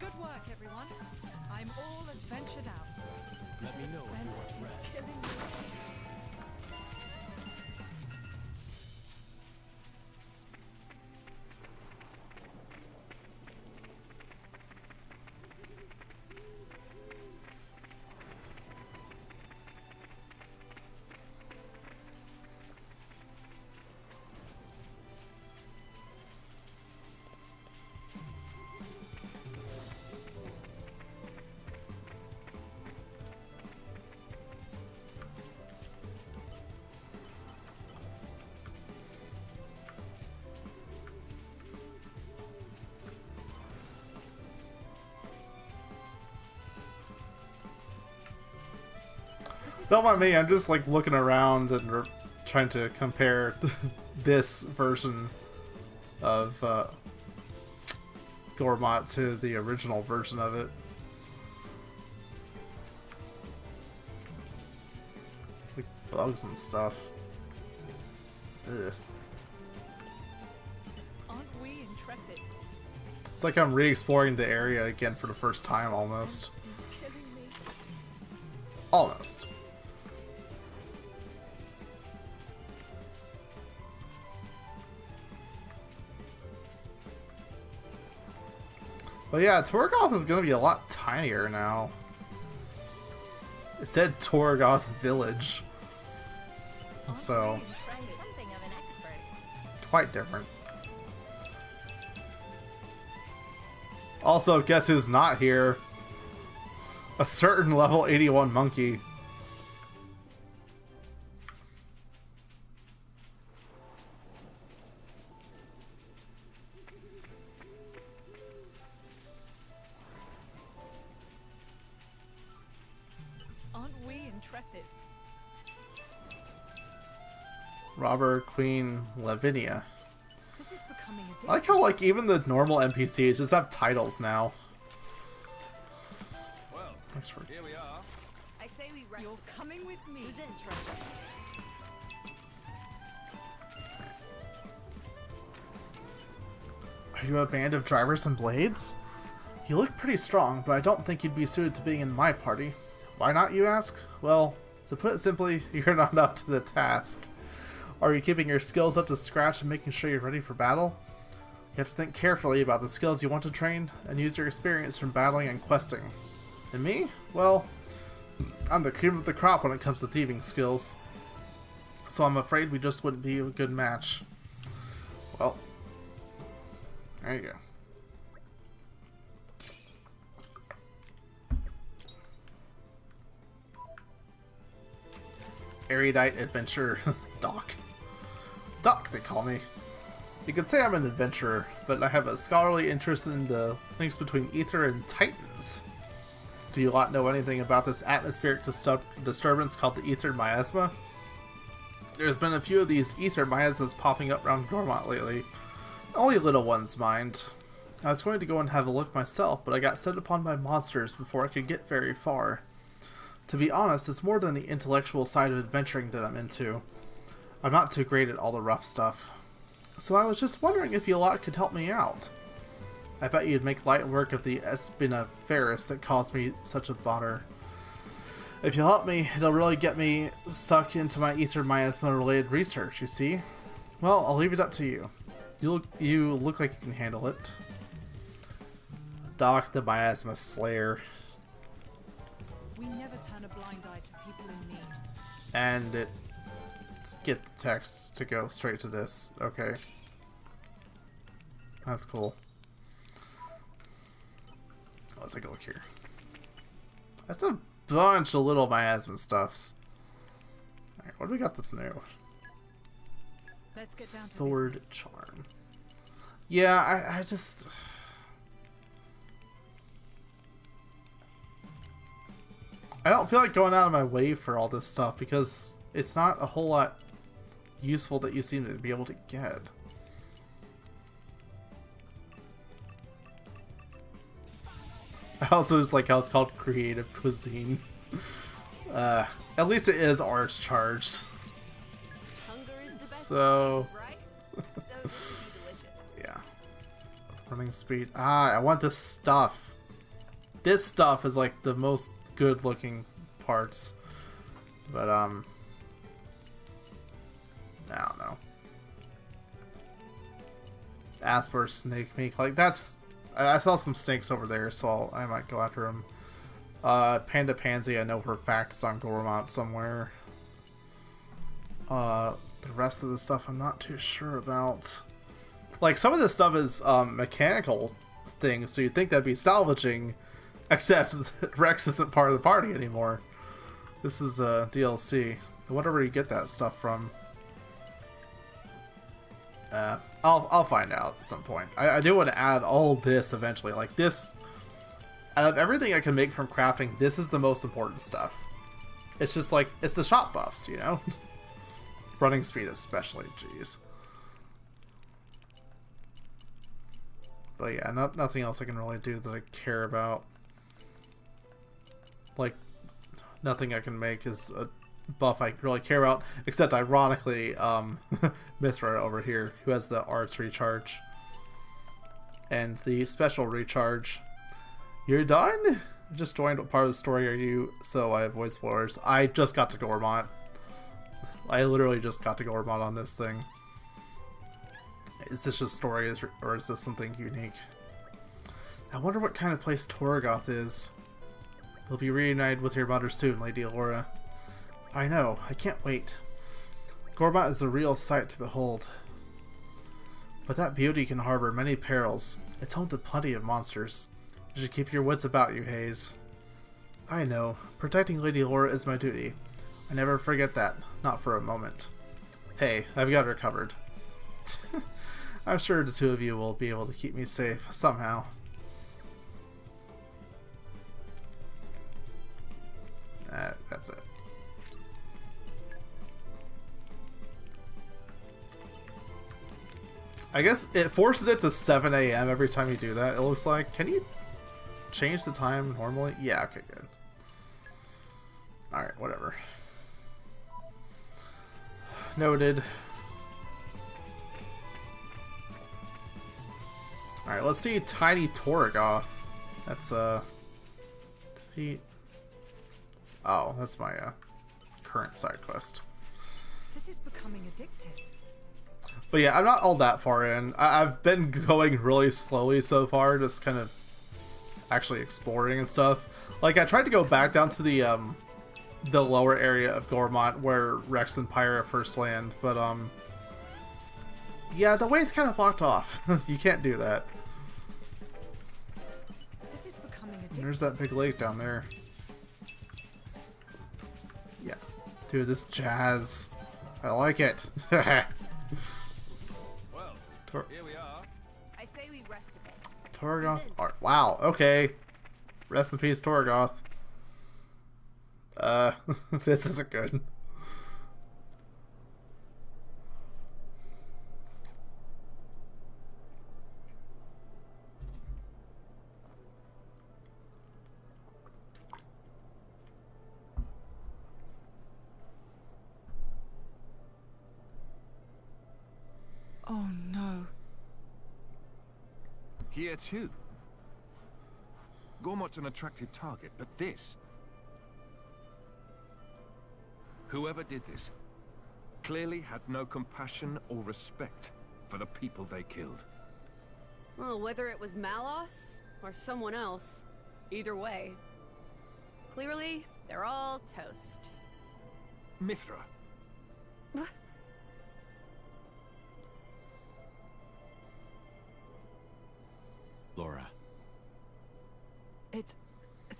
Speaker 8: Good work, everyone. I'm all adventured out.
Speaker 2: Let me know if you
Speaker 8: Suspense
Speaker 2: want
Speaker 8: is
Speaker 2: rest.
Speaker 8: killing me.
Speaker 1: Don't mind me, I'm just like looking around and trying to compare this version of Gormat to the original version of it. Like bugs and stuff. Ugh.
Speaker 8: Aren't we intrepid?
Speaker 1: It's like I'm re-exploring the area again for the first time almost.
Speaker 8: Suspense is killing me.
Speaker 1: Almost. But yeah, Torgoth is going to be a lot tinier now. It said Torgoth Village. So,
Speaker 10: I'm something of an expert.
Speaker 1: quite different. Also, guess who's not here? A certain level 81 monkey.
Speaker 8: Aren't we intrepid?
Speaker 1: Robber Queen Lavinia.
Speaker 8: This is becoming a
Speaker 1: I like how, like, even the normal NPCs just have titles now.
Speaker 3: Well, here we are.
Speaker 8: I say we rest. You're coming with me. Who's intrepid?
Speaker 1: Are you a band of drivers and blades? You look pretty strong, but I don't think you'd be suited to being in my party. Why not, you ask? Well, to put it simply, you're not up to the task. Are you keeping your skills up to scratch and making sure you're ready for battle? You have to think carefully about the skills you want to train and use your experience from battling and questing. And me? Well, I'm the cream of the crop when it comes to thieving skills. So I'm afraid we just wouldn't be a good match. Well, there you go. Erudite Adventure Doc. Doc, they call me. You could say I'm an adventurer, but I have a scholarly interest in the links between Ether and Titans. Do you lot know anything about this atmospheric disturbance called the Ether Miasma? There's been a few of these Ether Miasmas popping up around Gormont lately. Only little ones, mind. I was going to go and have a look myself, but I got set upon by monsters before I could get very far. To be honest, it's more than the intellectual side of adventuring that I'm into. I'm not too great at all the rough stuff. So I was just wondering if you lot could help me out. I bet you'd make light work of the Espinaferis that caused me such a bother. If you'll help me, it'll really get me stuck into my Ether Miasma related research, you see? Well, I'll leave it up to you. You look like you can handle it. Doc the Miasma Slayer.
Speaker 8: We never turn a blind eye to people in need.
Speaker 1: And it... Get the text to go straight to this. Okay. That's cool. Let's take a look here. That's a bunch of little miasma stuffs. Alright, what do we got that's new?
Speaker 8: Let's get down to
Speaker 1: Sword
Speaker 8: business.
Speaker 1: Charm. Yeah, I just... I don't feel like going out of my way for all this stuff because it's not a whole lot useful that you seem to be able to get. I also just like how it's called creative cuisine. At least it is ours charged.
Speaker 8: Hunger is the best
Speaker 1: So...
Speaker 8: spice, right? So it should be delicious.
Speaker 1: Yeah. Running speed. Ah, I want this stuff. This stuff is like the most good looking parts. But, I don't know. Asper, snake meat. Like, that's... I saw some snakes over there, so I might go after them. Panda Pansy, I know for a fact it's on Gormont somewhere. The rest of the stuff I'm not too sure about. Like, some of this stuff is mechanical things, so you'd think that'd be salvaging, except Rex isn't part of the party anymore. This is DLC. I wonder where you get that stuff from. I'll find out at some point. I do want to add all this eventually. Like this, out of everything I can make from crafting, this is the most important stuff. It's just like, it's the shop buffs, you know? Running speed especially, jeez. But yeah, nothing else I can really do that I care about. Like, nothing I can make is a buff I really care about, except ironically, Mithra over here, who has the arts recharge. And the special recharge. You're done? Just joined. What part of the story are you? So I avoid spoilers. I just got to Gormont. I literally just got to Gormont on this thing. Is this just story, or is this something unique? I wonder what kind of place Torgoth is. You'll be reunited with your mother soon, Lady Alora. I know, I can't wait. Gormont is a real sight to behold. But that beauty can harbor many perils. It's home to plenty of monsters. You should keep your wits about you, Hayes. I know. Protecting Lady Laura is my duty. I never forget that. Not for a moment. Hey, I've got her covered. I'm sure the two of you will be able to keep me safe, somehow. That's it. I guess it forces it to 7 a.m. every time you do that, it looks like. Can you change the time normally? Yeah, okay, good. Alright, whatever. Noted. Alright, let's see Tiny Torgoth. That's, defeat... Oh, that's my, current side quest.
Speaker 8: This is becoming addictive.
Speaker 1: But yeah, I'm not all that far in. I've been going really slowly so far, just kind of actually exploring and stuff. Like, I tried to go back down to the lower area of Gormont where Rex and Pyra first land, but, yeah, the way's kind of blocked off. You can't do that.
Speaker 8: This is becoming addictive.
Speaker 1: And there's that big lake down there. Yeah. Dude, this jazz. I like it.
Speaker 3: Well, here we are.
Speaker 8: I say we rest a bit.
Speaker 1: Torgoth art. Wow, okay. Rest in peace, Torgoth. This isn't good.
Speaker 4: Oh no.
Speaker 3: Here too. Gormot's an attractive target, but this... Whoever did this clearly had no compassion or respect for the people they killed.
Speaker 11: Well, whether it was Malos or someone else, either way, clearly they're all toast.
Speaker 3: Mithra.
Speaker 2: Laura.
Speaker 4: It's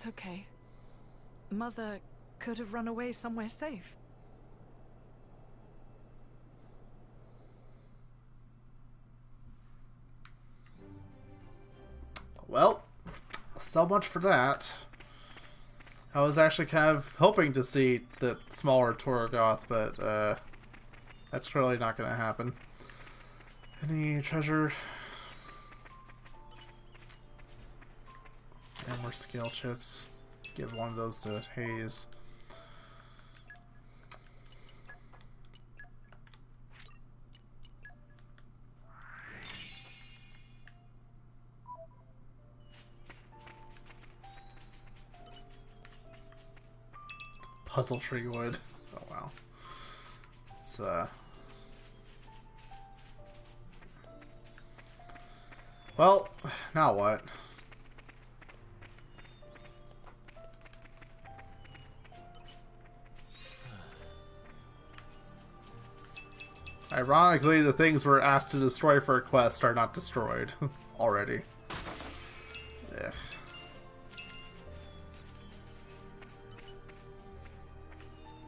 Speaker 4: okay. Mother could have run away somewhere safe.
Speaker 1: Well, so much for that. I was actually kind of hoping to see the smaller Torgoth, but that's really not going to happen. Any treasure? And more scale chips. Give one of those to Hayes. Puzzle tree wood. Oh wow. It's well, now what? Ironically, the things we're asked to destroy for a quest are not destroyed already. Ugh.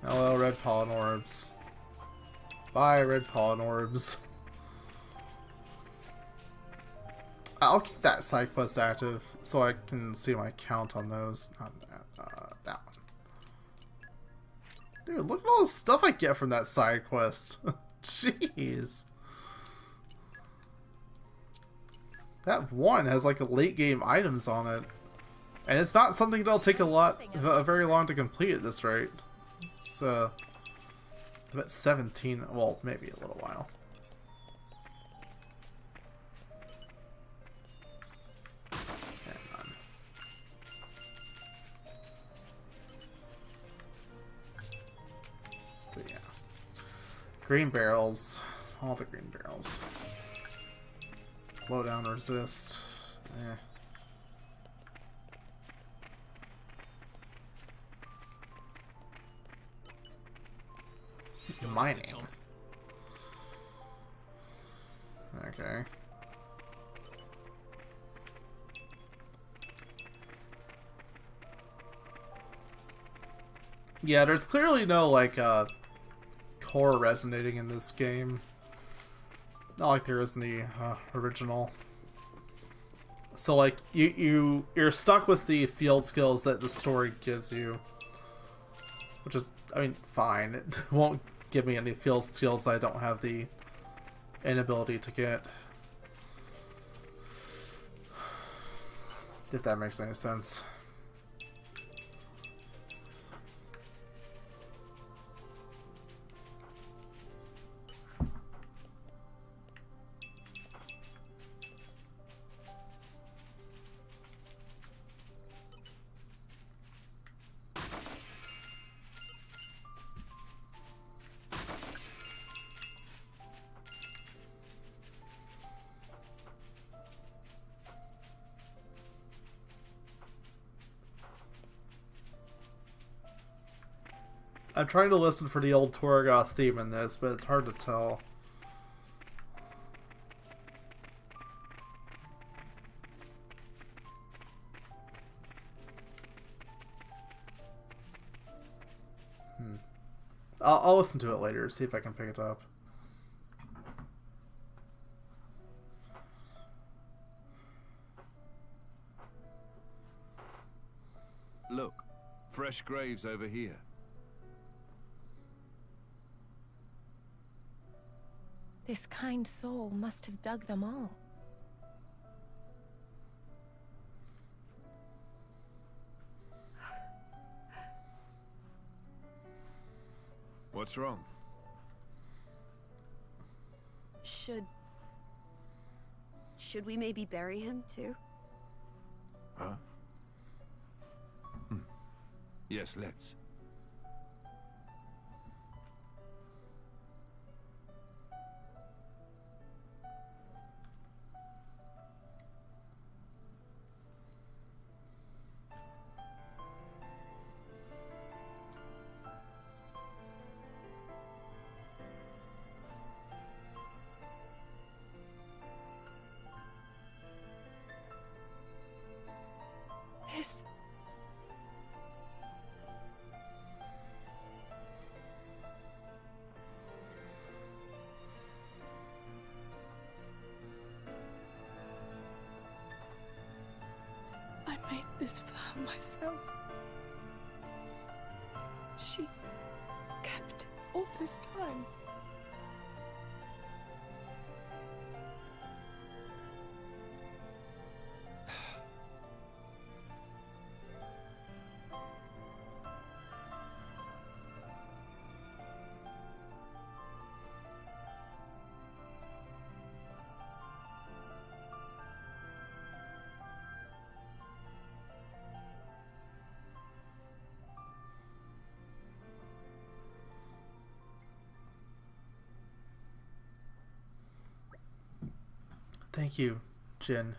Speaker 1: Hello, red pollen orbs. Bye, red pollen orbs. I'll keep that side quest active so I can see my count on those. Not that, that one. Dude, look at all the stuff I get from that side quest. Jeez. That one has like a late game items on it. And it's not something that'll take very long to complete at this rate. So, about 17, well, maybe a little while. Hang on. But yeah. Green barrels. All the green barrels. Slow down, resist. Eh. Mining. Okay. Yeah, there's clearly no, like, core resonating in this game. Not like there is in the original. So, like, you're stuck with the field skills that the story gives you. Which is, I mean, fine. It won't give me any field skills I don't have the inability to get. If that makes any sense. I'm trying to listen for the old Torgoth theme in this, but it's hard to tell. I'll listen to it later, see if I can pick it up.
Speaker 3: Look, fresh graves over here.
Speaker 10: This kind soul must have dug them all.
Speaker 3: What's wrong?
Speaker 11: Should we maybe bury him too?
Speaker 3: Huh? Yes, let's.
Speaker 4: This. I made this for her myself. She kept it all this time.
Speaker 1: Thank you, Jin.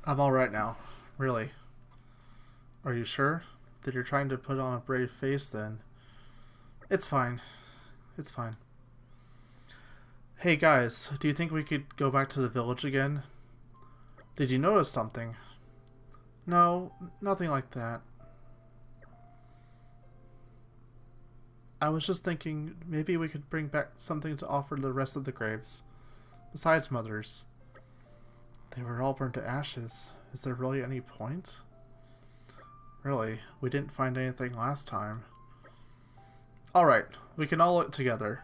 Speaker 1: I'm alright now. Really. Are you sure that you're trying to put on a brave face then? It's fine. It's fine. Hey guys, do you think we could go back to the village again? Did you notice something? No, nothing like that. I was just thinking maybe we could bring back something to offer the rest of the graves. Besides Mother's. They were all burned to ashes. Is there really any point? Really, we didn't find anything last time. Alright, we can all look together.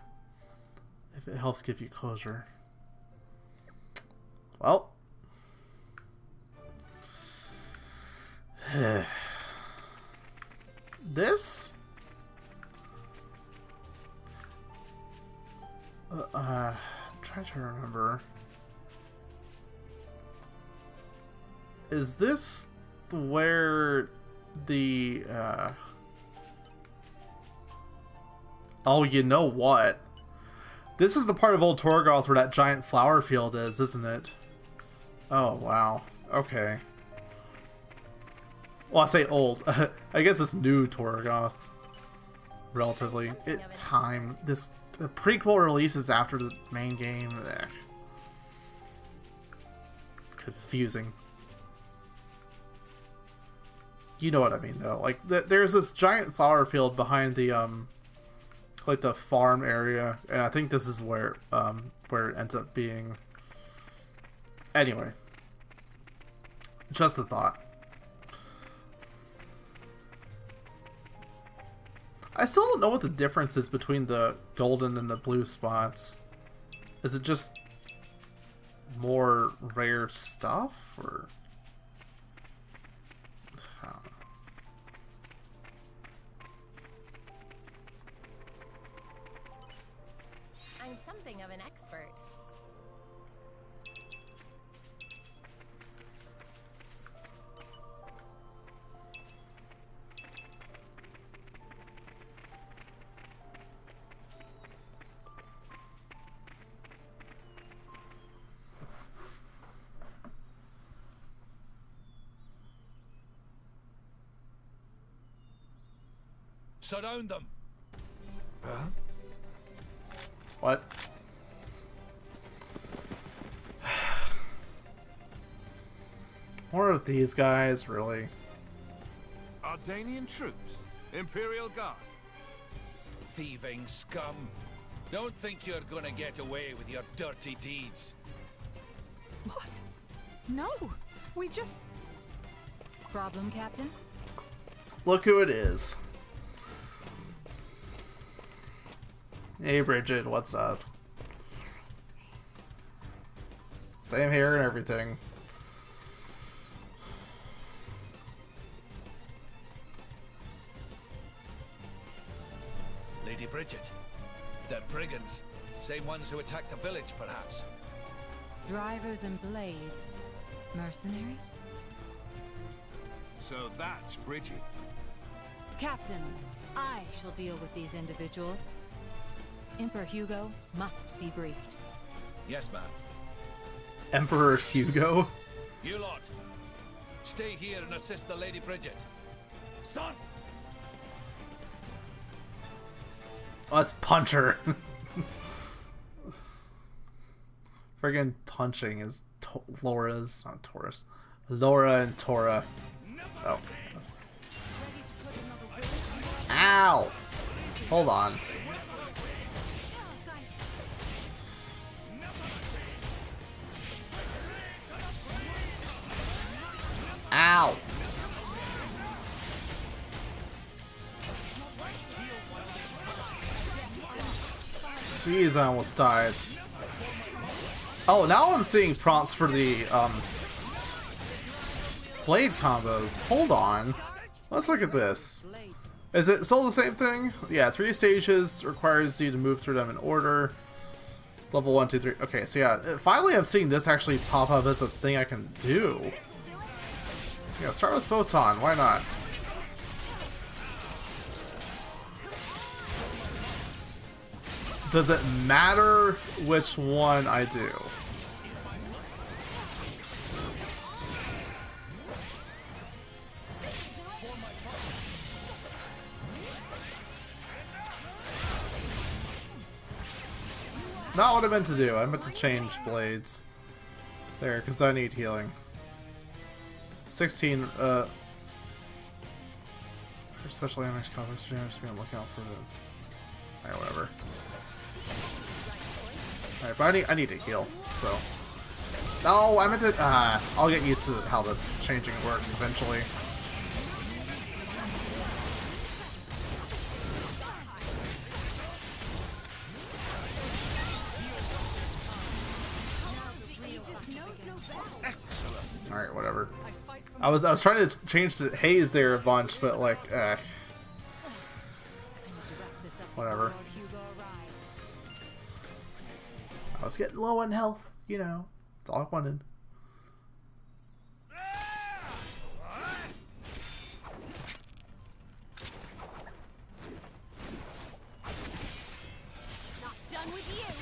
Speaker 1: If it helps give you closure. Well. This? I'm trying to remember. Is this where the oh, you know what? This is the part of Old Torgoth where that giant flower field is, isn't it? Oh, wow. Okay. Well, I say old. I guess it's new Torgoth. Relatively. The prequel releases after the main game. Confusing. You know what I mean, though. Like, there's this giant flower field behind the, like, the farm area, and I think this is where it ends up being. Anyway. Just a thought. I still don't know what the difference is between the golden and the blue spots. Is it just more rare stuff, or... I don't know.
Speaker 10: I'm something of an expert.
Speaker 3: Surround them.
Speaker 2: Huh?
Speaker 1: What? More of these guys, really?
Speaker 3: Ardanian troops? Imperial Guard? Thieving scum. Don't think you're gonna get away with your dirty deeds.
Speaker 8: What? No, we just... Problem, Captain?
Speaker 1: Look who it is. Hey Bridget, what's up? Same hair and everything.
Speaker 3: Lady Bridget. They're brigands. Same ones who attacked the village, perhaps.
Speaker 8: Drivers and blades. Mercenaries?
Speaker 3: So that's Bridget.
Speaker 8: Captain, I shall deal with these individuals. Emperor Hugo must be briefed.
Speaker 3: Yes, ma'am.
Speaker 1: Emperor Hugo?
Speaker 3: You lot, stay here and assist the Lady Bridget. Son!
Speaker 1: Let's punch her. Friggin' punching is Laura's, not Taurus. Laura and Tora. Oh. Ow! Hold on. Ow! Jeez, I almost died. Oh, now I'm seeing prompts for the, blade combos. Hold on. Let's look at this. Is it still the same thing? Yeah, 3 stages, requires you to move through them in order. Level 1, 2, 3. Okay, so yeah, finally I'm seeing this actually pop up as a thing I can do. Yeah, start with Photon, why not? Does it matter which one I do? Not what I meant to do. I meant to change blades. There, because I need healing. 16, special damage combos, just be on lookout for the... Alright, whatever. Alright, but I need to heal, so... No, I meant to... I'll get used to how the changing works eventually. Alright, whatever. I was trying to change the haze there a bunch, but like, whatever. I was getting low on health, you know. That's all I wanted.
Speaker 8: Not done with you.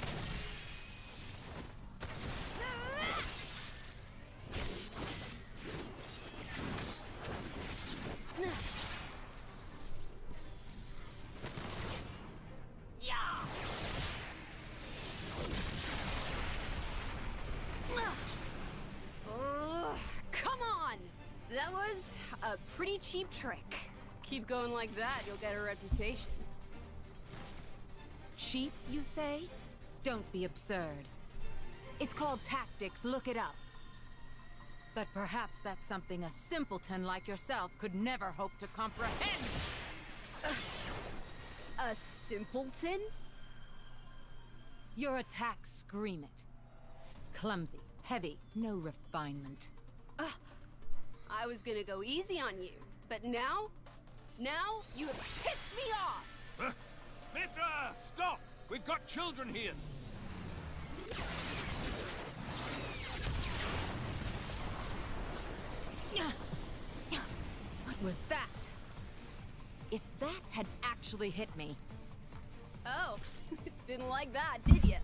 Speaker 11: A pretty cheap trick. Keep going like that, you'll get a reputation.
Speaker 8: Cheap, you say? Don't be absurd. It's called tactics, look it up. But perhaps that's something a simpleton like yourself could never hope to comprehend.
Speaker 11: A simpleton?
Speaker 8: Your attacks scream it. Clumsy, heavy, no refinement.
Speaker 11: I was gonna go easy on you, but now you have pissed me off!
Speaker 3: Mithra! Stop! We've got children here!
Speaker 8: What was that? If that had actually hit me...
Speaker 11: Oh, didn't like that, did you?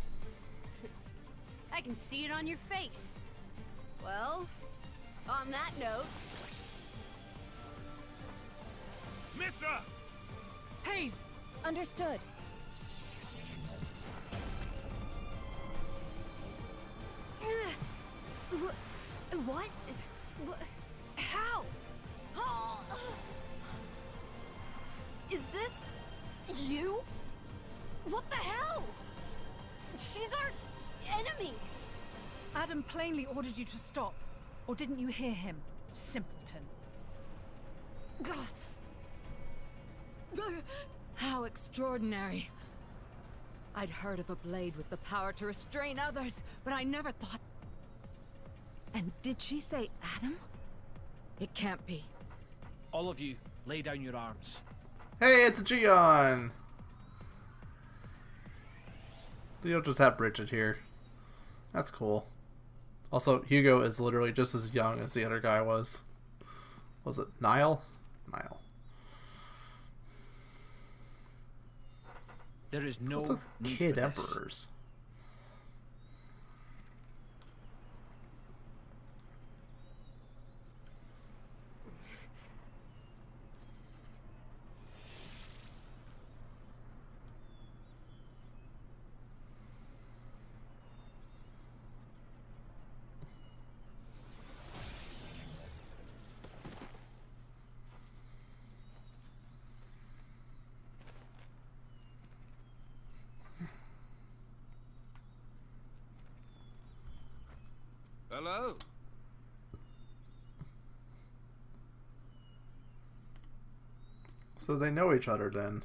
Speaker 11: I can see it on your face. Well, on that note...
Speaker 3: Mithra!
Speaker 4: Hayes!
Speaker 10: Understood.
Speaker 11: What? How? Is this you? What the hell? She's our enemy.
Speaker 4: Adam plainly ordered you to stop. Or didn't you hear him, simpleton?
Speaker 8: How extraordinary. I'd heard of a blade with the power to restrain others, but I never thought... And did she say Adam? It can't be.
Speaker 12: All of you, lay down your arms.
Speaker 1: Hey, it's a Gion! You don't just have Bridget here. That's cool. Also, Hugo is literally just as young as the other guy was. Was it Niall? Niall.
Speaker 12: There is no
Speaker 1: What's with
Speaker 12: need
Speaker 1: kid
Speaker 12: for this.
Speaker 1: emperors?
Speaker 3: Hello?
Speaker 1: So they know each other then.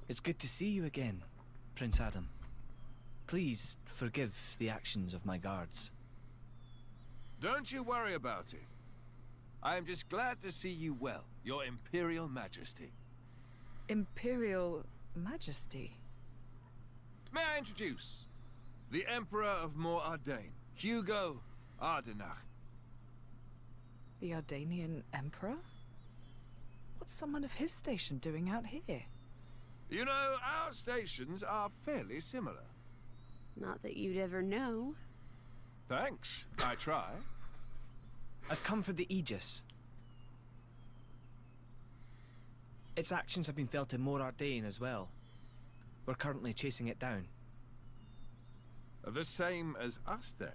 Speaker 12: It's good to see you again, Prince Adam. Please forgive the actions of my guards.
Speaker 3: Don't you worry about it. I am just glad to see you well, Your Imperial Majesty.
Speaker 4: Imperial Majesty?
Speaker 3: May I introduce? The Emperor of Mor Ardain, Hugo Ardenach.
Speaker 4: The Ardanian Emperor? What's someone of his station doing out here?
Speaker 3: You know, our stations are fairly similar.
Speaker 11: Not that you'd ever know.
Speaker 3: Thanks, I try.
Speaker 12: I've come for the Aegis. Its actions have been felt in Mor Ardain as well. We're currently chasing it down.
Speaker 3: The same as us, then.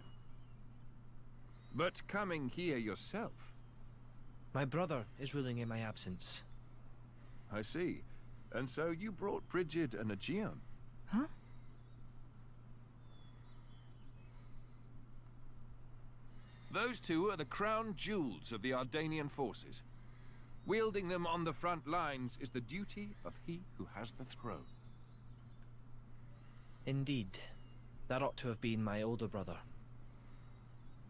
Speaker 3: But coming here yourself.
Speaker 12: My brother is ruling in my absence.
Speaker 3: I see. And so you brought Bridget and Aegeon.
Speaker 4: Huh?
Speaker 3: Those two are the crown jewels of the Ardanian forces. Wielding them on the front lines is the duty of he who has the throne.
Speaker 12: Indeed. That ought to have been my older brother.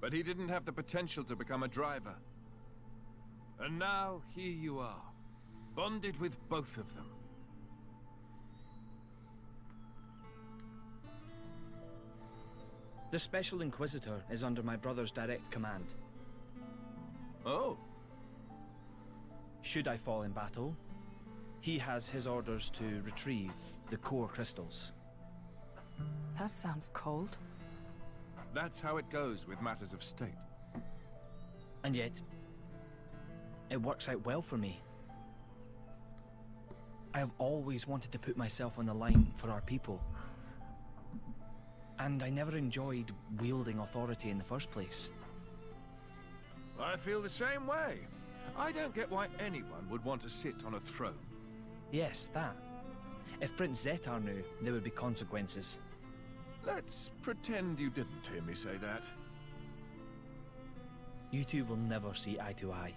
Speaker 3: But he didn't have the potential to become a driver. And now, here you are, bonded with both of them.
Speaker 12: The Special Inquisitor is under my brother's direct command.
Speaker 3: Oh.
Speaker 12: Should I fall in battle, he has his orders to retrieve the core crystals.
Speaker 4: That sounds cold.
Speaker 3: That's how it goes with matters of state.
Speaker 12: And yet, it works out well for me. I have always wanted to put myself on the line for our people. And I never enjoyed wielding authority in the first place.
Speaker 3: I feel the same way. I don't get why anyone would want to sit on a throne.
Speaker 12: Yes, that. If Prince Zetar knew, there would be consequences.
Speaker 3: Let's pretend you didn't hear me say that.
Speaker 12: You two will never see eye to eye.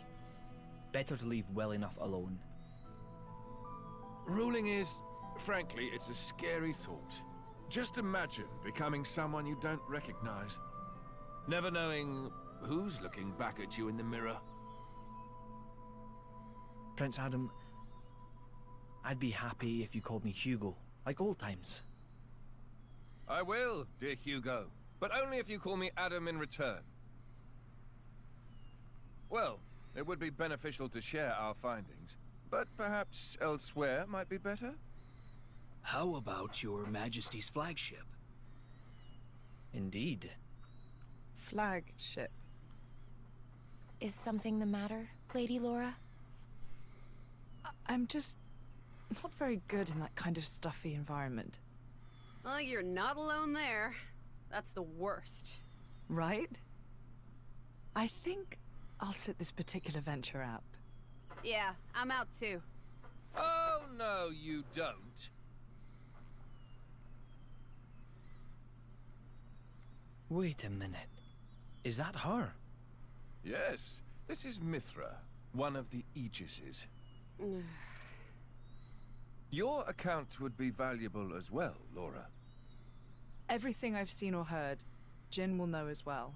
Speaker 12: Better to leave well enough alone.
Speaker 3: Ruling is, frankly, it's a scary thought. Just imagine becoming someone you don't recognize. Never knowing who's looking back at you in the mirror.
Speaker 12: Prince Adam, I'd be happy if you called me Hugo, like old times.
Speaker 3: I will, dear Hugo, but only if you call me Adam in return. Well, it would be beneficial to share our findings, but perhaps elsewhere might be better?
Speaker 13: How about your Majesty's flagship?
Speaker 12: Indeed.
Speaker 4: Flagship.
Speaker 10: Is something the matter, Lady Laura?
Speaker 4: I'm just not very good in that kind of stuffy environment.
Speaker 11: Well, you're not alone there. That's the worst.
Speaker 4: Right? I think I'll sit this particular venture out.
Speaker 11: Yeah, I'm out too.
Speaker 3: Oh, no, you don't.
Speaker 12: Wait a minute. Is that her?
Speaker 3: Yes, this is Mithra, one of the Aegises. Your account would be valuable as well, Laura.
Speaker 4: Everything I've seen or heard, Jin will know as well.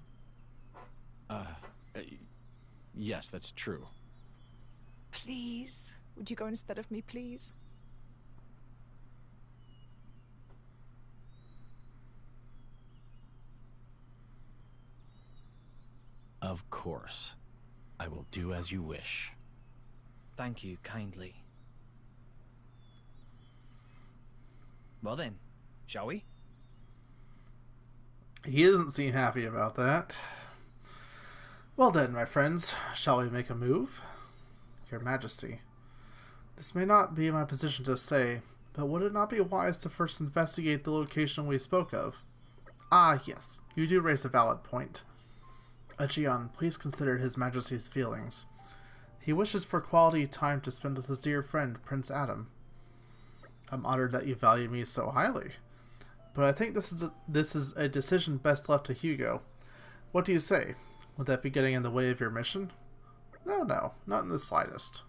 Speaker 2: Yes, that's true.
Speaker 4: Please? Would you go instead of me, please?
Speaker 2: Of course. I will do as you wish.
Speaker 12: Thank you kindly. Well then, shall we?
Speaker 1: He doesn't seem happy about that. Well then, my friends, shall we make a move? Your Majesty, this may not be my position to say, but would it not be wise to first investigate the location we spoke of? Ah, yes, you do raise a valid point. Aegeon, please consider His Majesty's feelings. He wishes for quality time to spend with his dear friend, Prince Adam. I'm honored that you value me so highly, but I think this is a decision best left to Hugo. What do you say? Would that be getting in the way of your mission? No, not in the slightest.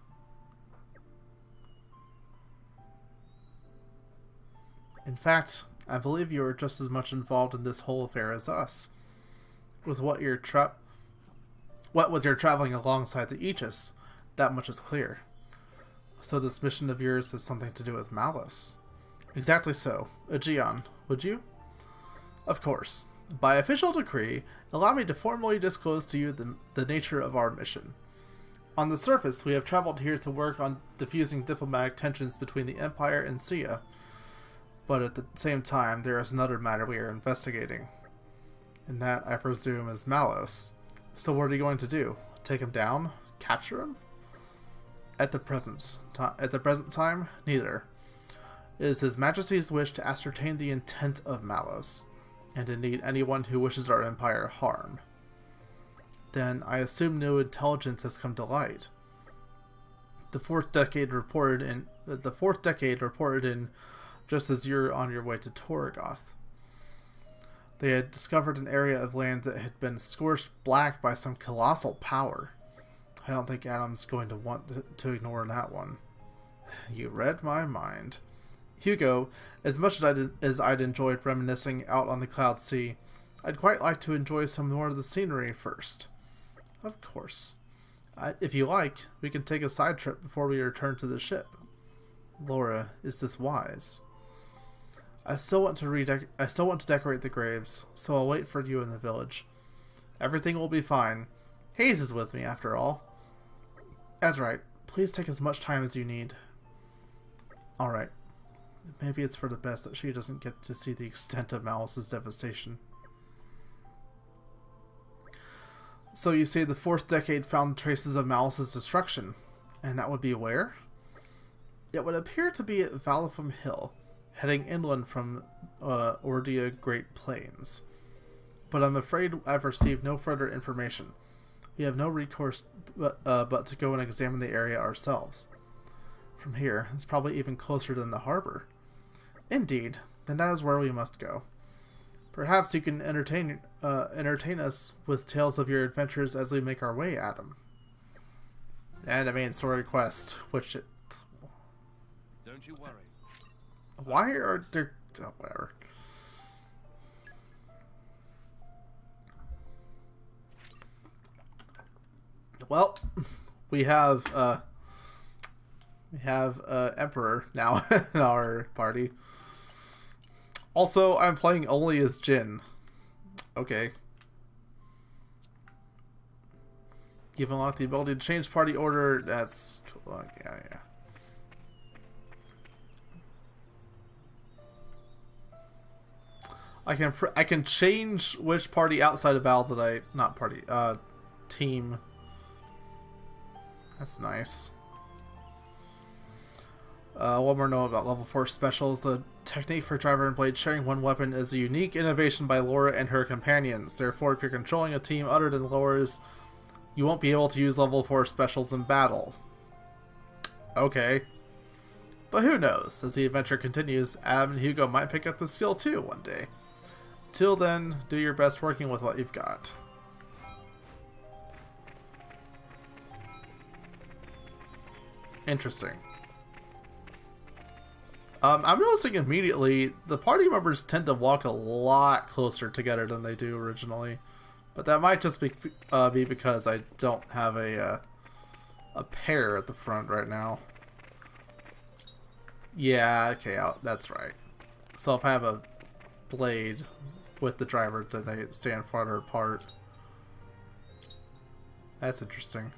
Speaker 1: In fact, I believe you are just as much involved in this whole affair as us. With what with your traveling alongside the Aegis, that much is clear. So this mission of yours has something to do with Malus. Exactly so. Aegeon, would you? Of course. By official decree, allow me to formally disclose to you the nature of our mission. On the surface, we have traveled here to work on diffusing diplomatic tensions between the Empire and Sia. But at the same time, there is another matter we are investigating. And that, I presume, is Malus. So what are you going to do? Take him down? Capture him? At the present time, neither. It is His Majesty's wish to ascertain the intent of Malus, and indeed anyone who wishes our empire harm. Then I assume new intelligence has come to light. The fourth decade reported in just as you're on your way to Torgoth. They had discovered an area of land that had been scorched black by some colossal power. I don't think Adam's going to want to ignore that one. You read my mind. Hugo, as much as I'd enjoyed reminiscing out on the Cloud Sea, I'd quite like to enjoy some more of the scenery first. Of course. If you like, we can take a side trip before we return to the ship. Laura, is this wise? I still want to decorate the graves, so I'll wait for you in the village. Everything will be fine. Hayes is with me, after all. That's right. Please take as much time as you need. Alright. Maybe it's for the best that she doesn't get to see the extent of Malus's devastation. So you say the fourth decade found traces of Malus's destruction, and that would be where? It would appear to be at Valifum Hill, heading inland from Ordia Great Plains. But I'm afraid I've received no further information. We have no recourse but to go and examine the area ourselves. From here, it's probably even closer than the harbor. Indeed, then that is where we must go. Perhaps you can entertain us with tales of your adventures as we make our way, Adam. And a main story quest, which it...
Speaker 3: Don't you worry.
Speaker 1: Why are there... Oh, whatever. Well, we have Emperor now in our party. Also, I'm playing only as Jin. Okay. You've unlocked the ability to change party order. That's cool. Yeah. I can change which party outside of battle that team. That's nice. One more note about level 4 specials. The technique for driver and blade sharing one weapon is a unique innovation by Laura and her companions. Therefore, if you're controlling a team other than Laura's, you won't be able to use level 4 specials in battle. Okay. But who knows? As the adventure continues, Adam and Hugo might pick up the skill too one day. Till then, do your best working with what you've got. Interesting. I'm noticing immediately the party members tend to walk a lot closer together than they do originally, but that might just be because I don't have a pair at the front right now. Yeah, okay, that's right. So if I have a blade with the driver, then they stand farther apart. That's interesting.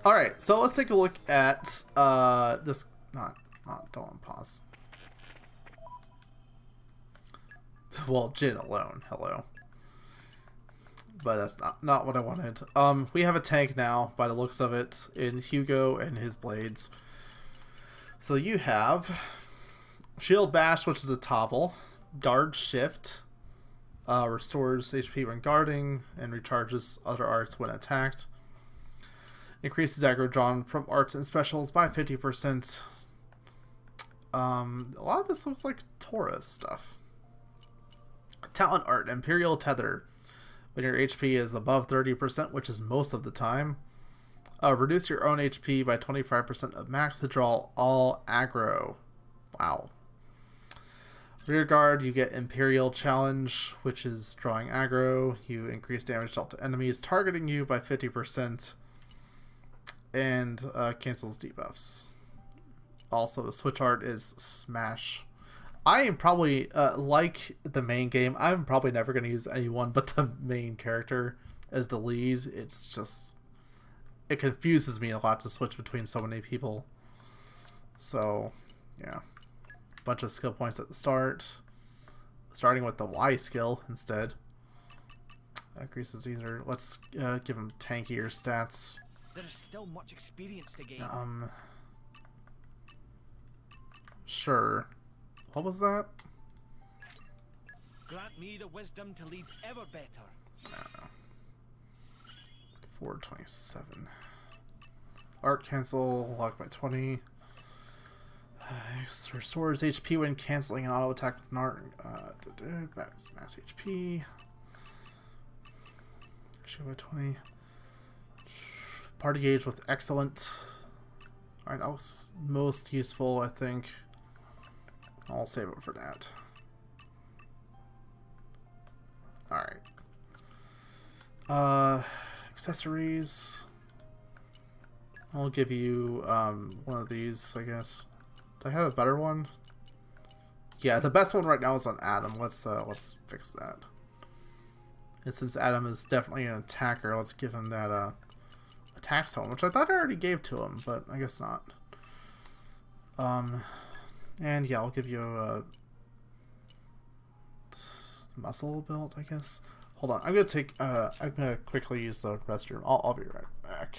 Speaker 1: All right, so let's take a look at this. Don't want to pause. Well, Jin alone. Hello. But that's not what I wanted. We have a tank now, by the looks of it, in Hugo and his blades. So you have Shield Bash, which is a topple. Guard Shift. Restores HP when guarding and recharges other arts when attacked. Increases aggro drawn from arts and specials by 50%. A lot of this looks like Torna stuff. Talent Art, Imperial Tether. When your HP is above 30%, which is most of the time, reduce your own HP by 25% of max to draw all aggro. Wow. Rear Guard, you get Imperial Challenge, which is drawing aggro. You increase damage dealt to enemies targeting you by 50%. And cancels debuffs. Also, the switch art is Smash. I am probably, like the main game, I'm probably never going to use anyone but the main character as the lead. It's just... it confuses me a lot to switch between so many people. So, yeah. Bunch of skill points at the start. Starting with the Y skill instead. Increases either... let's give him tankier stats.
Speaker 9: There is still much experience to gain.
Speaker 1: Sure. What was that?
Speaker 9: Grant me the wisdom to lead ever better.
Speaker 1: I don't know. 427. Art cancel, locked by 20. Restores HP when canceling an auto attack with an art. Mass HP. Shield by 20. Party gauge with excellent. Alright, that was most useful, I think. I'll save it for that. Alright. Accessories. I'll give you one of these, I guess. Do I have a better one? Yeah, the best one right now is on Adam. Let's fix that. And since Adam is definitely an attacker, let's give him that attack zone, which I thought I already gave to him, but I guess not. And yeah, I'll give you a muscle build, I guess. Hold on, I'm gonna quickly use the restroom. I'll be right back.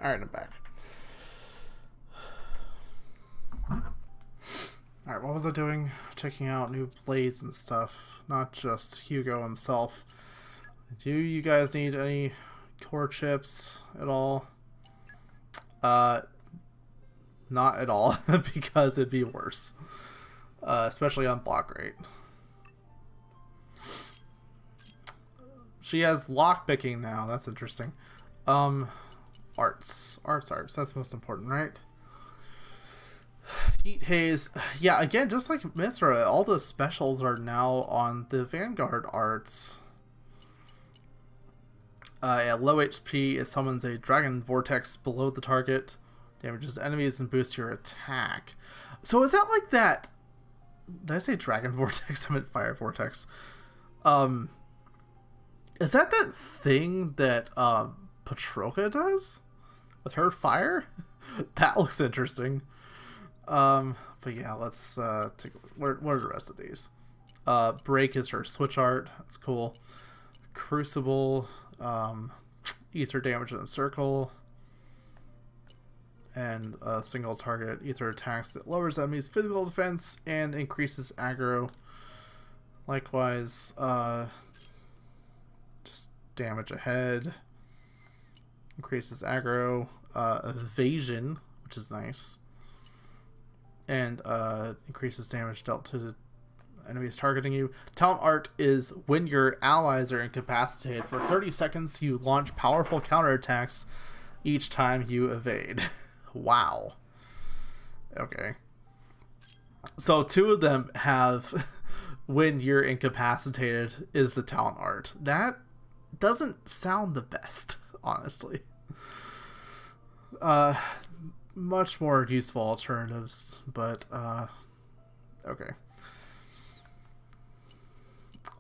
Speaker 1: Alright, I'm back. Alright, what was I doing? Checking out new blades and stuff. Not just Hugo himself. Do you guys need any core chips at all? Not at all, because it'd be worse. Especially on block rate. She has lockpicking now. That's interesting. Arts. That's most important, right? Heat Haze. Yeah, again, just like Mithra, all the specials are now on the Vanguard arts. At low HP, it summons a Dragon Vortex below the target, damages enemies, and boosts your attack. So is that like that... Did I say Dragon Vortex? I meant Fire Vortex. Is that thing that Patroka does? With her fire? That looks interesting. But yeah, let's take a look. What are the rest of these? Break is her switch art. That's cool. Crucible, ether damage in a circle, and a single target ether attacks that lowers enemies' physical defense and increases aggro. Likewise, just damage ahead, increases aggro, evasion, which is nice, and increases damage dealt to the enemies targeting you. Talent art is when your allies are incapacitated for 30 seconds, you launch powerful counterattacks each time you evade. Wow. Okay. So 2 of them have when you're incapacitated is the talent art. That doesn't sound the best, honestly. Much more useful alternatives, but okay.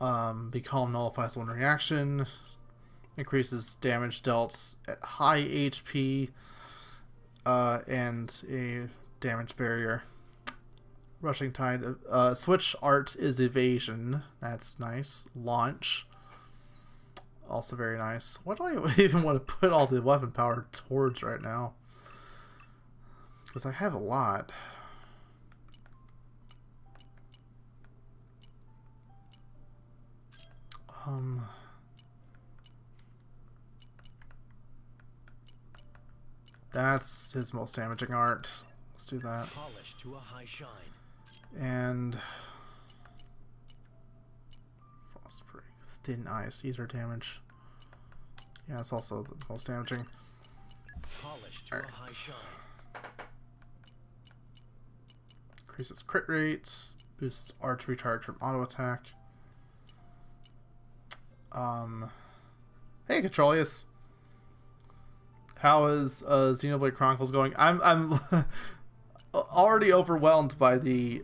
Speaker 1: Becalm nullifies one reaction, increases damage dealt at high HP, and a damage barrier. Rushing Tide. Switch art is evasion. That's nice. Launch. Also very nice. What do I even want to put all the weapon power towards right now? Because I have a lot. That's his most damaging art. Let's do that.
Speaker 2: Polished to a high shine.
Speaker 1: And frost break, thin ice, ether damage. Yeah, it's also the most damaging.
Speaker 2: Polished to a high shine.
Speaker 1: Increases crit rates, boosts arch recharge from auto attack. Hey, Controlius. How is Xenoblade Chronicles going? I'm already overwhelmed by the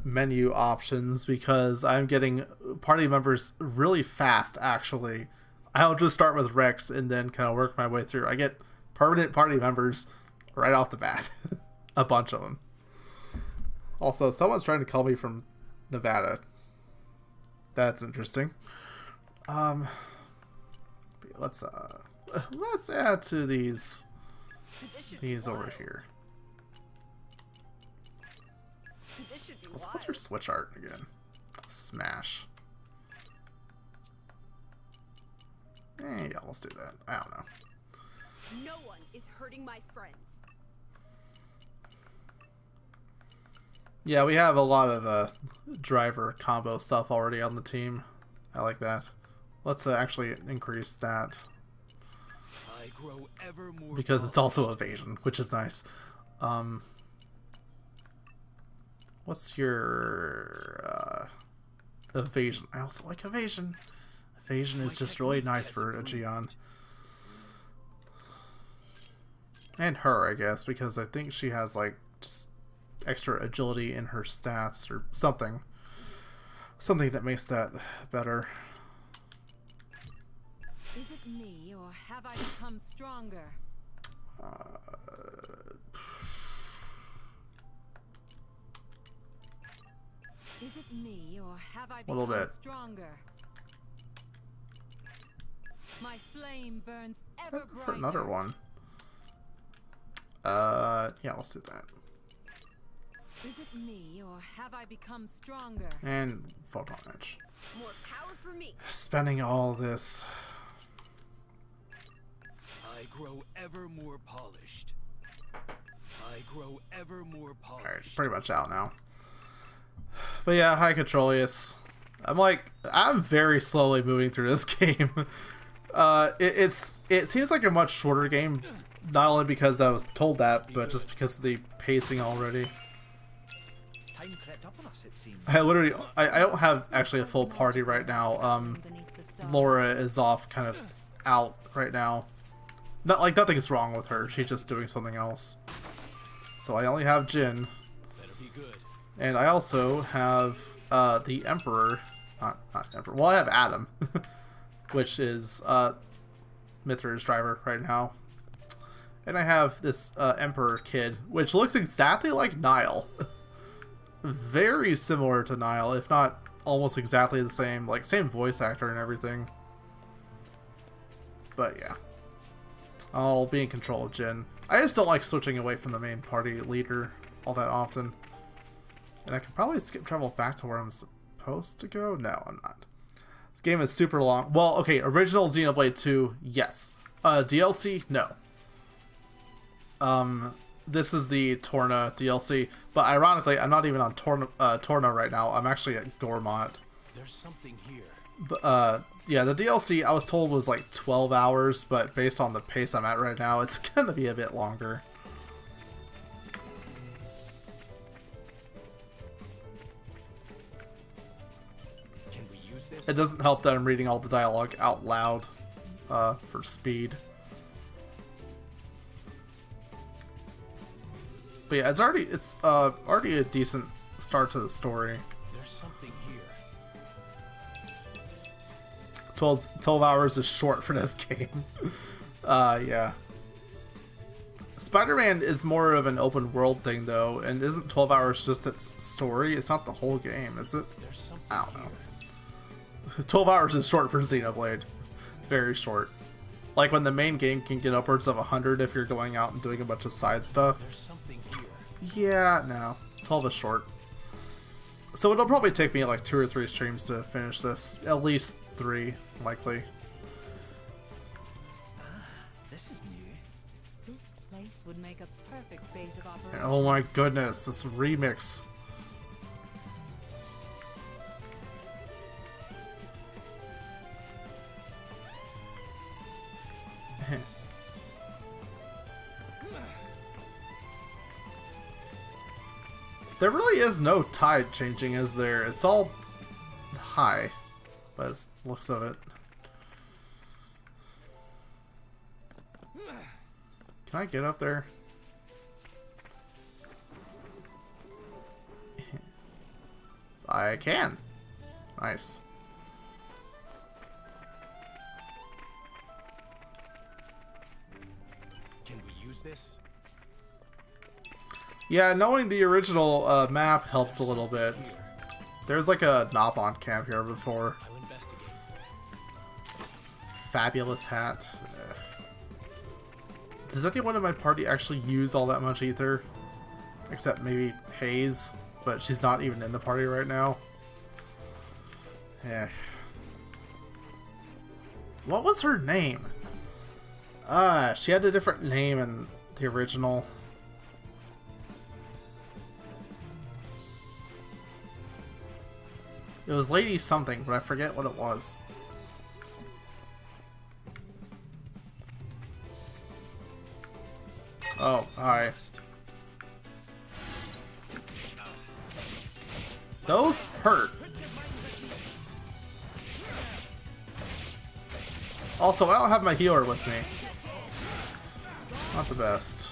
Speaker 1: menu options because I'm getting party members really fast, actually. I'll just start with Rex and then kind of work my way through. I get permanent party members right off the bat. A bunch of them. Also, someone's trying to call me from Nevada. That's interesting. Let's add to these over here. What's your switch art again? Smash. Yeah, let's do that. I don't know.
Speaker 11: No one is hurting my friends.
Speaker 1: Yeah, we have a lot of driver combo stuff already on the team. I like that. Let's actually increase that.
Speaker 2: I grow ever more
Speaker 1: because it's also evasion, which is nice. What's your evasion? I also like evasion. Evasion is just really nice for a Gion. And her, I guess, because I think she has like just extra agility in her stats or something. Something that makes that better.
Speaker 8: Is it me, or have I become stronger? Is it me, or have I become stronger?
Speaker 11: My flame burns ever brighter.
Speaker 1: For another one. Yeah, let's do that.
Speaker 8: Is it me, or have I become stronger?
Speaker 1: And photon edge.
Speaker 11: More power for me.
Speaker 1: Spending all this.
Speaker 13: I grow ever more polished. I grow ever more polished.
Speaker 1: Alright, pretty much out now. But yeah, hi Controlius. I'm very slowly moving through this game. It seems like a much shorter game, not only because I was told that, but just because of the pacing already.
Speaker 12: Time crept up on us, it seems.
Speaker 1: I don't have actually a full party right now. Laura is off, kind of out right now. Not like nothing's wrong with her. She's just doing something else. So I only have Jin.
Speaker 2: Better be good.
Speaker 1: And I also have the Emperor. Not Emperor. Well, I have Adam, which is Mithra's driver right now. And I have this Emperor kid, which looks exactly like Nile. Very similar to Nile, if not almost exactly the same. Like, same voice actor and everything. But yeah. I'll be in control of Jin. I just don't like switching away from the main party leader all that often. And I can probably skip travel back to where I'm supposed to go? No, I'm not. This game is super long. Well, okay, original Xenoblade 2, yes. DLC, no. This is the Torna DLC, but ironically, I'm not even on Torna right now. I'm actually at Gormont.
Speaker 2: There's something here.
Speaker 1: But, yeah, the DLC I was told was like 12 hours, but based on the pace I'm at right now, it's gonna be a bit longer.
Speaker 2: Can we use this?
Speaker 1: It doesn't help that I'm reading all the dialogue out loud for speed. But yeah, it's already a decent start to the story.
Speaker 2: There's something here.
Speaker 1: 12 hours is short for this game. Yeah. Spider-Man is more of an open world thing though, and isn't 12 hours just its story? It's not the whole game, is it? I don't know. 12 hours is short for Xenoblade. Very short. Like when the main game can get upwards of 100 if you're going out and doing a bunch of side stuff.
Speaker 2: There's something here.
Speaker 1: Yeah, no. 12 is short. So it'll probably take me like 2 or 3 streams to finish this. At least 3, likely.
Speaker 12: This is new.
Speaker 8: This place would make a perfect base of operations.
Speaker 1: Oh my goodness, this remix. There really is no tide changing, is there? It's all high, by the looks of it. Can I get up there? I can. Nice.
Speaker 2: Can we use this?
Speaker 1: Yeah, knowing the original map helps a little bit. There's like a Nabon camp here before.
Speaker 2: I'll investigate.
Speaker 1: Fabulous hat. Does anyone in my party actually use all that much ether? Except maybe Hayes, but she's not even in the party right now. Yeah. What was her name? She had a different name in the original. It was Lady something, but I forget what it was. Oh, hi. Those hurt. Also, I don't have my healer with me. Not the best.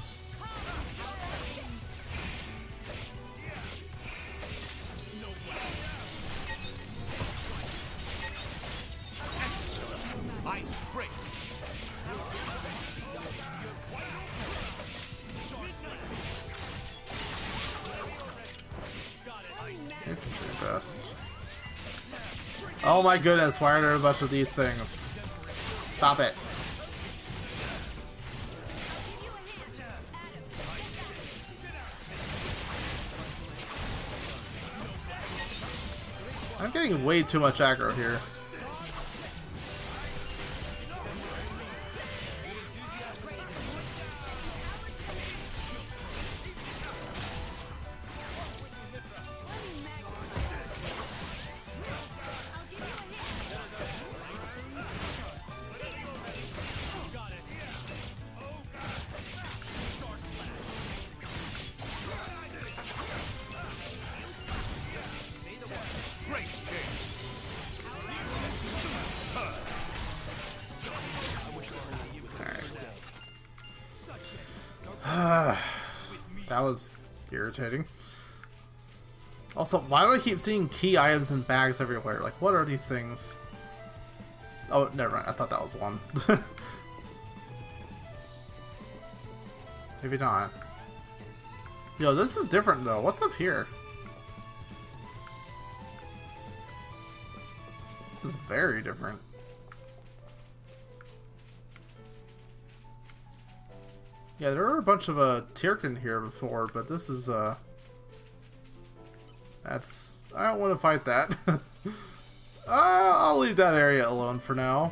Speaker 1: Infantry best. Oh my goodness, why are there a bunch of these things? Stop it. I'm getting way too much aggro here. That was irritating. Also, why do I keep seeing key items in bags everywhere? Like, what are these things? Oh, never mind. I thought that was one. Maybe not. Yo, this is different though. What's up here? This is very different. Yeah, there were a bunch of Tyrkin here before, but this is that's... I don't want to fight that. I'll leave that area alone for now.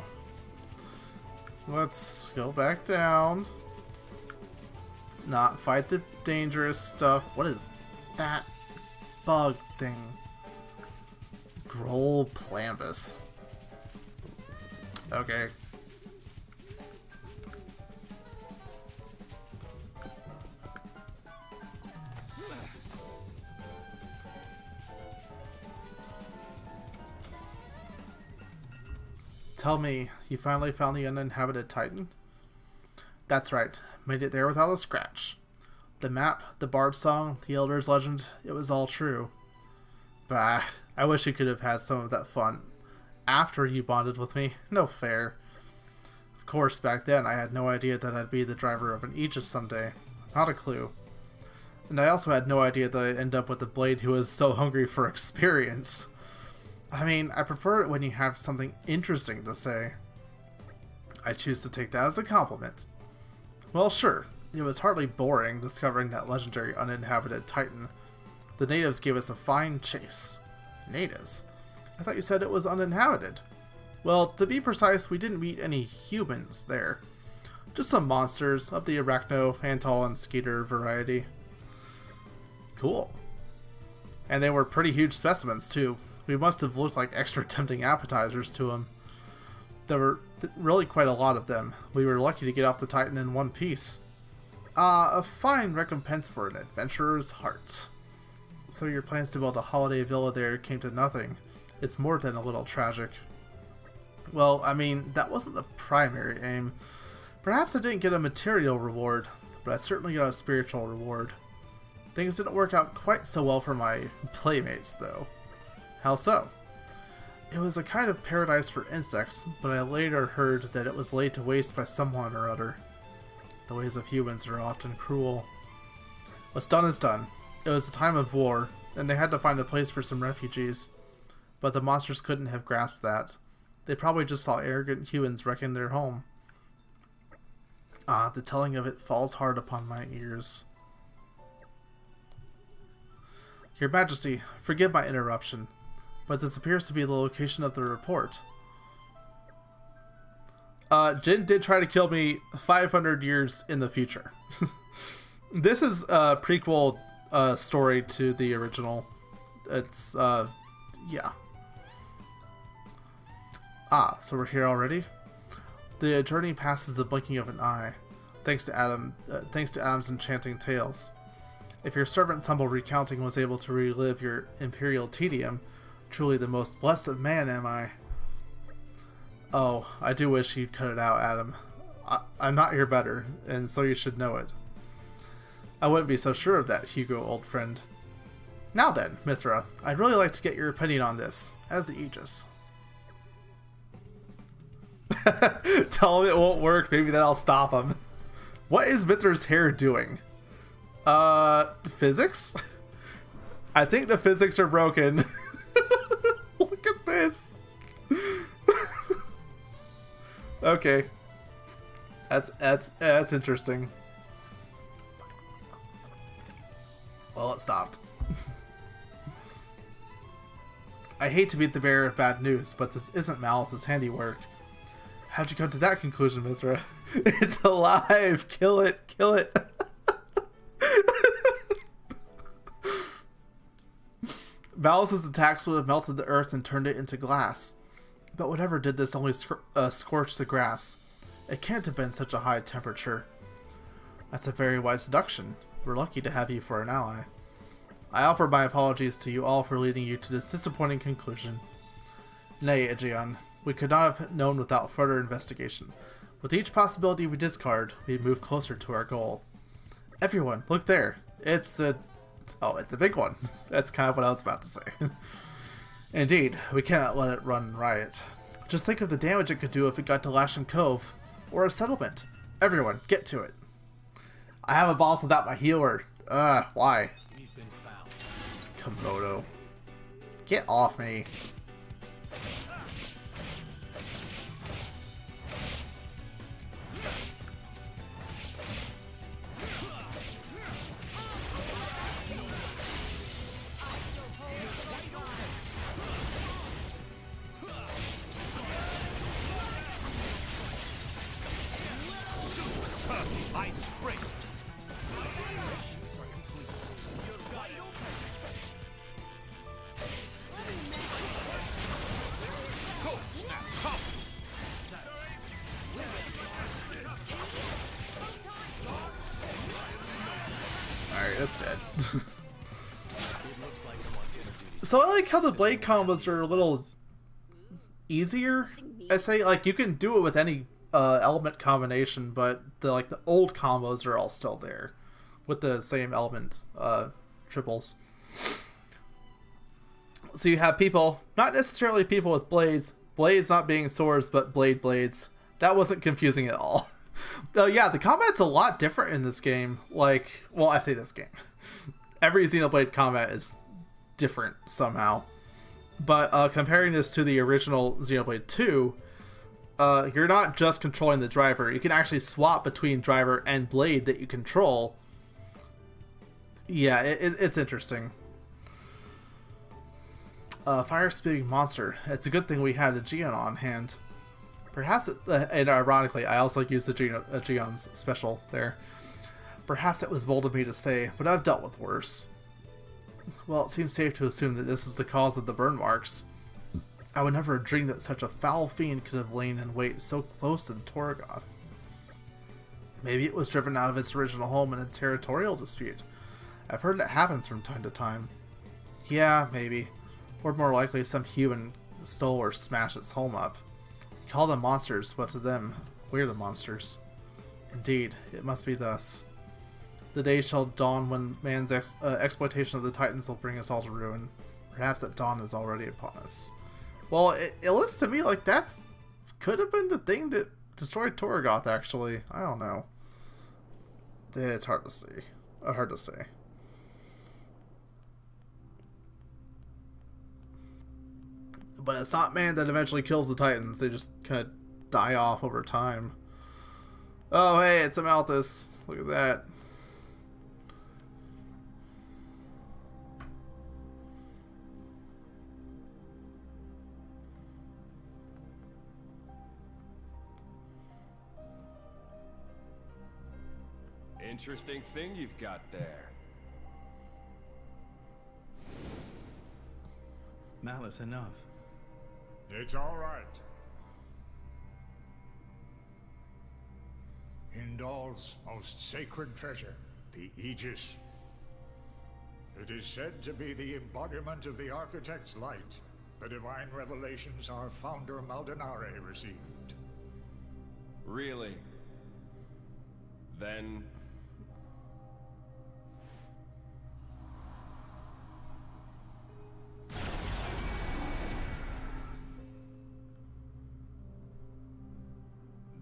Speaker 1: Let's go back down. Not fight the dangerous stuff. What is that bug thing? Groll Plambus. Okay. Tell me, you finally found the uninhabited Titan? That's right, made it there without a scratch. The map, the bard song, the elder's legend, it was all true. Bah, I wish you could have had some of that fun after you bonded with me. No fair. Of course, back then I had no idea that I'd be the driver of an Aegis someday. Not a clue. And I also had no idea that I'd end up with a blade who was so hungry for experience. I mean, I prefer it when you have something interesting to say. I choose to take that as a compliment. Well, sure, it was hardly boring discovering that legendary uninhabited Titan. The natives gave us a fine chase. Natives? I thought you said it was uninhabited. Well, to be precise, we didn't meet any humans there. Just some monsters of the Arachno, Antal, and Skeeter variety. Cool. And they were pretty huge specimens, too. We must have looked like extra tempting appetizers to them. There were really quite a lot of them. We were lucky to get off the Titan in one piece. A fine recompense for an adventurer's heart. So your plans to build a holiday villa there came to nothing. It's more than a little tragic. Well, I mean, that wasn't the primary aim. Perhaps I didn't get a material reward, but I certainly got a spiritual reward. Things didn't work out quite so well for my playmates, though. How so? It was a kind of paradise for insects, but I later heard that it was laid to waste by someone or other. The ways of humans are often cruel. What's done is done. It was a time of war, and they had to find a place for some refugees. But the monsters couldn't have grasped that. They probably just saw arrogant humans wrecking their home. The telling of it falls hard upon my ears. Your Majesty, forgive my interruption, but this appears to be the location of the report. Jin did try to kill me 500 years in the future. This is a prequel story to the original. It's, yeah. So we're here already? The journey passes the blinking of an eye, thanks to Adam's enchanting tales. If your servant's humble recounting was able to relive your imperial tedium, truly the most blessed of man am I. Oh, I do wish you'd cut it out, Adam. I'm not your better, and so you should know it. I wouldn't be so sure of that, Hugo, old friend. Now then, Mithra, I'd really like to get your opinion on this, as the Aegis. Tell him it won't work, maybe then I'll stop him. What is Mithra's hair doing? Physics? I think the physics are broken. Look at this. Okay. That's interesting. Well, it stopped. I hate to be the bearer of bad news, but this isn't Malice's handiwork. How'd you come to that conclusion, Mithra? It's alive! Kill it! Kill it! Malice's attacks would have melted the earth and turned it into glass. But whatever did this only scorched the grass. It can't have been such a high temperature. That's a very wise deduction. We're lucky to have you for an ally. I offer my apologies to you all for leading you to this disappointing conclusion. Nay, Aegeon, we could not have known without further investigation. With each possibility we discard, we move closer to our goal. Everyone, look there. It's a big one. That's kind of what I was about to say. Indeed, we cannot let it run riot. Just think of the damage it could do if it got to Lasham Cove, or a settlement. Everyone, get to it. I have a boss without my healer. Why?
Speaker 2: We've been found.
Speaker 1: Komodo. Get off me. Alright, that's dead. So I like how the blade combos are a little easier. I say, like, you can do it with any element combination, but the old combos are all still there with the same element triples. So you have people, not necessarily people with blades not being swords, but blades. That wasn't confusing at all. Though, yeah, the combat's a lot different in this game. Like, well, I say this game. Every Xenoblade combat is different somehow. But comparing this to the original Xenoblade 2, you're not just controlling the driver. You can actually swap between driver and blade that you control. Yeah, it's interesting. Fire-spitting monster. It's a good thing we had Aegeon on hand. Perhaps, and ironically, I also used Aegeon's special there. Perhaps it was bold of me to say, but I've dealt with worse. Well, it seems safe to assume that this is the cause of the burn marks. I would never have dreamed that such a foul fiend could have lain in wait so close to Torgoth. Maybe it was driven out of its original home in a territorial dispute. I've heard that happens from time to time. Yeah, maybe. Or more likely, some human stole or smashed its home up. Call them monsters, but to them, we're the monsters. Indeed, it must be thus. The day shall dawn when man's exploitation of the Titans will bring us all to ruin. Perhaps that dawn is already upon us. Well, it looks to me like that's could have been the thing that destroyed Torgoth, actually. I don't know. It's hard to see. Hard to say. But it's not man that eventually kills the Titans. They just kind of die off over time. Oh, hey, it's a Malthus. Look at that.
Speaker 3: Interesting thing you've got there.
Speaker 12: Malice, enough.
Speaker 6: It's all right. Indal's most sacred treasure, the Aegis. It is said to be the embodiment of the Architect's light, the divine revelations our founder Maldonare received.
Speaker 3: Really? Then...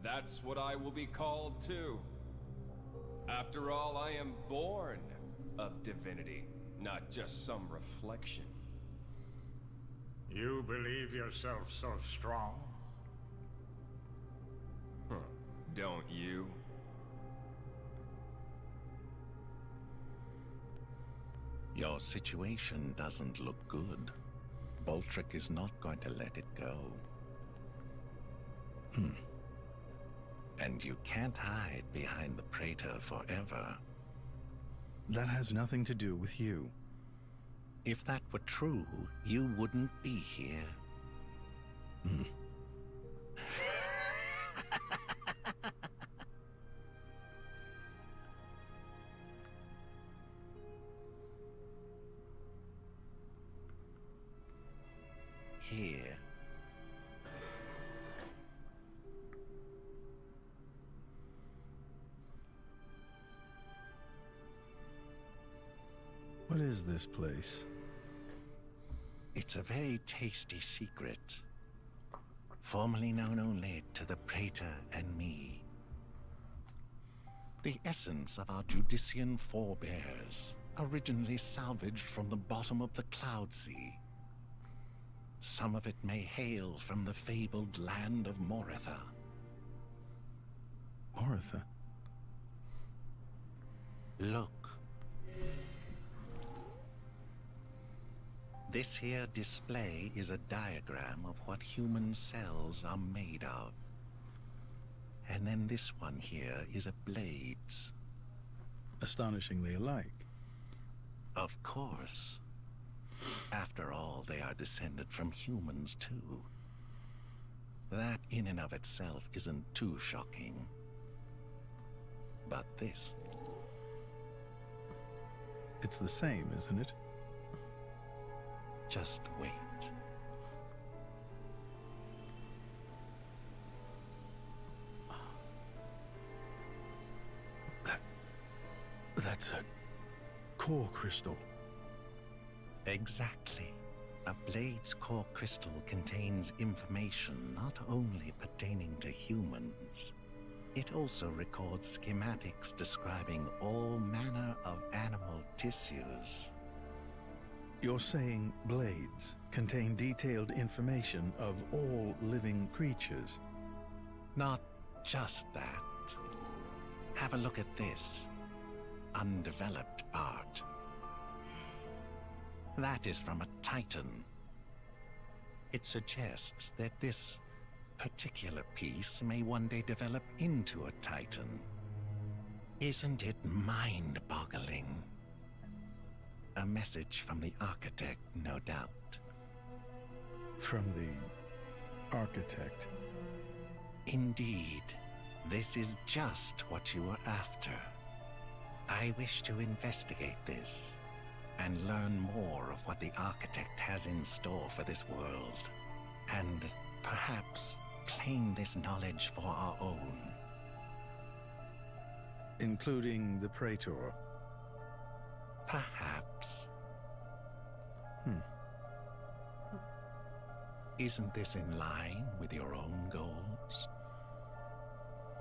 Speaker 3: that's what I will be called too. After all, I am born of divinity, not just some reflection.
Speaker 6: You believe yourself so strong?
Speaker 3: Huh. Don't you?
Speaker 14: Your situation doesn't look good. Boltrick is not going to let it go. And you can't hide behind the Praetor forever.
Speaker 15: That has nothing to do with you.
Speaker 14: If that were true, you wouldn't be here. Here.
Speaker 15: What is this place?
Speaker 14: It's a very tasty secret, formerly known only to the Praetor and me. The essence of our Judician forebears, originally salvaged from the bottom of the Cloud Sea. Some of it may hail from the fabled land of Moritha.
Speaker 15: Moritha?
Speaker 14: Look. This here display is a diagram of what human cells are made of. And then this one here is a blade's.
Speaker 15: Astonishingly alike.
Speaker 14: Of course. After all, they are descended from humans too. That in and of itself isn't too shocking. But this...
Speaker 15: It's the same, isn't it?
Speaker 14: Just wait.
Speaker 15: That's a core crystal.
Speaker 14: Exactly. A blade's core crystal contains information not only pertaining to humans. It also records schematics describing all manner of animal tissues.
Speaker 15: You're saying blades contain detailed information of all living creatures?
Speaker 14: Not just that. Have a look at this undeveloped part. That is from a Titan. It suggests that this particular piece may one day develop into a Titan. Isn't it mind-boggling? A message from the architect, no doubt.
Speaker 15: From the architect?
Speaker 14: Indeed. This is just what you were after. I wish to investigate this and learn more of what the architect has in store for this world, and perhaps claim this knowledge for our own.
Speaker 15: Including the Praetor?
Speaker 14: Perhaps. Isn't this in line with your own goals?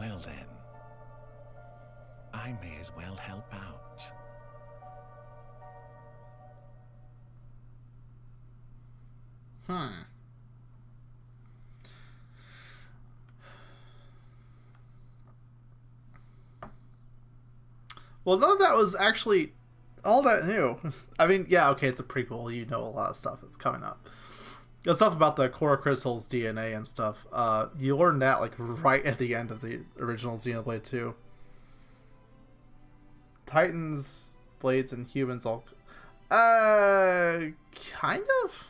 Speaker 14: Well then, I may as well help out.
Speaker 1: Well, none of that was actually all that new. I mean, yeah, okay, it's a prequel. You know a lot of stuff that's coming up. The stuff about the core crystals, DNA, and stuff. You learn that like right at the end of the original Xenoblade 2. Titans, blades, and humans all... kind of?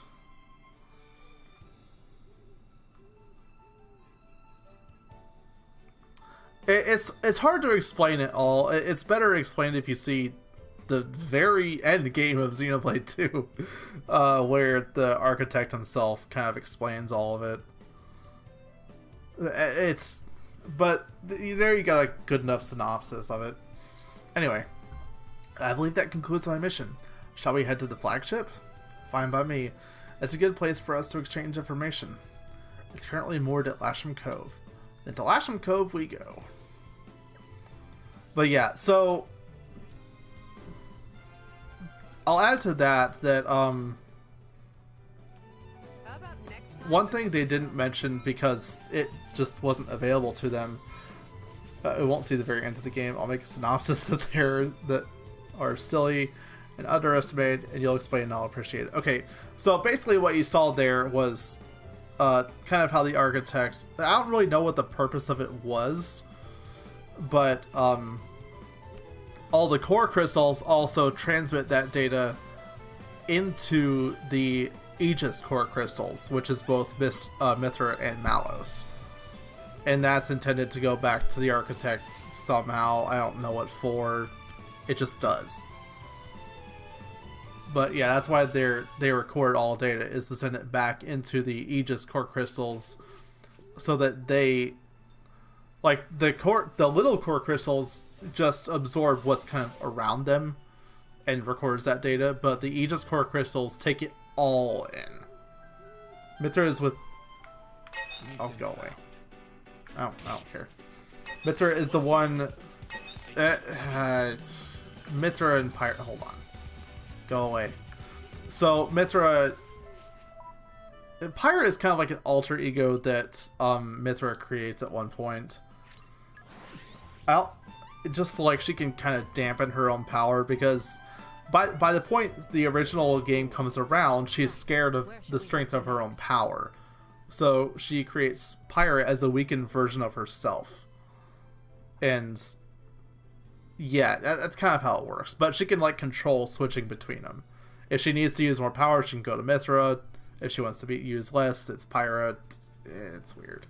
Speaker 1: It's hard to explain it all. It's better explained if you see the very end game of Xenoblade 2, where the architect himself kind of explains all of it. But there you got a good enough synopsis of it. Anyway, I believe that concludes my mission. Shall we head to the flagship? Fine by me. It's a good place for us to exchange information. It's currently moored at Lasham Cove. Then to Lasham Cove we go. But yeah, so I'll add to that one thing they didn't mention because it just wasn't available to them. It won't see the very end of the game. I'll make a synopsis that are silly and underestimated, and you'll explain and I'll appreciate it. Okay, so basically what you saw there was kind of how the architect... I don't really know what the purpose of it was, but all the core crystals also transmit that data into the Aegis core crystals, which is both Mithra and Malos. And that's intended to go back to the architect somehow. I don't know what for. It just does. But yeah, that's why they record all data, is to send it back into the Aegis core crystals, so that they, like, the little core crystals just absorb what's kind of around them and records that data, but the Aegis core crystals take it all in. Mithra is with... Oh, go away. I don't care. Mithra is the one... it's Mithra and Pirate... Hold on. Go away. So, Mithra... Pirate is kind of like an alter ego that Mithra creates at one point. Just like she can kind of dampen her own power, because by the point the original game comes around, she's scared of the strength of her own power. So she creates Pirate as a weakened version of herself. And yeah, that's kind of how it works. But she can, like, control switching between them. If she needs to use more power, she can go to Mithra. If she wants to use less, it's Pirate. It's weird.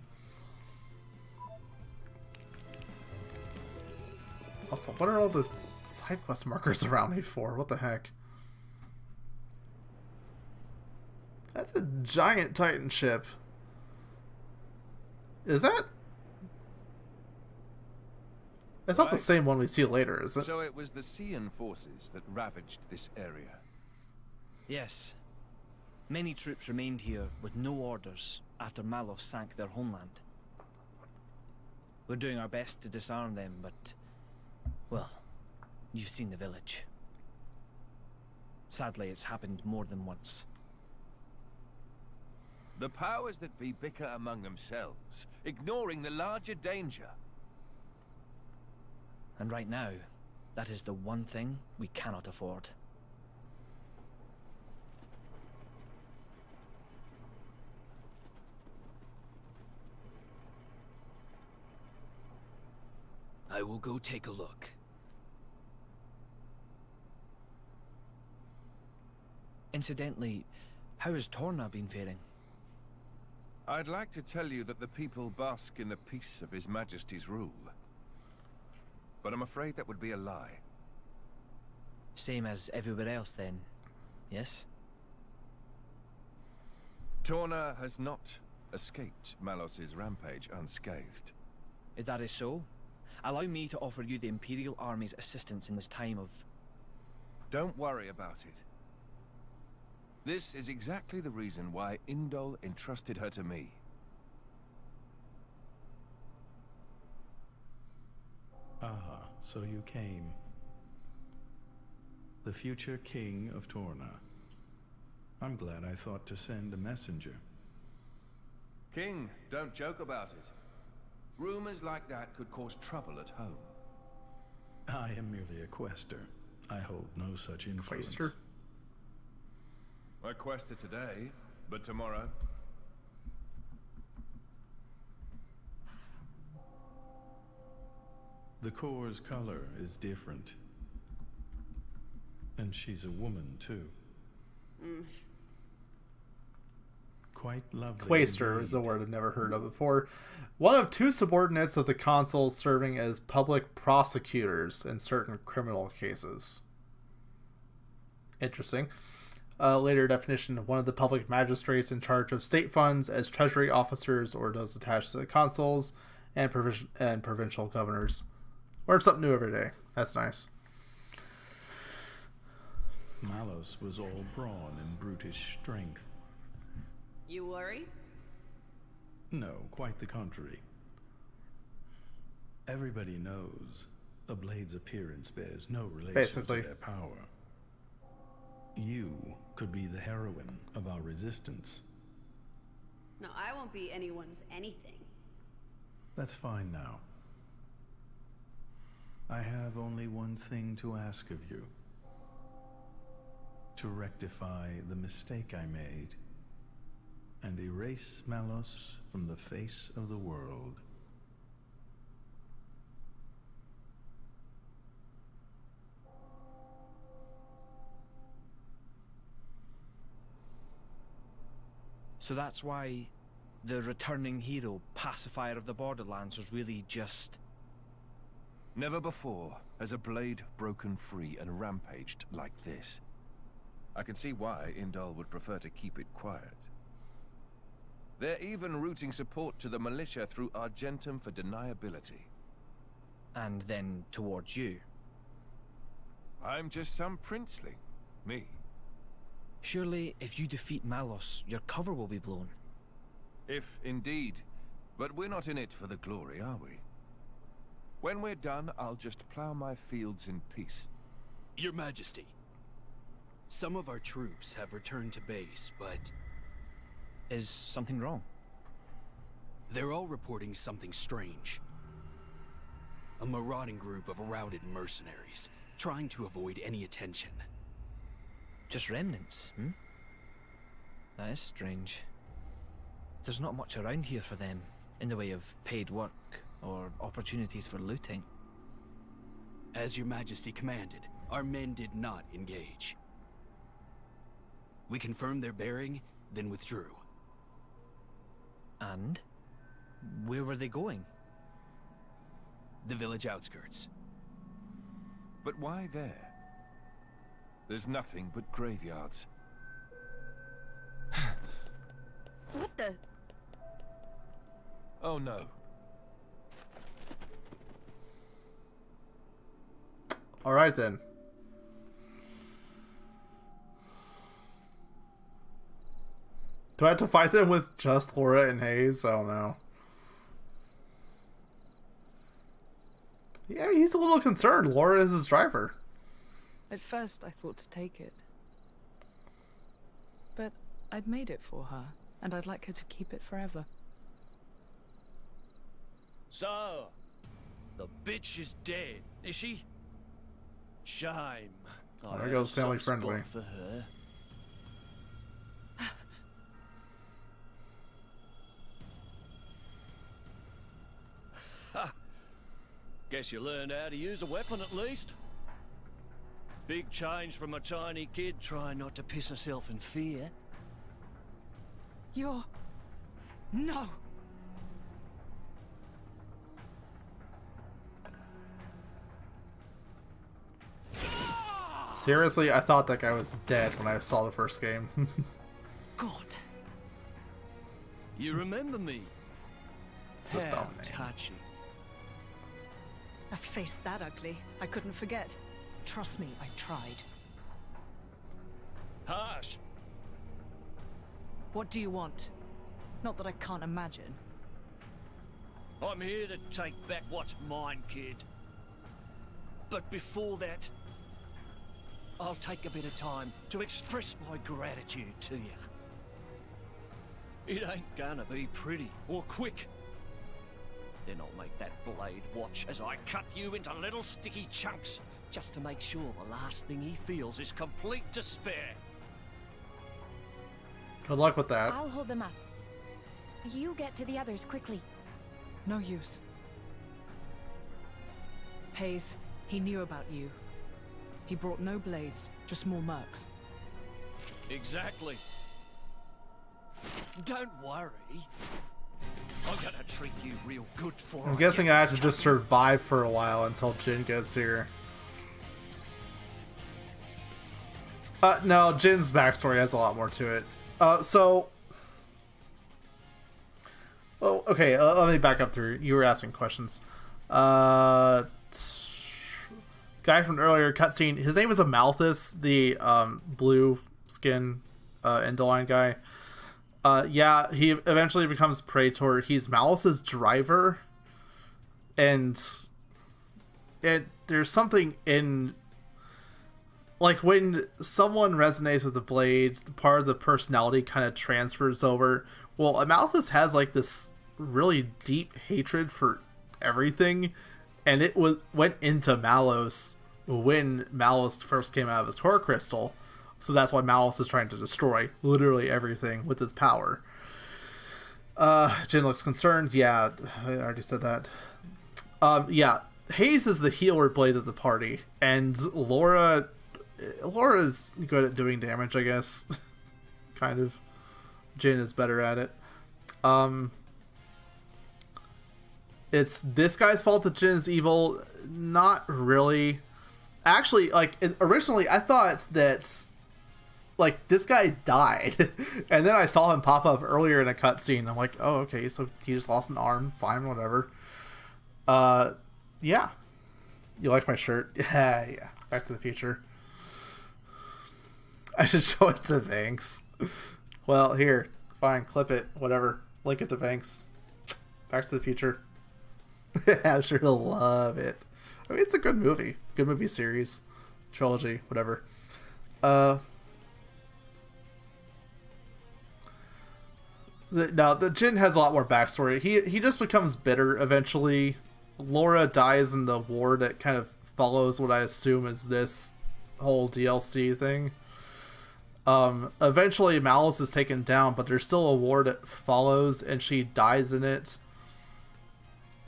Speaker 1: Also, what are all the side quest markers around me for? What the heck? That's a giant Titan ship. Is that... It's not the same one we see later, is it?
Speaker 3: So it was the Sean forces that ravaged this area.
Speaker 12: Yes. Many troops remained here with no orders after Malos sank their homeland. We're doing our best to disarm them, but... well, you've seen the village. Sadly, it's happened more than once.
Speaker 3: The powers that be bicker among themselves, ignoring the larger danger.
Speaker 12: And right now, that is the one thing we cannot afford.
Speaker 13: I will go take a look.
Speaker 12: Incidentally, how has Torna been faring?
Speaker 3: I'd like to tell you that the people bask in the peace of His Majesty's rule. But I'm afraid that would be a lie.
Speaker 12: Same as everywhere else, then, yes?
Speaker 3: Torna has not escaped Malos's rampage unscathed.
Speaker 12: If that is so, allow me to offer you the Imperial Army's assistance in this time of...
Speaker 3: Don't worry about it. This is exactly the reason why Indol entrusted her to me.
Speaker 15: Ah, so you came. The future king of Torna. I'm glad I thought to send a messenger.
Speaker 3: King, don't joke about it. Rumors like that could cause trouble at home.
Speaker 15: I am merely a quester. I hold no such influence.
Speaker 1: Quester?
Speaker 3: I quested today, but tomorrow...
Speaker 15: The core's color is different. And she's a woman, too. Quite lovely.
Speaker 1: Quaestor is a word I've never heard of before. One of two subordinates of the consuls serving as public prosecutors in certain criminal cases. Interesting. Later definition of one of the public magistrates in charge of state funds as treasury officers or those attached to the consuls and provincial governors. Learn something new every day. That's nice.
Speaker 15: Malos was all brawn and brutish strength.
Speaker 11: You worry?
Speaker 15: No, quite the contrary. Everybody knows a blade's appearance bears no relation to their power. You could be the heroine of our resistance.
Speaker 11: No, I won't be anyone's anything.
Speaker 15: That's fine now. I have only one thing to ask of you. to rectify the mistake I made and erase Malos from the face of the world.
Speaker 12: So that's why the returning hero, pacifier of the Borderlands, was really just...
Speaker 2: Never before has a blade broken free and rampaged like this. I can see why Indal would prefer to keep it quiet. They're even routing support to the militia through Argentum for deniability.
Speaker 12: And then towards you.
Speaker 2: I'm just some princeling. Me.
Speaker 12: Surely, if you defeat Malos, your cover will be blown.
Speaker 2: If indeed. But we're not in it for the glory, are we? When we're done, I'll just plow my fields in peace.
Speaker 13: Your Majesty, some of our troops have returned to base, but...
Speaker 12: Is something wrong?
Speaker 13: They're all reporting something strange. A marauding group of routed mercenaries, trying to avoid any attention.
Speaker 12: Just remnants, hmm? That is strange. There's not much around here for them, in the way of paid work or opportunities for looting.
Speaker 13: As your Majesty commanded, our men did not engage. We confirmed their bearing, then withdrew.
Speaker 12: And? Where were they going?
Speaker 13: The village outskirts.
Speaker 2: But why there? There's nothing but graveyards.
Speaker 11: What the?
Speaker 2: Oh no.
Speaker 1: Alright then. Do I have to fight them with just Laura and Hayes? Oh no. Yeah, he's a little concerned. Laura is his driver.
Speaker 4: At first, I thought to take it. But I'd made it for her, and I'd like her to keep it forever.
Speaker 13: So, the bitch is dead, is she? Shame.
Speaker 1: There goes family friendly.
Speaker 13: For her. Ha! Guess you learned how to use a weapon at least. Big change from a tiny kid trying not to piss herself in fear.
Speaker 4: You're... No!
Speaker 1: Seriously, I thought that guy was dead when I saw the first game.
Speaker 4: God.
Speaker 13: You remember me?
Speaker 1: The
Speaker 13: How
Speaker 1: dumb name.
Speaker 13: touching.
Speaker 4: A face that ugly, I couldn't forget. Trust me, I tried.
Speaker 13: Harsh.
Speaker 4: What do you want? Not that I can't imagine.
Speaker 13: I'm here to take back what's mine, kid. But before that, I'll take a bit of time to express my gratitude to you. It ain't gonna be pretty or quick. Then I'll make that blade watch as I cut you into little sticky chunks, just to make sure the last thing he feels is complete despair.
Speaker 1: Good luck with that.
Speaker 10: I'll hold them up. You get to the others quickly.
Speaker 4: No use. Hayes, he knew about you. He brought no blades, just more mercs.
Speaker 13: Exactly. Don't worry. I'm gonna treat you real good for
Speaker 1: I'm guessing I have to just survive for a while until Jin gets here. No, Jin's backstory has a lot more to it. Well, okay, let me back up through. You were asking questions. Guy from earlier cutscene, his name is Amalthus, the blue skin Indoline guy. Yeah, he eventually becomes Praetor. He's Malus's driver, and there's something in, like, when someone resonates with the blades, part of the personality kind of transfers over. Well, Amalthus has like this really deep hatred for everything, and it went into Malos when Malos first came out of his core crystal. So that's why Malice is trying to destroy literally everything with his power. Jin looks concerned. Yeah, I already said that. Yeah, Hayes is the healer blade of the party, and Laura's good at doing damage, I guess. Kind of. Jin is better at it. It's this guy's fault that Jin is evil. Not really. Actually, like, originally I thought that, like, this guy died. And then I saw him pop up earlier in a cutscene. I'm like, oh, okay, so he just lost an arm. Fine, whatever. Yeah. You like my shirt? Yeah. Back to the Future. I should show it to Vanks. Well, here. Fine, clip it. Whatever. Link it to Vanks. Back to the Future. I'm sure he'll love it. I mean, it's a good movie. Good movie series. Trilogy. Whatever. The Jin has a lot more backstory. He just becomes bitter eventually. Laura dies in the war that kind of follows what I assume is this whole DLC thing. Eventually Malice is taken down, but there's still a war that follows, and she dies in it.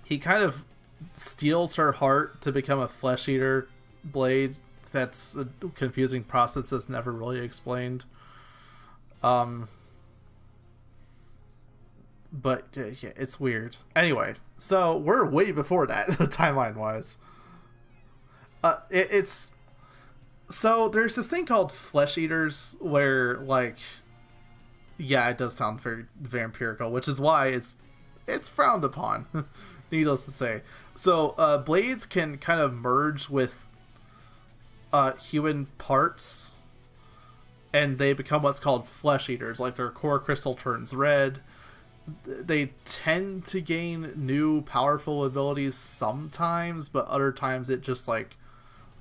Speaker 1: He kind of steals her heart to become a flesh eater blade. That's a confusing process that's never really explained. But yeah, it's weird. Anyway, so we're way before that, timeline wise. It's so there's this thing called flesh eaters where, like, yeah, it does sound very vampirical, which is why it's frowned upon. Needless to say. So blades can kind of merge with human parts, and they become what's called flesh eaters. Like, their core crystal turns red. They tend to gain new powerful abilities sometimes, but other times it just, like,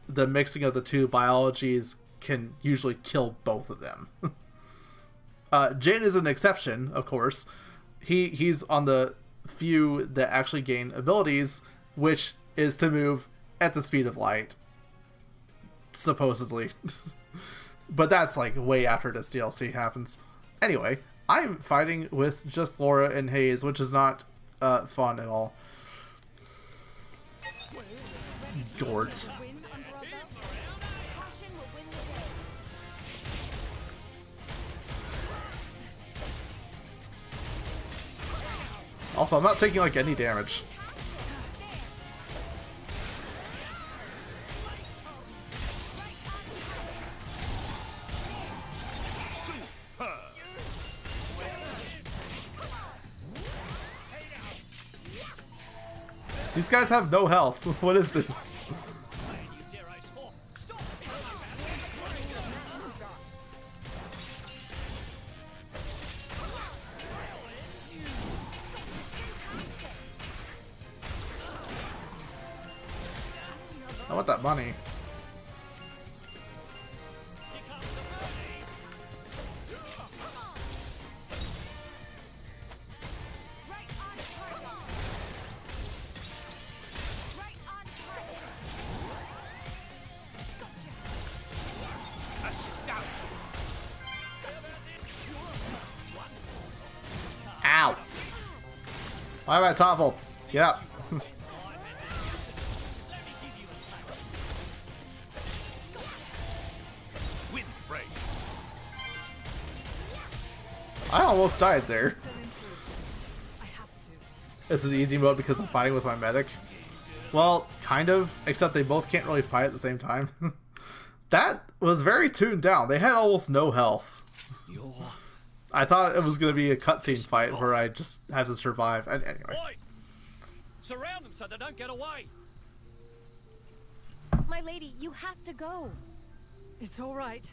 Speaker 1: the mixing of the two biologies can usually kill both of them. Jin is an exception, of course. He's on the few that actually gain abilities, which is to move at the speed of light, supposedly. But that's, like, way after this DLC happens. Anyway, I'm fighting with just Laura and Hayes, which is not fun at all. Gort. Also, I'm not taking, like, any damage. These guys have no health. What is this? I want that money. Ow! Why am I toppled? Get up. I almost died there. This is easy mode because I'm fighting with my medic. Well, kind of, except they both can't really fight at the same time. That was very tuned down. They had almost no health. I thought it was going to be a cutscene fight where I just have to survive. And anyway.
Speaker 13: Surround them so they don't get away.
Speaker 10: My lady, you have to go.
Speaker 4: It's all right.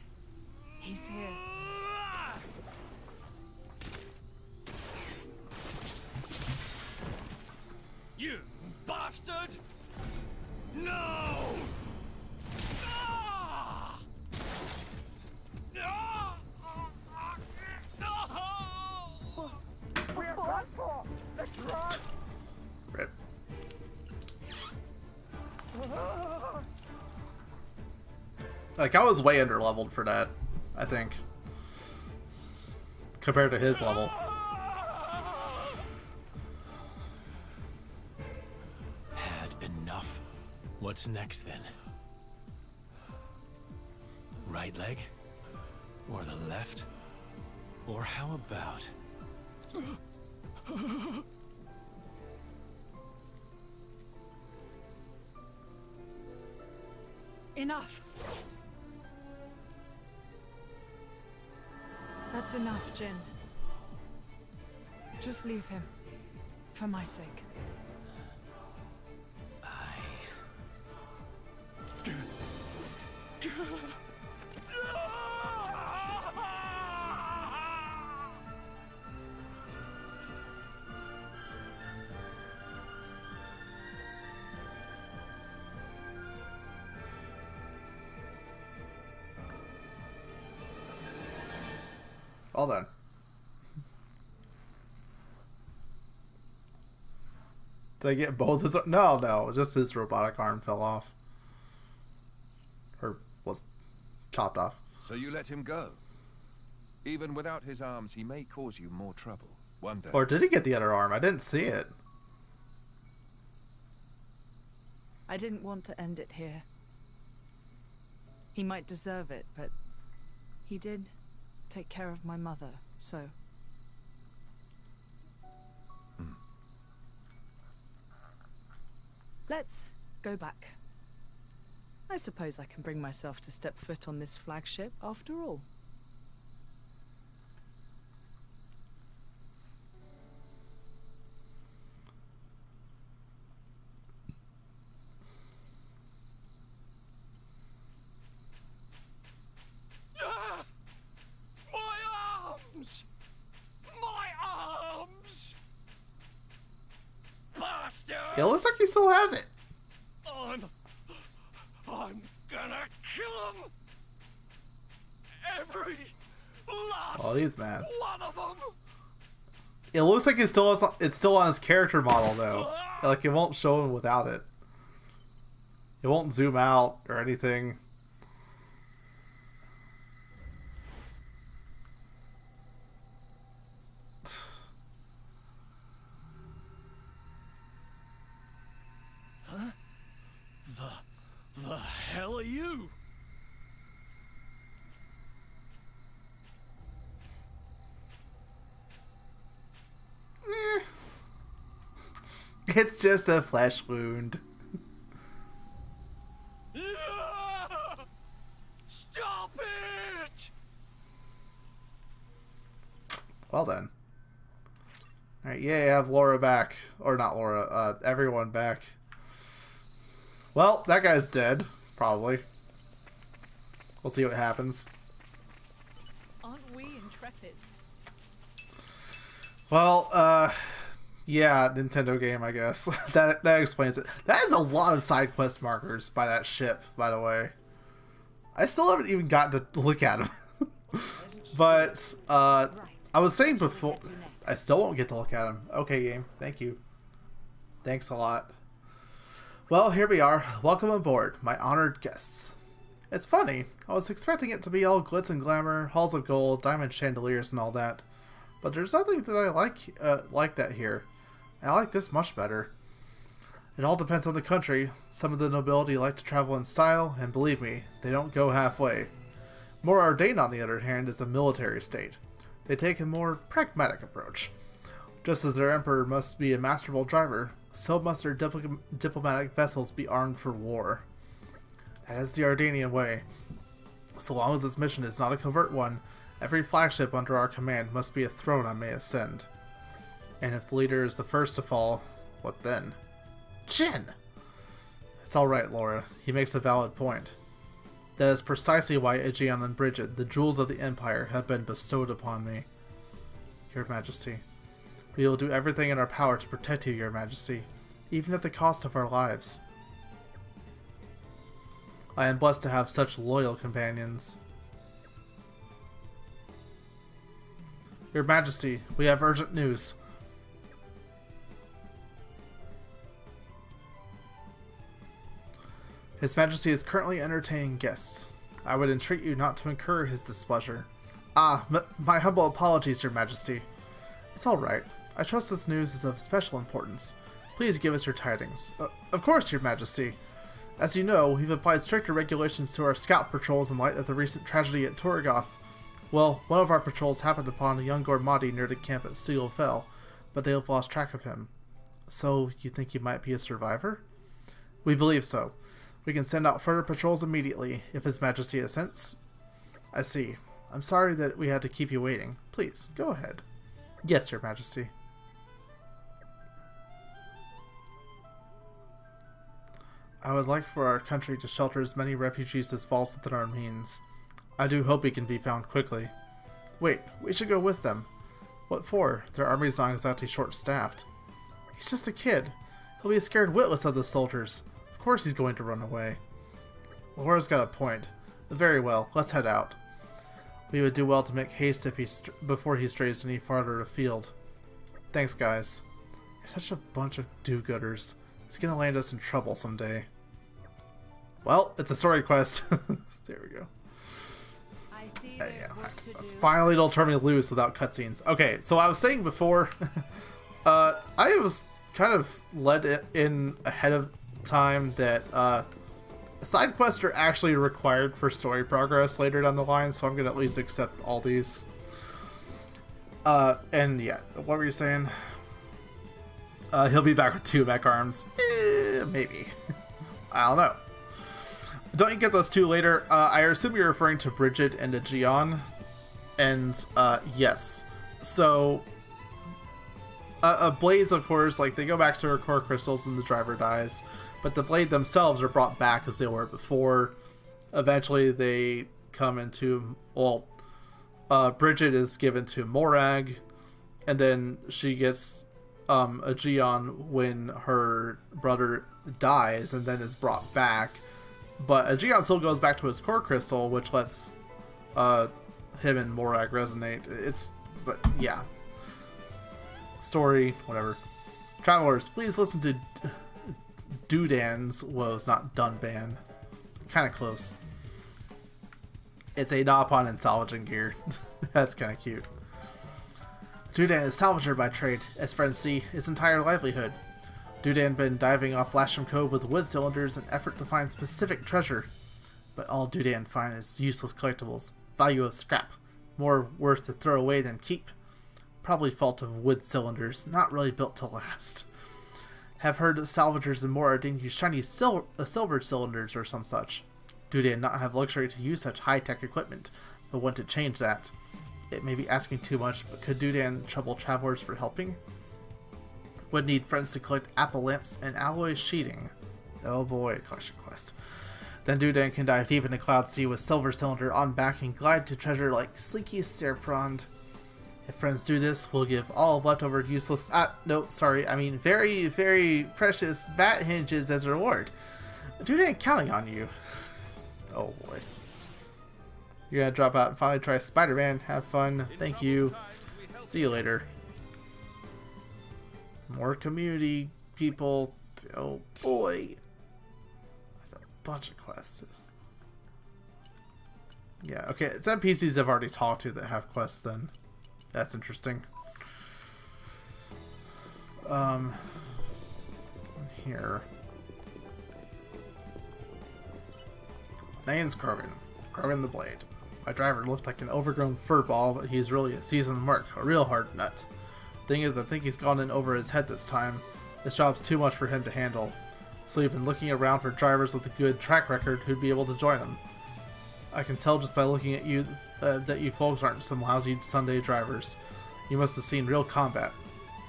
Speaker 4: He's here.
Speaker 13: You bastard! No! Ah! Ah!
Speaker 1: Rip. Like, I was way under leveled for that. I think, compared to his level.
Speaker 2: Had enough. What's next then? Right leg? Or the left? Or how about...
Speaker 4: Enough! That's enough, Jin. Just leave him. For my sake.
Speaker 1: Well then. Did I get both his... No, just his robotic arm fell off. Or was chopped off.
Speaker 3: So you let him go? Even without his arms, he may cause you more trouble one day.
Speaker 1: Or did he get the other arm? I didn't see it.
Speaker 4: I didn't want to end it here. He might deserve it, but he did take care of my mother, so... Let's go back. I suppose I can bring myself to step foot on this flagship after all.
Speaker 13: My arms! My arms! Bastard!
Speaker 1: It looks like he still has it.
Speaker 13: I'm gonna kill him! Every last
Speaker 1: Oh, he's mad.
Speaker 13: one of them!
Speaker 1: It looks like it's still on his character model though. Like it won't show him without it. It won't zoom out or anything.
Speaker 13: Huh? The hell are you?
Speaker 1: It's just a flesh wound.
Speaker 13: Stop it!
Speaker 1: Well then. Alright, yeah, I have Laura back. Or not Laura, everyone back. Well, that guy's dead. Probably. We'll see what happens.
Speaker 4: Aren't we intrepid?
Speaker 1: Well, yeah, Nintendo game, I guess. that explains it. That is a lot of side quest markers by that ship, by the way. I still haven't even gotten to look at them. But, I was saying before, I still won't get to look at them. Okay, game. Thank you. Thanks a lot. Well, here we are. Welcome aboard, my honored guests. It's funny. I was expecting it to be all glitz and glamour, halls of gold, diamond chandeliers, and all that. But there's nothing that I like that here. I like this much better. It all depends on the country. Some of the nobility like to travel in style, and believe me, they don't go halfway. More Ardain, on the other hand, is a military state. They take a more pragmatic approach. Just as their emperor must be a masterful driver, so must their diplomatic vessels be armed for war. That is the Ardanian way. So long as this mission is not a covert one, every flagship under our command must be a throne I may ascend. And if the leader is the first to fall, what then? Jin! It's alright, Laura. He makes a valid point. That is precisely why Aegeon and Bridget, the jewels of the Empire, have been bestowed upon me. Your Majesty. We will do everything in our power to protect you, Your Majesty, even at the cost of our lives. I am blessed to have such loyal companions. Your Majesty, we have urgent news. His Majesty is currently entertaining guests. I would entreat you not to incur his displeasure. My humble apologies, Your Majesty. It's all right. I trust this news is of special importance. Please give us your tidings. Of course, Your Majesty. As you know, we've applied stricter regulations to our scout patrols in light of the recent tragedy at Torgoth. Well, one of our patrols happened upon a young Gormati near the camp at Seal Fell, but they have lost track of him. So, you think he might be a survivor? We believe so. We can send out further patrols immediately, if His Majesty assents. I see. I'm sorry that we had to keep you waiting. Please, go ahead. Yes, Your Majesty. I would like for our country to shelter as many refugees as falls within our means. I do hope he can be found quickly. Wait, we should go with them. What for? Their army's not exactly short-staffed. He's just a kid. He'll be scared witless of the soldiers. Of course he's going to run away. Laura's got a point. Very well, let's head out. We would do well to make haste if before he strays any farther afield. Thanks, guys. You're such a bunch of do-gooders. It's gonna land us in trouble someday. Well, it's a story quest. There we go. Finally, they'll turn me loose without cutscenes. Okay, so I was saying before, I was kind of led in ahead of time that side quests are actually required for story progress later down the line, so I'm gonna at least accept all these. And yeah, what were you saying? He'll be back with 2 mech arms. Maybe. I don't know. Don't you get those 2 later? I assume you're referring to Bridget and to Gian. And, yes. So, blades, of course, like, they go back to her core crystals and the driver dies. But the blade themselves are brought back as they were before. Eventually, they come into... Well, Bridget is given to Morag. And then she gets a Gian when her brother dies and then is brought back. But Aegeon still goes back to his core crystal, which lets him and Morag resonate. But yeah. Story, whatever. Travelers, please listen to Dudan's woes, not Dunban. Kind of close. It's a Nopon in salvaging gear. That's kind of cute. Dudan is salvager by trade, as friends see, his entire livelihood. Dudan been diving off Lasham Cove with wood cylinders in effort to find specific treasure. But all Dudan find is useless collectibles. Value of scrap. More worth to throw away than keep. Probably fault of wood cylinders. Not really built to last. Have heard salvagers and more are deemed use shiny silver cylinders or some such. Dudan not have luxury to use such high-tech equipment, but want to change that. It may be asking too much, but could Dudan trouble travelers for helping? Would need friends to collect apple lamps and alloy sheeting. Oh boy, collection quest. Then Dudan can dive deep into Cloud Sea with Silver Cylinder on back and glide to treasure like Sleeky Serprond. If friends do this, we'll give all leftover useless... very, very precious bat hinges as a reward. Dudan counting on you. Oh boy. You're gonna drop out and finally try Spider-Man. Have fun. Thank you. See you later. More community people. Oh boy. That's a bunch of quests. Yeah, okay. It's NPCs I've already talked to that have quests then. That's interesting. Here. Name's Corbin. Corbin the Blade. My driver looked like an overgrown furball, but he's really a seasoned merc, a real hard nut. Thing is, I think he's gone in over his head this time. This job's too much for him to handle. So we've been looking around for drivers with a good track record who'd be able to join him. I can tell just by looking at you that you folks aren't some lousy Sunday drivers. You must have seen real combat.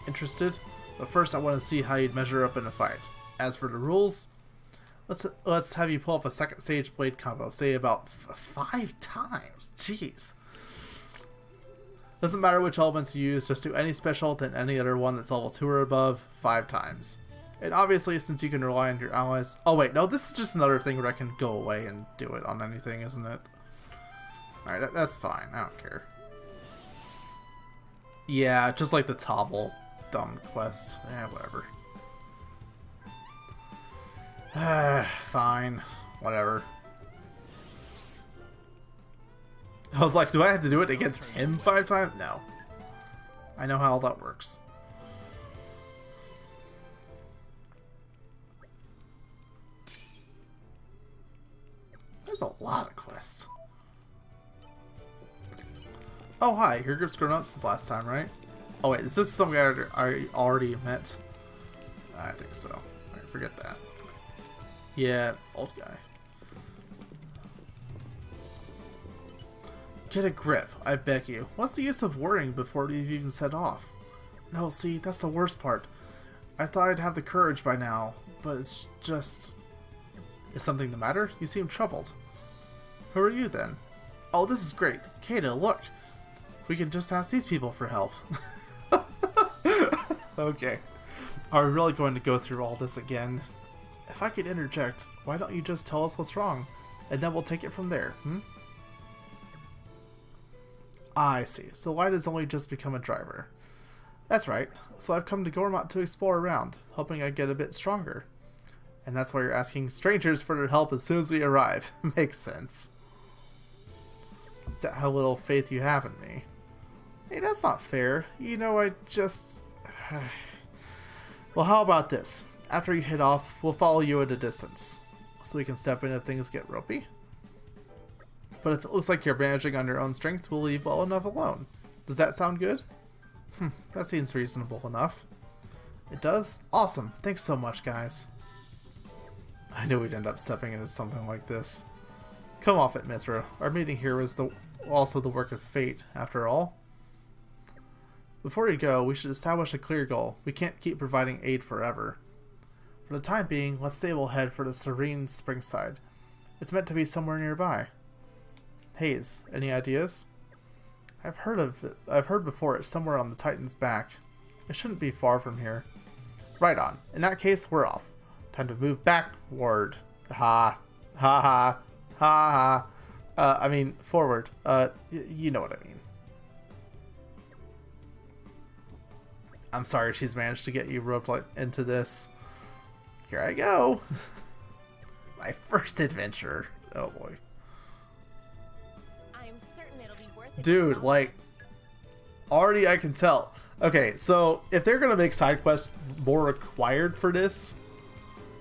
Speaker 1: Interested? But first I want to see how you'd measure up in a fight. As for the rules, let's have you pull off a second stage blade combo, say about 5 times. Jeez. Doesn't matter which elements you use, just do any special than any other one that's level 2 or above 5 times. And obviously, since you can rely on your allies... Oh wait, no, this is just another thing where I can go away and do it on anything, isn't it? Alright, that's fine. I don't care. Yeah, just like the Tobble dumb quest. Whatever. Fine. Whatever. I was like, do I have to do it against him 5 times? No. I know how all that works. There's a lot of quests. Oh, hi. Your group's grown up since last time, right? Oh, wait. Is this some guy I already met? I think so. Alright, forget that. Yeah, old guy. Get a grip, I beg you. What's the use of worrying before we've even set off? No, see, that's the worst part. I thought I'd have the courage by now, but it's just... Is something the matter? You seem troubled. Who are you then? Oh, this is great. Kata, look! We can just ask these people for help. Okay. Are we really going to go through all this again? If I could interject, why don't you just tell us what's wrong? And then we'll take it from there, hmm? I see. So Light has only just become a driver. That's right. So I've come to Gormott to explore around, hoping I get a bit stronger. And that's why you're asking strangers for their help as soon as we arrive. Makes sense. Is that how little faith you have in me? Hey, that's not fair. You know, I just... Well, how about this? After you head off, we'll follow you at a distance, so we can step in if things get ropey. But if it looks like you're managing on your own strength, we'll leave well enough alone. Does that sound good? That seems reasonable enough. It does? Awesome. Thanks so much, guys. I knew we'd end up stepping into something like this. Come off it, Mithra. Our meeting here was also the work of fate, after all. Before you go, we should establish a clear goal. We can't keep providing aid forever. For the time being, let's say we'll head for the serene Springside. It's meant to be somewhere nearby. Hayes, any ideas? I've heard before it's somewhere on the Titan's back. It shouldn't be far from here. Right on. In that case, we're off. Time to move backward. Ha. Ha ha. Ha ha. I mean, forward. You know what I mean. I'm sorry she's managed to get you roped into this. Here I go. My first adventure. Oh boy.
Speaker 10: I'm certain it'll be worth it.
Speaker 1: Dude, like, already I can tell. Okay, so if they're gonna make side quests more required for this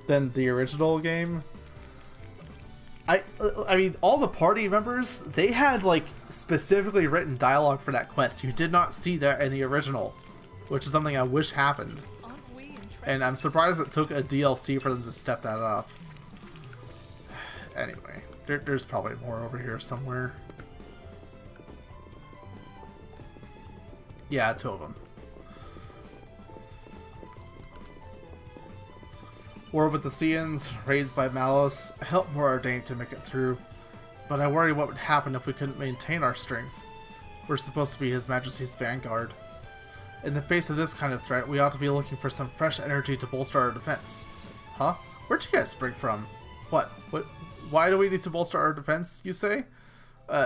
Speaker 1: than the original game, I mean, all the party members, they had like specifically written dialogue for that quest. You did not see that in the original, which is something I wish happened. And I'm surprised it took a DLC for them to step that up. Anyway, there's probably more over here somewhere. Yeah, 2 of them. War with the Seans, raids by Malus. I helped more ordained to make it through, but I worry what would happen if we couldn't maintain our strength. We're supposed to be His Majesty's vanguard. In the face of this kind of threat, we ought to be looking for some fresh energy to bolster our defense. Huh? Where'd you guys spring from? What? Why do we need to bolster our defense, you say?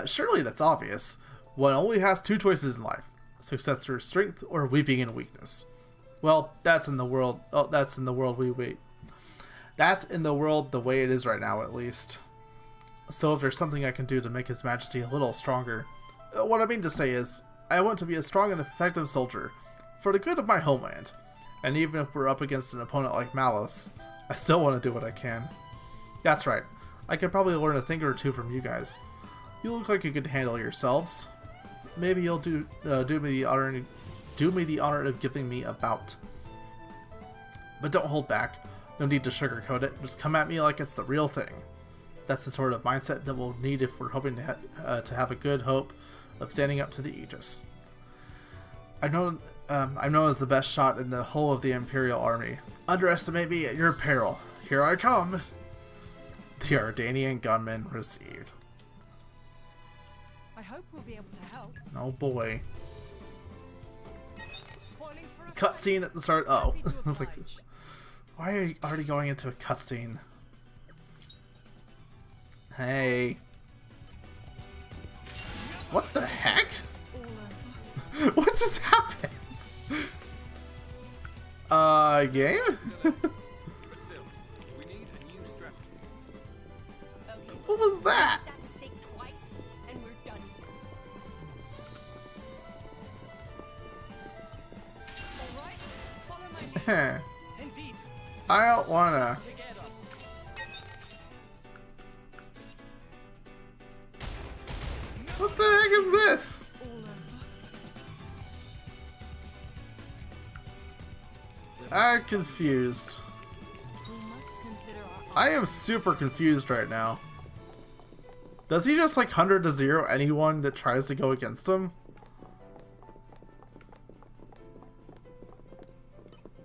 Speaker 1: Surely that's obvious. One only has 2 choices in life. Success through strength or weeping in weakness. Well, that's in the world. Oh, that's in the world we wait. That's in the world the way it is right now, at least. So if there's something I can do to make His Majesty a little stronger, what I mean to say is, I want to be a strong and effective soldier, for the good of my homeland. And even if we're up against an opponent like Malus, I still want to do what I can. That's right. I could probably learn a thing or 2 from you guys. You look like you could handle yourselves. Maybe you'll do me the honor of giving me a bout. But don't hold back. No need to sugarcoat it. Just come at me like it's the real thing. That's the sort of mindset that we'll need if we're hoping to have a good hope of standing up to the Aegis. I'm known as the best shot in the whole of the Imperial Army. Underestimate me at your peril. Here I come. The Ardanian gunman received.
Speaker 4: I hope we'll be able to help.
Speaker 1: Oh boy. Cutscene at the start. Oh, I was like, why are you already going into a cutscene? Hey. What the heck? What just happened? Game? What was that?
Speaker 12: Indeed.
Speaker 1: I don't wanna.
Speaker 12: Together.
Speaker 1: What the heck is this? I'm confused. I am super confused right now. Does he just like 100 to 0 anyone that tries to go against him?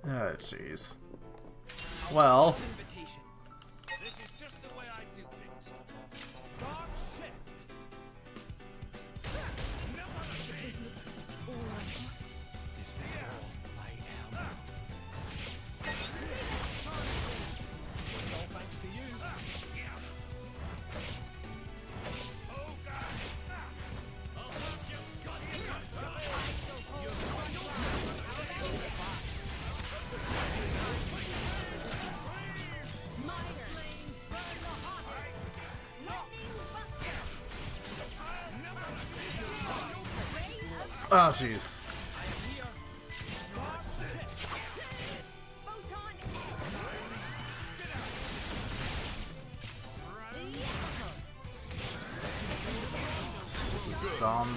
Speaker 1: Oh, jeez. Well.
Speaker 13: This is just the way I do things. God shift. Is this all I am? All thanks to you. Oh God! Oh, you got it.
Speaker 1: Oh, jeez. This is dumb.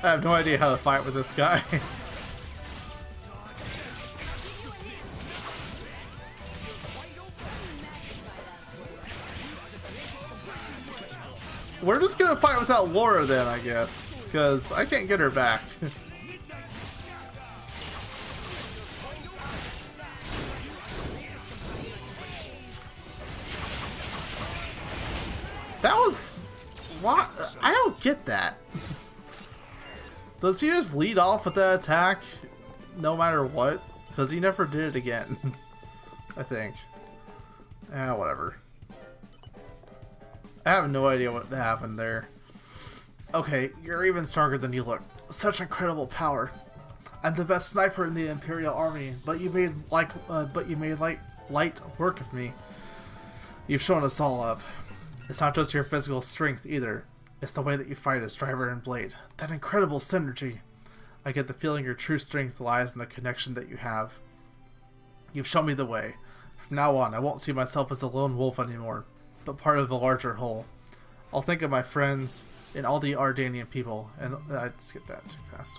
Speaker 1: I have no idea how to fight with this guy. We're just gonna fight without Laura then, I guess. Because I can't get her back. That was... what? I don't get that. Does he just lead off with that attack no matter what? Because he never did it again. I think. Whatever. I have no idea what happened there. Okay, you're even stronger than you look. Such incredible power. I'm the best sniper in the Imperial Army, but you made light work of me. You've shown us all up. It's not just your physical strength either. It's the way that you fight as driver and blade. That incredible synergy. I get the feeling your true strength lies in the connection that you have. You've shown me the way. From now on, I won't see myself as a lone wolf anymore, but part of the larger whole. I'll think of my friends and all the Ardanian people, and I skipped that too fast.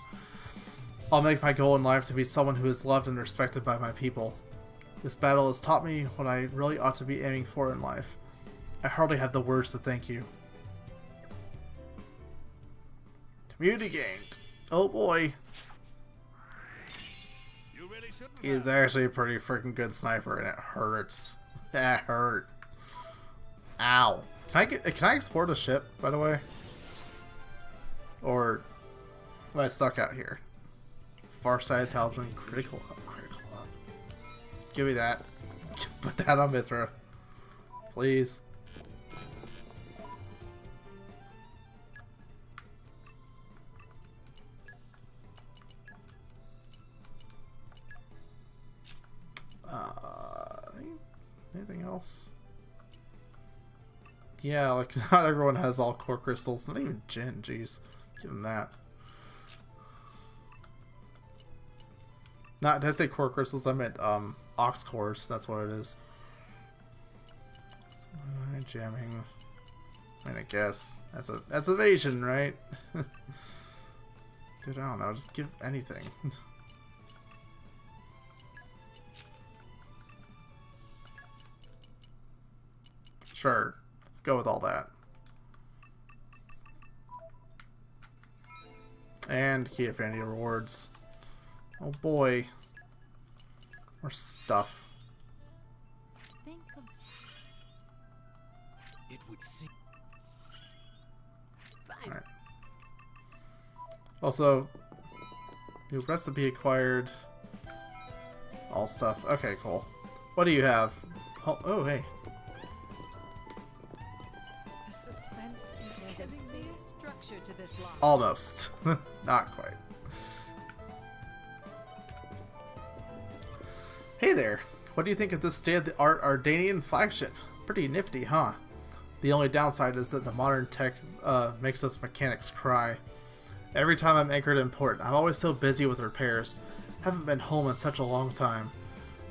Speaker 1: I'll make my goal in life to be someone who is loved and respected by my people. This battle has taught me what I really ought to be aiming for in life. I hardly have the words to thank you. Community gained. Oh boy. He is actually a pretty freaking good sniper, and it hurts. That hurt. Ow. Can I export a ship, by the way? Or am I stuck out here? Farsighted Talisman, critical up. Give me that. Put that on Mithra. Please. Anything else? Yeah, like not everyone has all core crystals. Not even Jin. Jeez, give him that. Not did I say core crystals? I meant ox cores. That's what it is. Jamming. I mean, I guess that's evasion, right? Dude, I don't know. Just give anything. Sure. Let's go with all that. And key affinity rewards. Oh boy. More stuff.
Speaker 8: Think of
Speaker 13: it would seem.
Speaker 1: Alright. Also, new recipe acquired. All stuff. Okay, cool. What do you have? Oh, hey.
Speaker 8: to this line.
Speaker 1: Almost. Not quite. Hey there. What do you think of this state-of-the-art Ardanian flagship? Pretty nifty, huh? The only downside is that the modern tech makes us mechanics cry. Every time I'm anchored in port, I'm always so busy with repairs. Haven't been home in such a long time.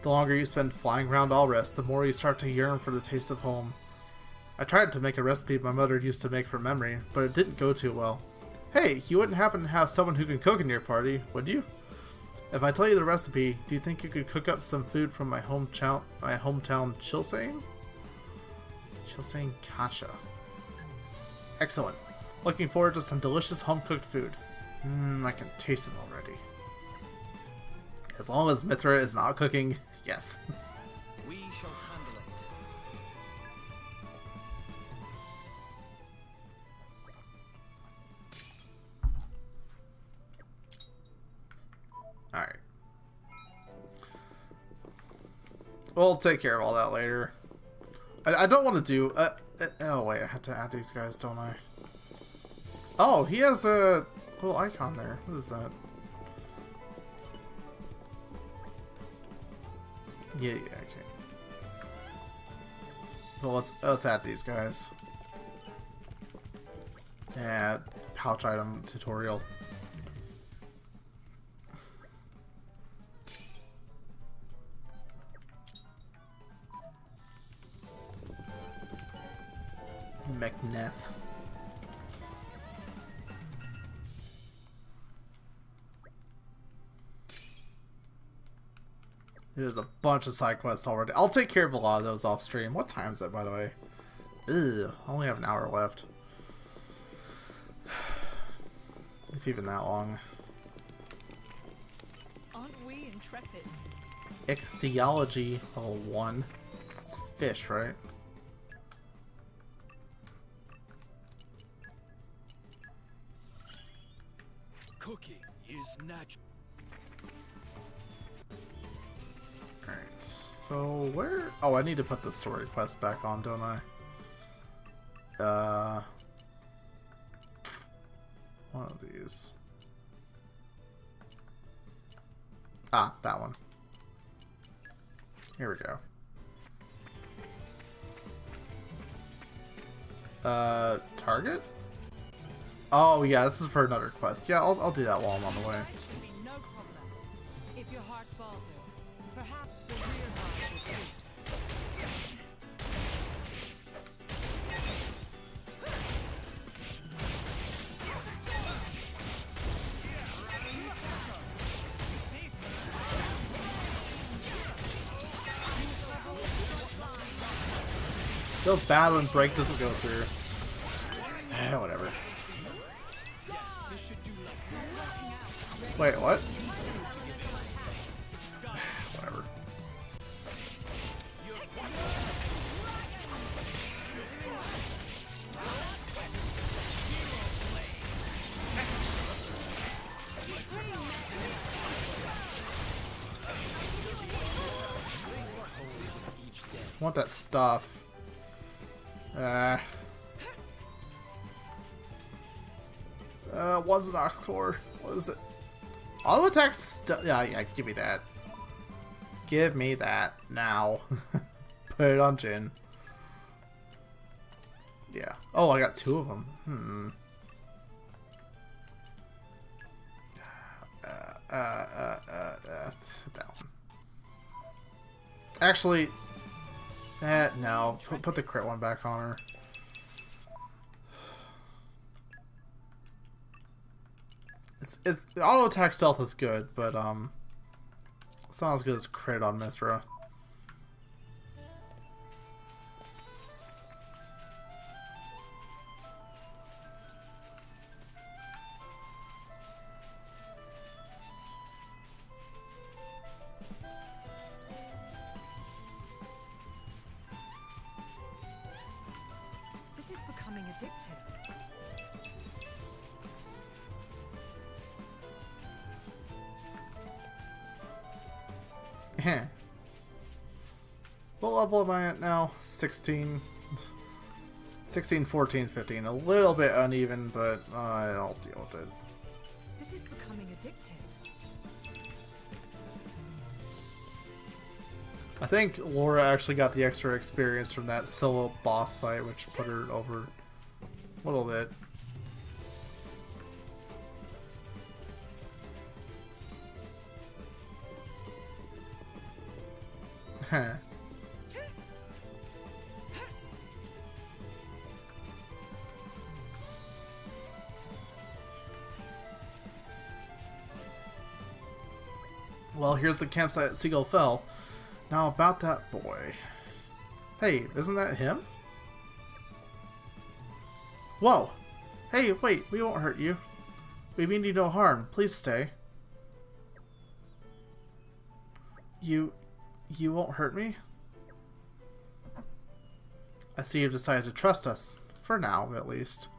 Speaker 1: The longer you spend flying around Allrest, the more you start to yearn for the taste of home. I tried to make a recipe my mother used to make from memory, but it didn't go too well. Hey, you wouldn't happen to have someone who can cook in your party, would you? If I tell you the recipe, do you think you could cook up some food from my hometown Chilsane? Chilsane Kasha. Excellent. Looking forward to some delicious home-cooked food. I can taste it already. As long as Mithra is not cooking, yes.
Speaker 12: We shall handle it.
Speaker 1: Alright. We'll take care of all that later. I don't want to do... oh wait, I have to add these guys, don't I? Oh, he has a little icon there. What is that? Yeah, okay. Well, let's add these guys. Add pouch item tutorial. McNeth. There's a bunch of side quests already. I'll take care of a lot of those off stream. What time is it, by the way? Ugh, I only have an hour left. If even that long.
Speaker 9: Aren't we intrepid?
Speaker 1: Ichthyology level 1. It's fish, right?
Speaker 13: Cooking is natural.
Speaker 1: Alright, so where... Oh, I need to put the story quest back on, don't I? One of these. Ah, that one. Here we go. Target? Oh yeah, this is for another quest. Yeah, I'll do that while I'm on the way.
Speaker 8: No problem. If your heart falters, perhaps the rear guard will fit.
Speaker 1: Feels bad when break doesn't go through. Whatever. Wait, what? Whatever. I want that stuff. What's an ox core? What is it? Auto attack yeah, give me that. Give me that now. Put it on Jin. Yeah. Oh, I got 2 of them. That one. Actually, no. Put the crit one back on her. It's auto attack stealth is good, but it's not as good as crit on Mithra.
Speaker 8: This is becoming addictive.
Speaker 1: What level am I at now? 16, 14, 15. A little bit uneven, but I'll deal with it.
Speaker 8: This is becoming addictive.
Speaker 1: I think Laura actually got the extra experience from that solo boss fight, which put her over a little bit. Huh. Well, here's the campsite Seagull fell. Now about that boy. Hey, isn't that him? Whoa! Hey, wait, we won't hurt you. We mean you no harm. Please stay. You won't hurt me? I see you've decided to trust us. For now, at least.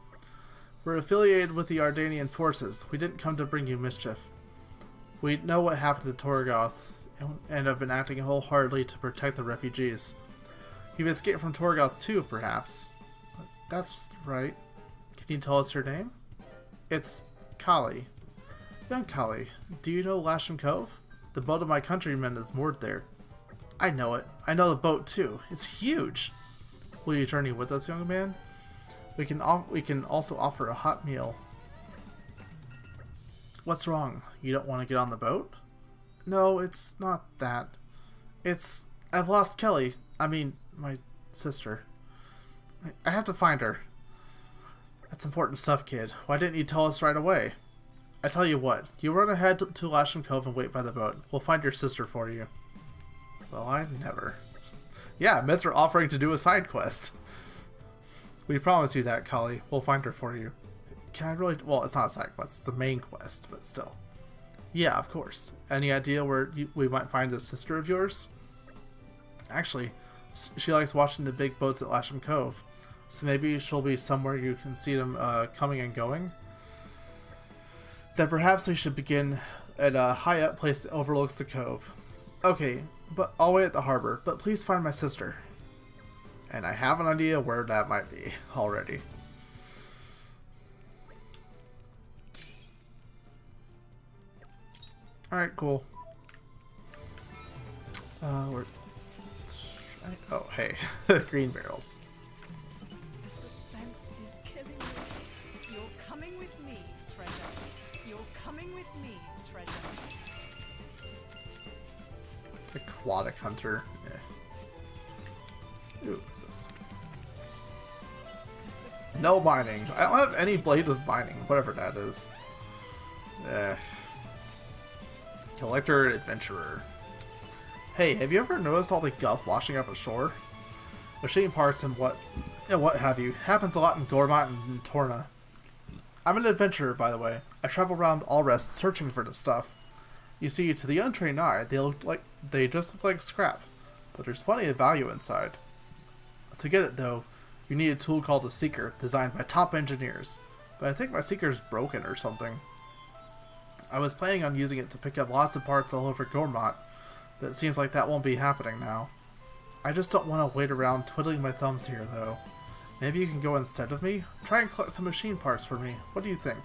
Speaker 1: We're affiliated with the Ardanian forces. We didn't come to bring you mischief. We know what happened to Torgoth and have been acting wholeheartedly to protect the refugees. You've escaped from Torgoth too, perhaps. That's right. Can you tell us your name? It's Kali. Young Kali, do you know Lasham Cove? The boat of my countrymen is moored there. I know it. I know the boat too. It's huge. Will you journey with us, young man? We can also offer a hot meal. What's wrong? You don't want to get on the boat? No, it's not that. I've lost Kelly. I mean, my sister. I have to find her. That's important stuff, kid. Why didn't you tell us right away? I tell you what, you run ahead to Lasham Cove and wait by the boat. We'll find your sister for you. Well, I never. Yeah, Mythra offering to do a side quest. We promise you that, Kali. We'll find her for you. Can I really... Well, it's not a side quest. It's a main quest, but still. Yeah, of course. Any idea where we might find a sister of yours? Actually, she likes watching the big boats at Lasham Cove. So maybe she'll be somewhere you can see them coming and going. Then perhaps we should begin at a high up place that overlooks the cove. Okay, but I'll wait at the harbor. But please find my sister. And I have an idea where that might be already. Alright, cool. Oh, hey. Green barrels.
Speaker 4: The suspense is killing me. You're coming with me, treasure. You're coming with me, treasure.
Speaker 1: Aquatic hunter. Yeah. Ooh, what's this? No mining. I don't have any blade with mining, whatever that is. Collector Adventurer. Hey, have you ever noticed all the guff washing up ashore? Machine parts and what have you. Happens a lot in Gormott and Torna. I'm an adventurer, by the way. I travel around Allrest searching for this stuff. You see, to the untrained eye, they just look like scrap, but there's plenty of value inside. To get it, though, you need a tool called a Seeker, designed by top engineers. But I think my Seeker's broken or something. I was planning on using it to pick up lots of parts all over Gormott, but it seems like that won't be happening now. I just don't want to wait around twiddling my thumbs here, though. Maybe you can go instead of me? Try and collect some machine parts for me. What do you think?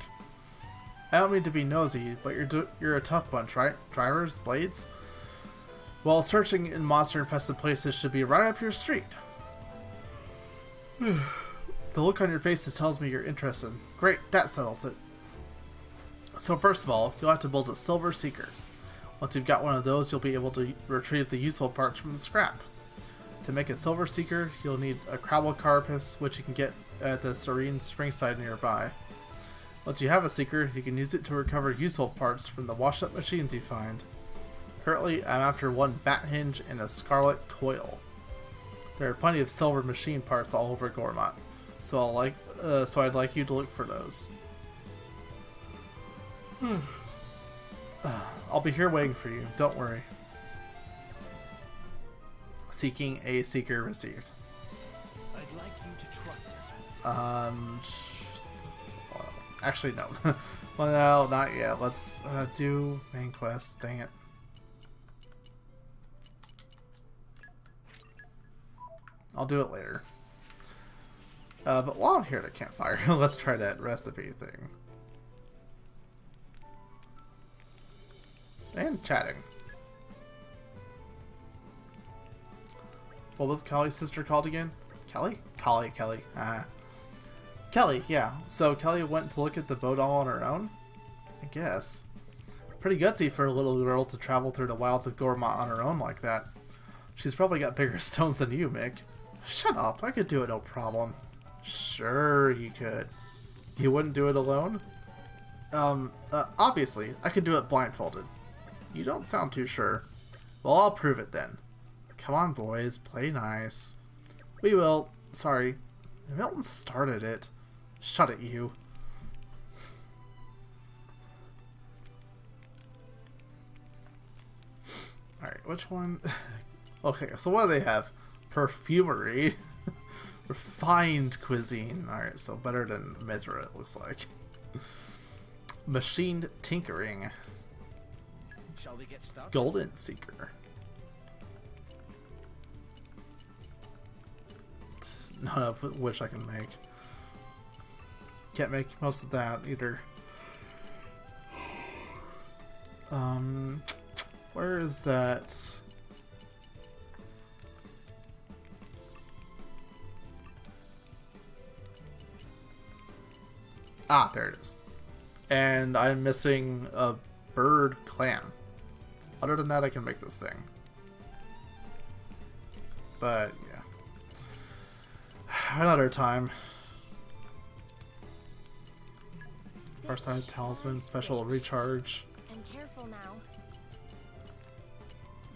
Speaker 1: I don't mean to be nosy, but you're a tough bunch, right? Drivers? Blades? Well, searching in monster-infested places should be right up your street. The look on your faces tells me you're interested. Great, that settles it. So first of all, you'll have to build a Silver Seeker. Once you've got one of those, you'll be able to retrieve the useful parts from the scrap. To make a Silver Seeker, you'll need a Crabble Carapace, which you can get at the Serene Springside nearby. Once you have a Seeker, you can use it to recover useful parts from the washed-up machines you find. Currently, I'm after one Bat Hinge and a Scarlet Coil. There are plenty of silver machine parts all over Gormott, so I'd like you to look for those. I'll be here waiting for you, don't worry. Seeking a Seeker received.
Speaker 2: I'd like you to trust us.
Speaker 1: Well, actually no. Well, no, not yet. Let's do main quest, dang it. I'll do it later. But while I'm here at a campfire, let's try that recipe thing. And chatting. What was Kelly's sister called again? Kelly? Kelly. Kelly, yeah. So Kelly went to look at the boat all on her own? I guess. Pretty gutsy for a little girl to travel through the wilds of Gormott on her own like that. She's probably got bigger stones than you, Mick. Shut up, I could do it no problem. Sure you could. You wouldn't do it alone? Obviously, I could do it blindfolded. You don't sound too sure. Well, I'll prove it then. Come on, boys, play nice. We will. Sorry. Milton started it. Shut it, you. Alright, which one? Okay, so what do they have? Perfumery. Refined cuisine. Alright, so better than Mithra, it looks like. Machined tinkering.
Speaker 12: Shall we get started?
Speaker 1: Golden seeker. None of which I can make. Can't make most of that either. Where is that? Ah, there it is. And I'm missing a bird clan. Other than that, I can make this thing. But, yeah. Another time. Farside Talisman, special recharge.
Speaker 10: And careful now.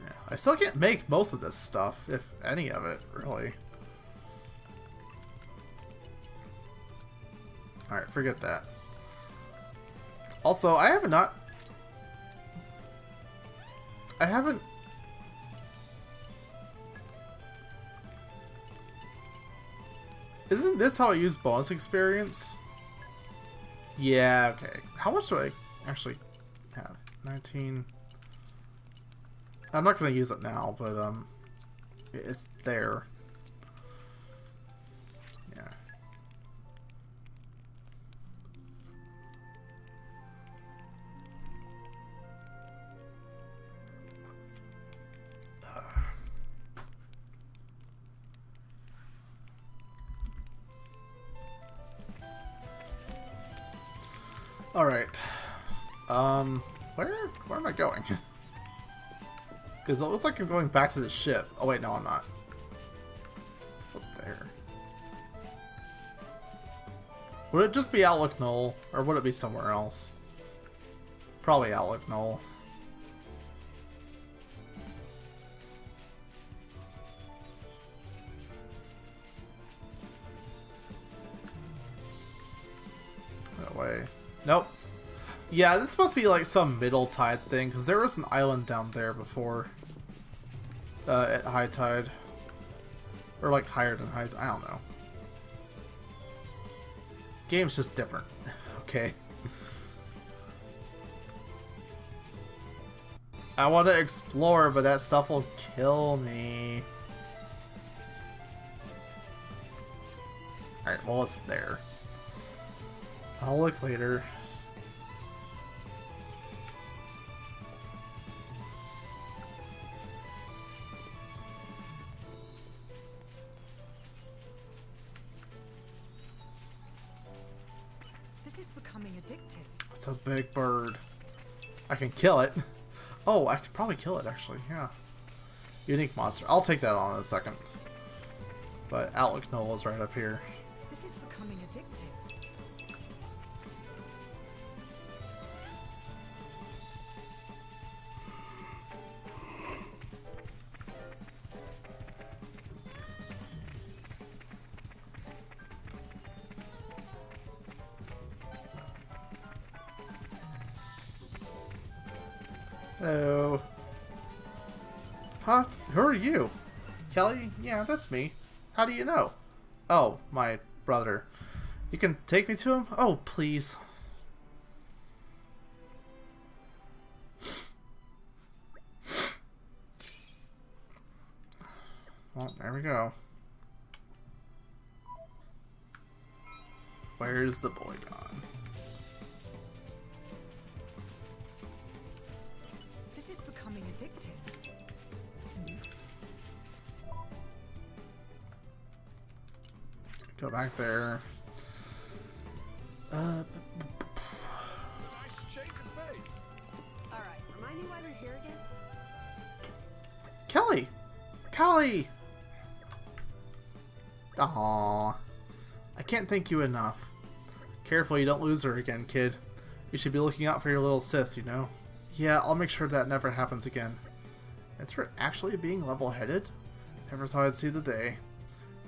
Speaker 1: Yeah, I still can't make most of this stuff, if any of it, really. Alright, forget that. Also, I haven't... Isn't this how I use bonus experience? Yeah, okay. How much do I actually have? 19... I'm not going to use it now, but, it's there. Yeah. Alright. Where am I going? Because it looks like I'm going back to the ship. Oh wait, no I'm not. What's up there? Would it just be Outlook Knoll? Or would it be somewhere else? Probably Outlook Knoll. That way. Nope. Yeah, this must be like some middle tide thing, because there was an island down there before. At high tide. Or like higher than high tide. I don't know. Game's just different. Okay. I want to explore, but that stuff will kill me. Alright, well it's there. I'll look later.
Speaker 4: This is becoming addictive.
Speaker 1: It's a big bird. I can kill it. Oh, I could probably kill it actually, yeah. Unique monster. I'll take that on in a second. But Outlook Knoll is right up here.
Speaker 4: This is becoming addictive.
Speaker 1: Hello. Huh? Who are you? Kelly? Yeah, that's me. How do you know? Oh, my brother. You can take me to him? Oh, please. Well, there we go. Where's the boy gone?
Speaker 4: This is becoming addictive.
Speaker 1: Go back there.
Speaker 11: Nice change of pace. All right, remind me why we're here again.
Speaker 1: Kelly! Kelly! Aww. I can't thank you enough. Careful you don't lose her again, kid. You should be looking out for your little sis, you know? Yeah, I'll make sure that never happens again. It's for actually being level-headed? Never thought I'd see the day.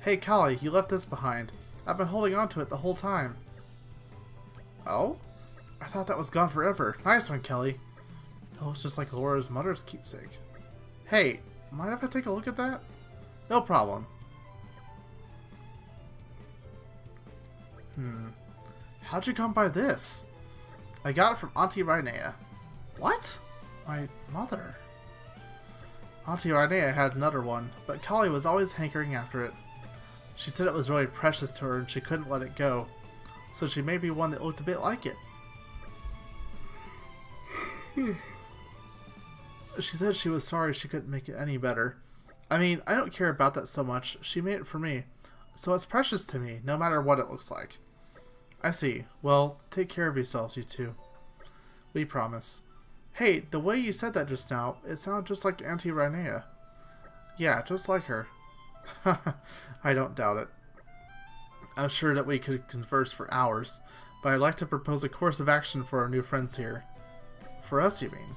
Speaker 1: Hey, Kelly, you left this behind. I've been holding on to it the whole time. Oh? I thought that was gone forever. Nice one, Kelly. That was just like Laura's mother's keepsake. Hey, mind if I take a look at that? No problem. How'd you come by this? I got it from Auntie Rhinea. What? My mother. Auntie Rhinea had another one, but Kelly was always hankering after it. She said it was really precious to her and she couldn't let it go, so she made me one that looked a bit like it. She said she was sorry she couldn't make it any better. I mean, I don't care about that so much. She made it for me, so it's precious to me, no matter what it looks like. I see. Well, take care of yourselves, you two. We promise. Hey, the way you said that just now, it sounded just like Auntie Rhinea. Yeah, just like her. I don't doubt it. I'm sure that we could converse for hours, but I'd like to propose a course of action for our new friends here. For us, you mean?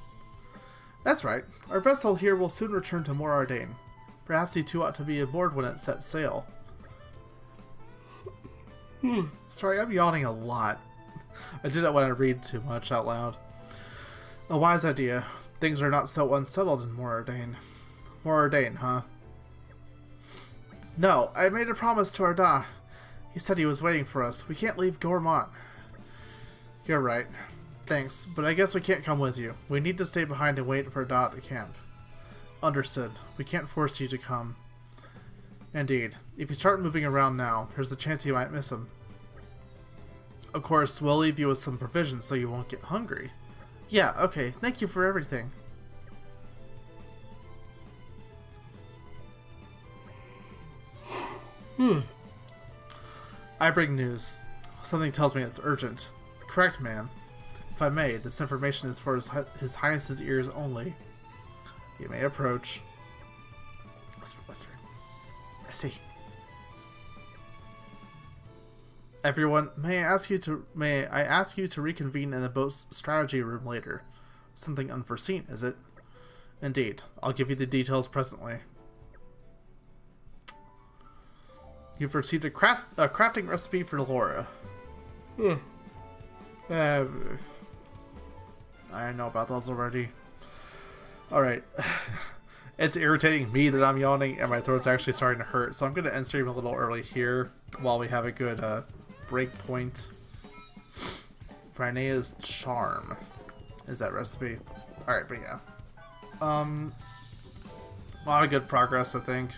Speaker 1: That's right. Our vessel here will soon return to Morardain. Perhaps you two ought to be aboard when it sets sail. Sorry, I'm yawning a lot. I did it when I read too much out loud. A wise idea. Things are not so unsettled in Morardain. Morardain, huh? No, I made a promise to Arda. He said he was waiting for us. We can't leave Gormont. You're right. Thanks, but I guess we can't come with you. We need to stay behind and wait for Arda at the camp. Understood. We can't force you to come. Indeed. If you start moving around now, there's a chance you might miss him. Of course, we'll leave you with some provisions so you won't get hungry. Yeah, okay. Thank you for everything. I bring news. Something tells me it's urgent. Correct, ma'am. If I may, this information is for His Highness's ears only. You may approach. Whisper, whisper. I see. Everyone, may I ask you to reconvene in the boat's strategy room later? Something unforeseen, is it? Indeed. I'll give you the details presently. You've received a crafting recipe for Laura. I know about those already. Alright. It's irritating me that I'm yawning and my throat's actually starting to hurt, so I'm going to end stream a little early here while we have a good break point. Rhinea's Charm is that recipe. Alright, but yeah. A lot of good progress, I think.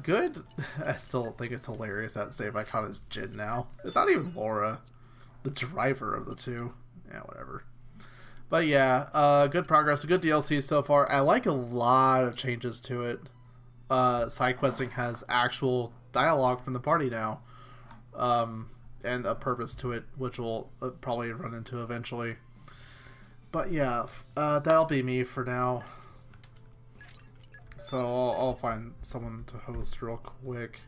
Speaker 1: Good. I still think it's hilarious that save icon is Jin now. It's not even Laura, the driver of the two. Yeah, whatever. But yeah, good progress, a good DLC so far. I like a lot of changes to it. Side questing has actual dialogue from the party now, and a purpose to it, which we'll probably run into eventually. But yeah, that'll be me for now. So I'll find someone to host real quick.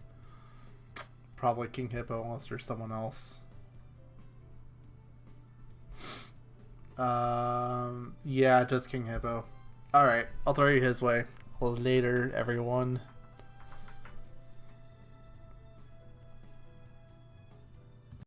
Speaker 1: Probably King Hippo unless there's someone else. Yeah, just King Hippo. Alright, I'll throw you his way. Later, everyone.